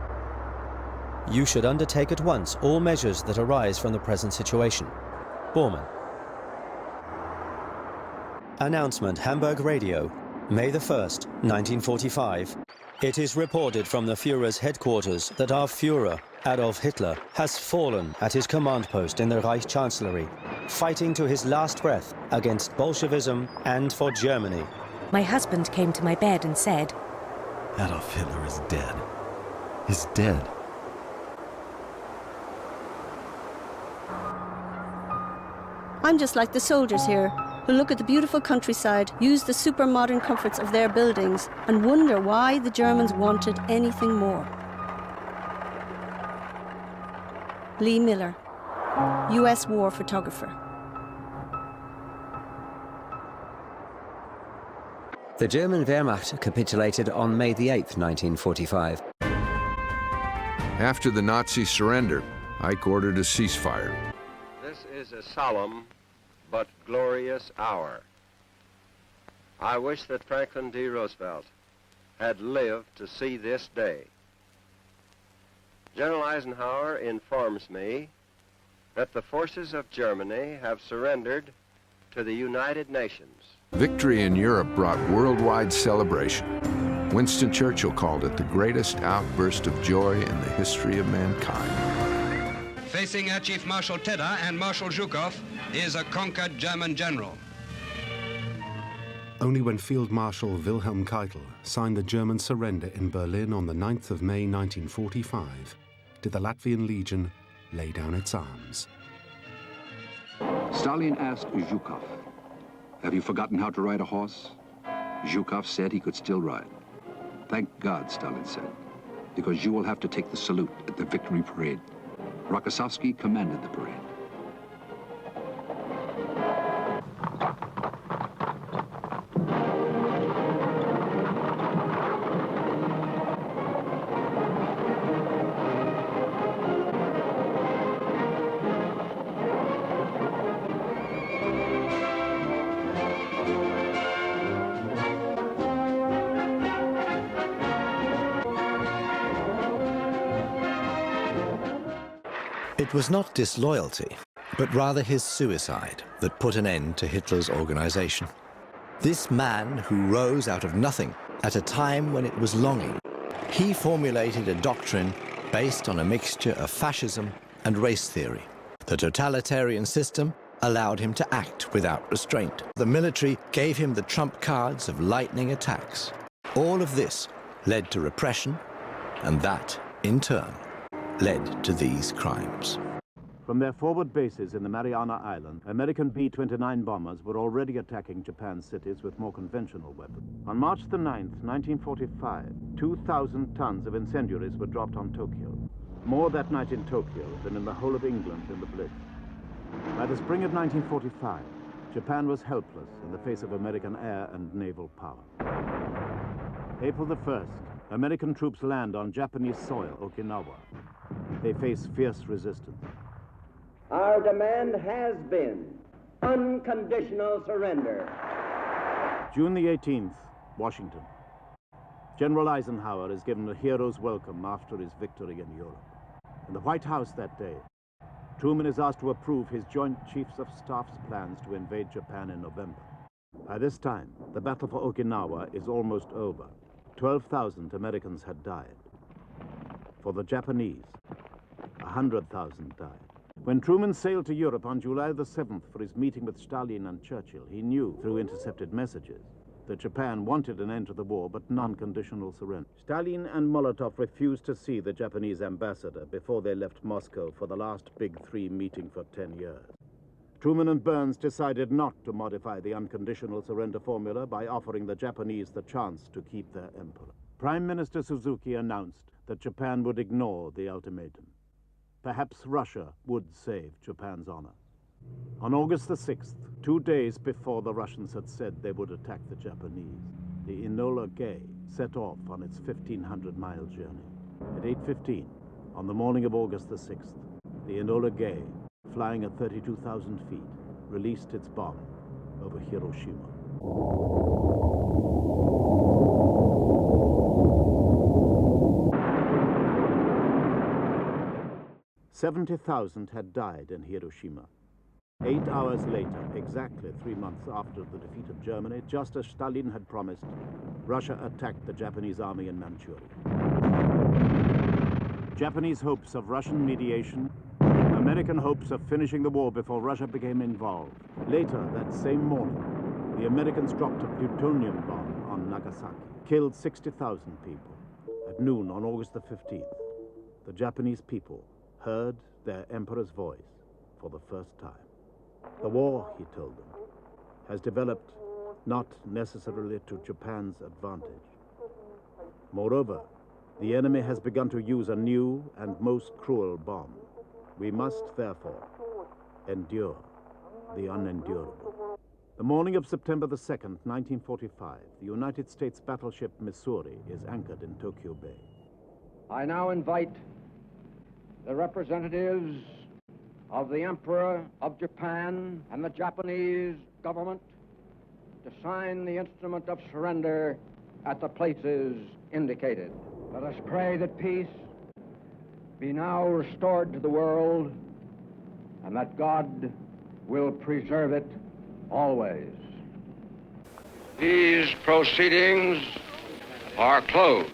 You should undertake at once all measures that arise from the present situation. Bormann. Announcement Hamburg Radio, May the 1st, 1945. It is reported from the Führer's headquarters that our Führer, Adolf Hitler, has fallen at his command post in the Reich Chancellery, fighting to his last breath against Bolshevism and for Germany. My husband came to my bed and said, "Adolf Hitler is dead. He's dead." I'm just like the soldiers here, who look at the beautiful countryside, use the super modern comforts of their buildings, and wonder why the Germans wanted anything more. Lee Miller, US war photographer. The German Wehrmacht capitulated on May the 8th, 1945. After the Nazi surrender, Ike ordered a ceasefire. This is a solemn but glorious hour. I wish that Franklin D. Roosevelt had lived to see this day. General Eisenhower informs me that the forces of Germany have surrendered to the United Nations. Victory in Europe brought worldwide celebration. Winston Churchill called it the greatest outburst of joy in the history of mankind. Facing Air Chief Marshal Tedder and Marshal Zhukov is a conquered German general. Only when Field Marshal Wilhelm Keitel signed the German surrender in Berlin on the 9th of May 1945 did the Latvian Legion lay down its arms. Stalin asked Zhukov, "Have you forgotten how to ride a horse?" Zhukov said he could still ride. "Thank God," Stalin said, "because you will have to take the salute at the victory parade." Rokossovsky commanded the parade. It was not disloyalty, but rather his suicide that put an end to Hitler's organization. This man who rose out of nothing at a time when it was longing, he formulated a doctrine based on a mixture of fascism and race theory. The totalitarian system allowed him to act without restraint. The military gave him the trump cards of lightning attacks. All of this led to repression, and that, in turn, led to these crimes. From their forward bases in the Mariana Islands, American B-29 bombers were already attacking Japan's cities with more conventional weapons. On March the 9th, 1945, 2,000 tons of incendiaries were dropped on Tokyo. More that night in Tokyo than in the whole of England in the Blitz. By the spring of 1945, Japan was helpless in the face of American air and naval power. April the 1st, American troops land on Japanese soil, Okinawa. They face fierce resistance. Our demand has been unconditional surrender. June the 18th, Washington. General Eisenhower is given a hero's welcome after his victory in Europe. In the White House that day, Truman is asked to approve his Joint Chiefs of Staff's plans to invade Japan in November. By this time, the battle for Okinawa is almost over. 12,000 Americans had died. For the Japanese, 100,000 died. When Truman sailed to Europe on July the 7th for his meeting with Stalin and Churchill, he knew through intercepted messages that Japan wanted an end to the war, but non-conditional surrender. Stalin and Molotov refused to see the Japanese ambassador before they left Moscow for the last Big Three meeting for 10 years. Truman and Burns decided not to modify the unconditional surrender formula by offering the Japanese the chance to keep their emperor. Prime Minister Suzuki announced that Japan would ignore the ultimatum. Perhaps Russia would save Japan's honor. On August the 6th, 2 days before the Russians had said they would attack the Japanese, the Enola Gay set off on its 1,500-mile journey. At 8:15, on the morning of August the 6th, the Enola Gay, flying at 32,000 feet, released its bomb over Hiroshima. 70,000 had died in Hiroshima. 8 hours later, exactly 3 months after the defeat of Germany, just as Stalin had promised, Russia attacked the Japanese army in Manchuria. Japanese hopes of Russian mediation, American hopes of finishing the war before Russia became involved. Later that same morning, the Americans dropped a plutonium bomb on Nagasaki, killed 60,000 people. At noon on August the 15th, the Japanese people heard their emperor's voice for the first time. The war, he told them, has developed not necessarily to Japan's advantage. Moreover, the enemy has begun to use a new and most cruel bomb. We must, therefore, endure the unendurable. The morning of September the 2nd, 1945, the United States battleship Missouri is anchored in Tokyo Bay. I now invite the representatives of the Emperor of Japan and the Japanese government to sign the instrument of surrender at the places indicated. Let us pray that peace be now restored to the world and that God will preserve it always. These proceedings are closed.